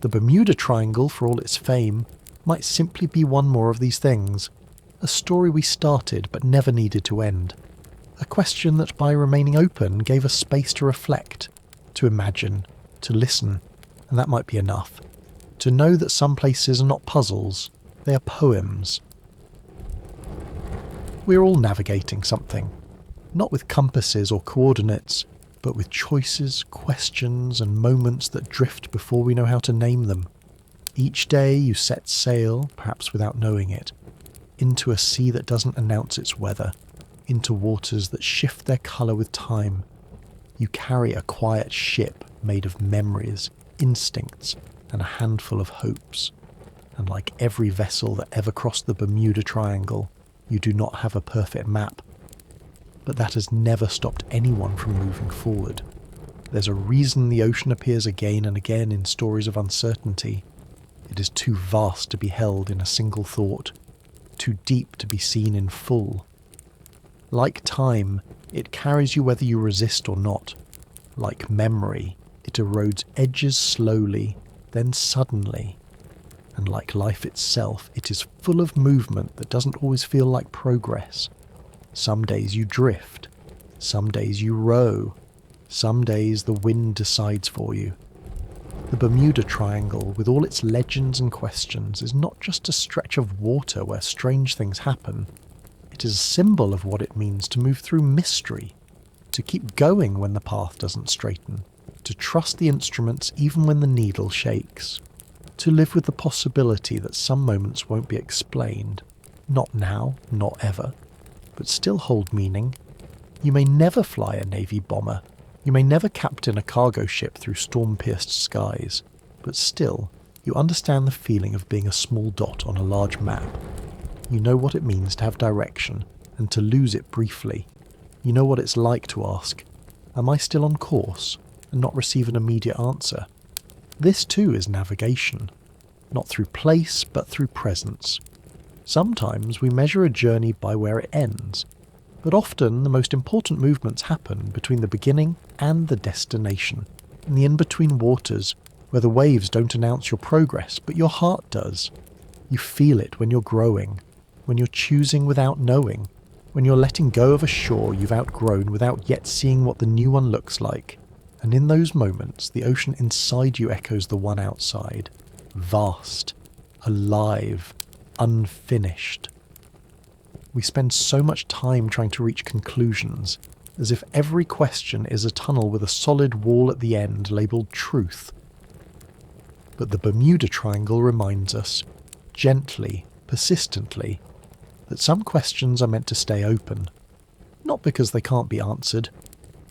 A: The Bermuda Triangle, for all its fame, might simply be one more of these things, a story we started but never needed to end, a question that by remaining open gave us space to reflect, to imagine, to listen, and that might be enough. To know that some places are not puzzles, they are poems. We're all navigating something, not with compasses or coordinates, but with choices, questions, and moments that drift before we know how to name them. Each day you set sail, perhaps without knowing it, into a sea that doesn't announce its weather, into waters that shift their colour with time. You carry a quiet ship made of memories, instincts, and a handful of hopes. And like every vessel that ever crossed the Bermuda Triangle, you do not have a perfect map. But that has never stopped anyone from moving forward. There's a reason the ocean appears again and again in stories of uncertainty. It is too vast to be held in a single thought, too deep to be seen in full. Like time, it carries you whether you resist or not. Like memory, it erodes edges slowly, then suddenly. And like life itself, it is full of movement that doesn't always feel like progress. Some days you drift, some days you row, some days the wind decides for you. The Bermuda Triangle, with all its legends and questions, is not just a stretch of water where strange things happen. It is a symbol of what it means to move through mystery, to keep going when the path doesn't straighten, to trust the instruments even when the needle shakes, to live with the possibility that some moments won't be explained, not now, not ever, but still hold meaning. You may never fly a Navy bomber, you may never captain a cargo ship through storm-pierced skies, but still, you understand the feeling of being a small dot on a large map. You know what it means to have direction, and to lose it briefly. You know what it's like to ask, am I still on course, and not receive an immediate answer? This too is navigation, not through place but through presence. Sometimes we measure a journey by where it ends, but often the most important movements happen between the beginning and the destination, in the in-between waters where the waves don't announce your progress but your heart does. You feel it when you're growing, when you're choosing without knowing, when you're letting go of a shore you've outgrown without yet seeing what the new one looks like. And in those moments, the ocean inside you echoes the one outside. Vast, alive, unfinished. We spend so much time trying to reach conclusions, as if every question is a tunnel with a solid wall at the end labelled truth. But the Bermuda Triangle reminds us, gently, persistently, that some questions are meant to stay open, not because they can't be answered,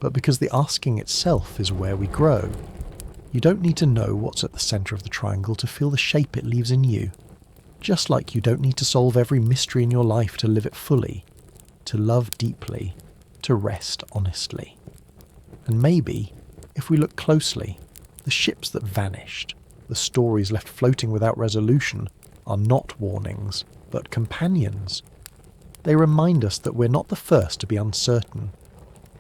A: but because the asking itself is where we grow. You don't need to know what's at the centre of the triangle to feel the shape it leaves in you. Just like you don't need to solve every mystery in your life to live it fully, to love deeply, to rest honestly. And maybe, if we look closely, the ships that vanished, the stories left floating without resolution, are not warnings, but companions. They remind us that we're not the first to be uncertain,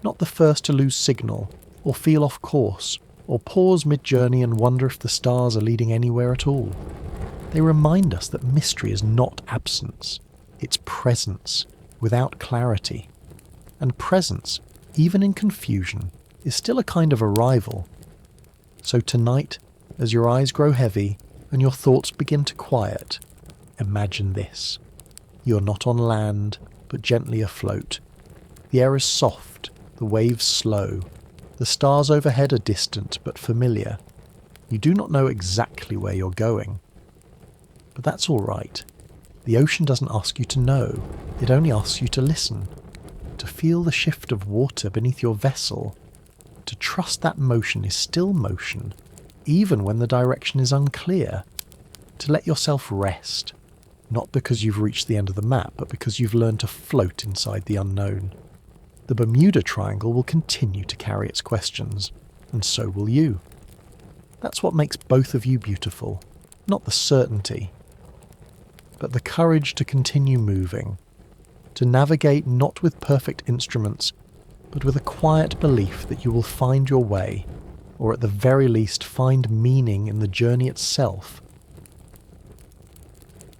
A: not the first to lose signal, or feel off course, or pause mid-journey and wonder if the stars are leading anywhere at all. They remind us that mystery is not absence, it's presence, without clarity. And presence, even in confusion, is still a kind of arrival. So tonight, as your eyes grow heavy and your thoughts begin to quiet, imagine this. You're not on land, but gently afloat. The air is soft, the waves slow. The stars overhead are distant but familiar. You do not know exactly where you're going. But that's all right. The ocean doesn't ask you to know. It only asks you to listen, to feel the shift of water beneath your vessel, to trust that motion is still motion, even when the direction is unclear, to let yourself rest, not because you've reached the end of the map, but because you've learned to float inside the unknown. The Bermuda Triangle will continue to carry its questions, and so will you. That's what makes both of you beautiful, not the certainty, but the courage to continue moving, to navigate not with perfect instruments, but with a quiet belief that you will find your way, or at the very least find meaning in the journey itself.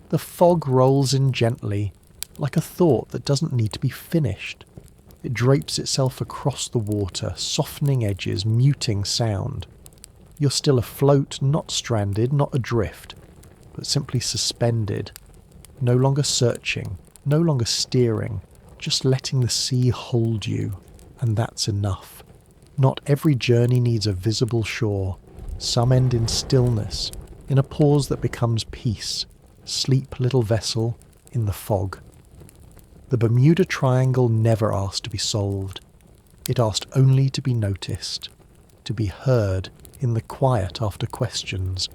A: The fog rolls in gently, like a thought that doesn't need to be finished. It drapes itself across the water, softening edges, muting sound. You're still afloat, not stranded, not adrift, but simply suspended, no longer searching, no longer steering, just letting the sea hold you, and that's enough. Not every journey needs a visible shore. Some end in stillness, in a pause that becomes peace. Sleep, little vessel, in the fog. The Bermuda Triangle never asked to be solved. It asked only to be noticed, to be heard in the quiet after questions,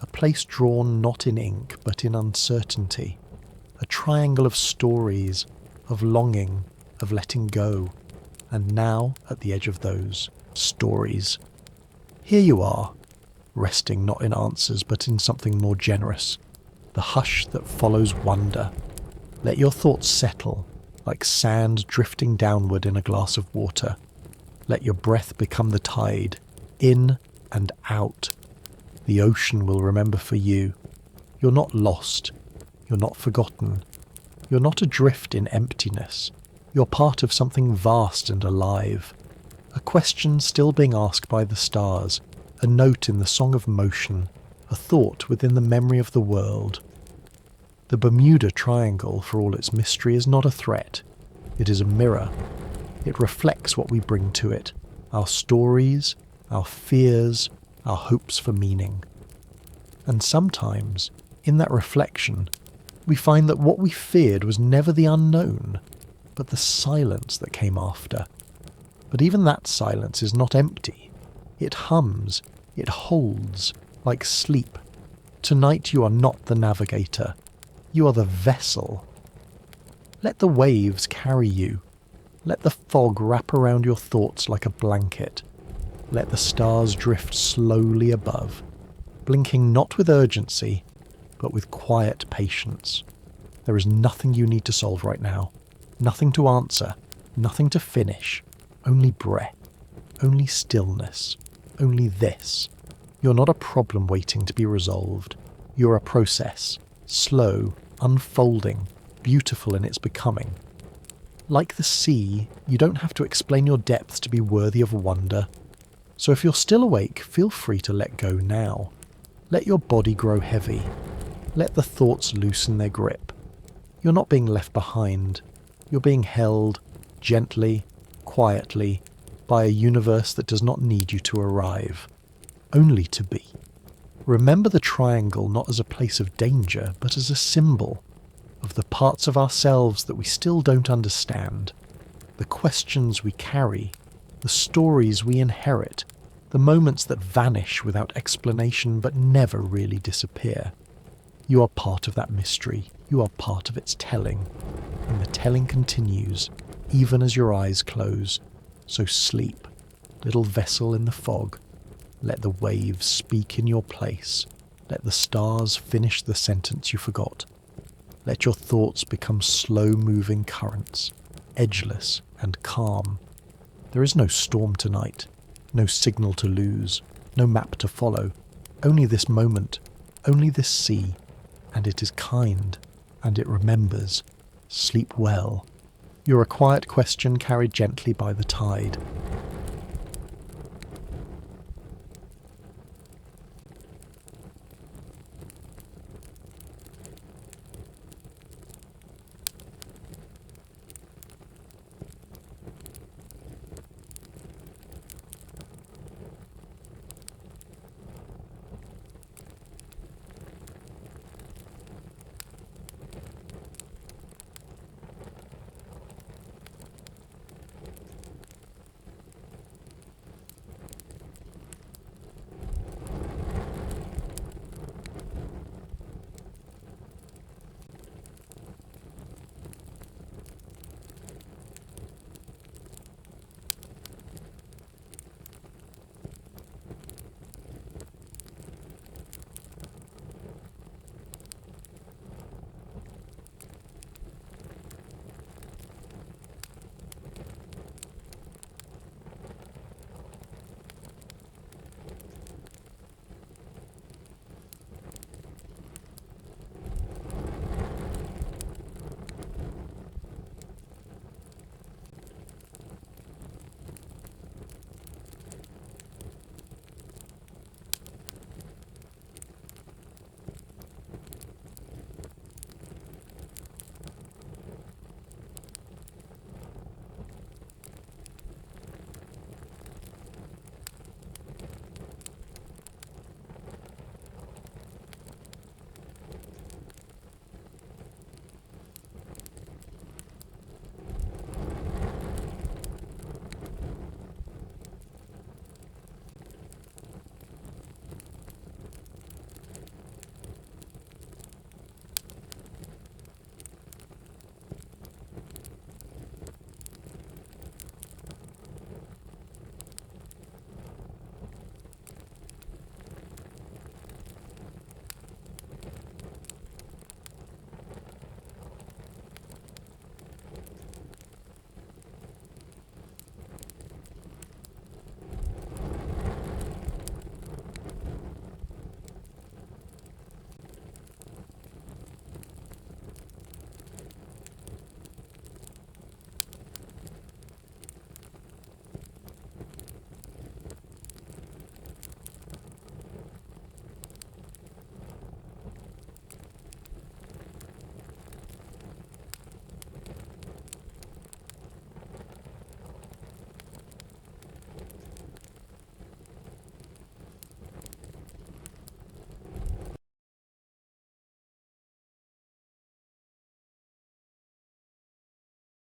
A: a place drawn not in ink but in uncertainty, a triangle of stories, of longing, of letting go, and now at the edge of those stories. Here you are, resting not in answers but in something more generous, the hush that follows wonder. Let your thoughts settle, like sand drifting downward in a glass of water. Let your breath become the tide, in and out. The ocean will remember for you. You're not lost. You're not forgotten. You're not adrift in emptiness. You're part of something vast and alive. A question still being asked by the stars, a note in the song of motion, a thought within the memory of the world. The Bermuda Triangle, for all its mystery, is not a threat. It is a mirror. It reflects what we bring to it, our stories, our fears, our hopes for meaning. And sometimes, in that reflection, we find that what we feared was never the unknown, but the silence that came after. But even that silence is not empty. It hums, it holds, like sleep. Tonight you are not the navigator. You are the vessel. Let the waves carry you. Let the fog wrap around your thoughts like a blanket. Let the stars drift slowly above, blinking not with urgency, but with quiet patience. There is nothing you need to solve right now, nothing to answer, nothing to finish, only breath, only stillness, only this. You're not a problem waiting to be resolved. You're a process, slow, unfolding, beautiful in its becoming. Like the sea, you don't have to explain your depths to be worthy of wonder. So if you're still awake, feel free to let go now. Let your body grow heavy. Let the thoughts loosen their grip. You're not being left behind. You're being held, gently, quietly, by a universe that does not need you to arrive, only to be. Remember the triangle not as a place of danger, but as a symbol of the parts of ourselves that we still don't understand, the questions we carry, the stories we inherit, the moments that vanish without explanation but never really disappear. You are part of that mystery. You are part of its telling. And the telling continues, even as your eyes close. So sleep, little vessel in the fog. Let the waves speak in your place. Let the stars finish the sentence you forgot. Let your thoughts become slow-moving currents, edgeless and calm. There is no storm tonight, no signal to lose, no map to follow. Only this moment, only this sea, and it is kind, and it remembers. Sleep well. You're a quiet question carried gently by the tide.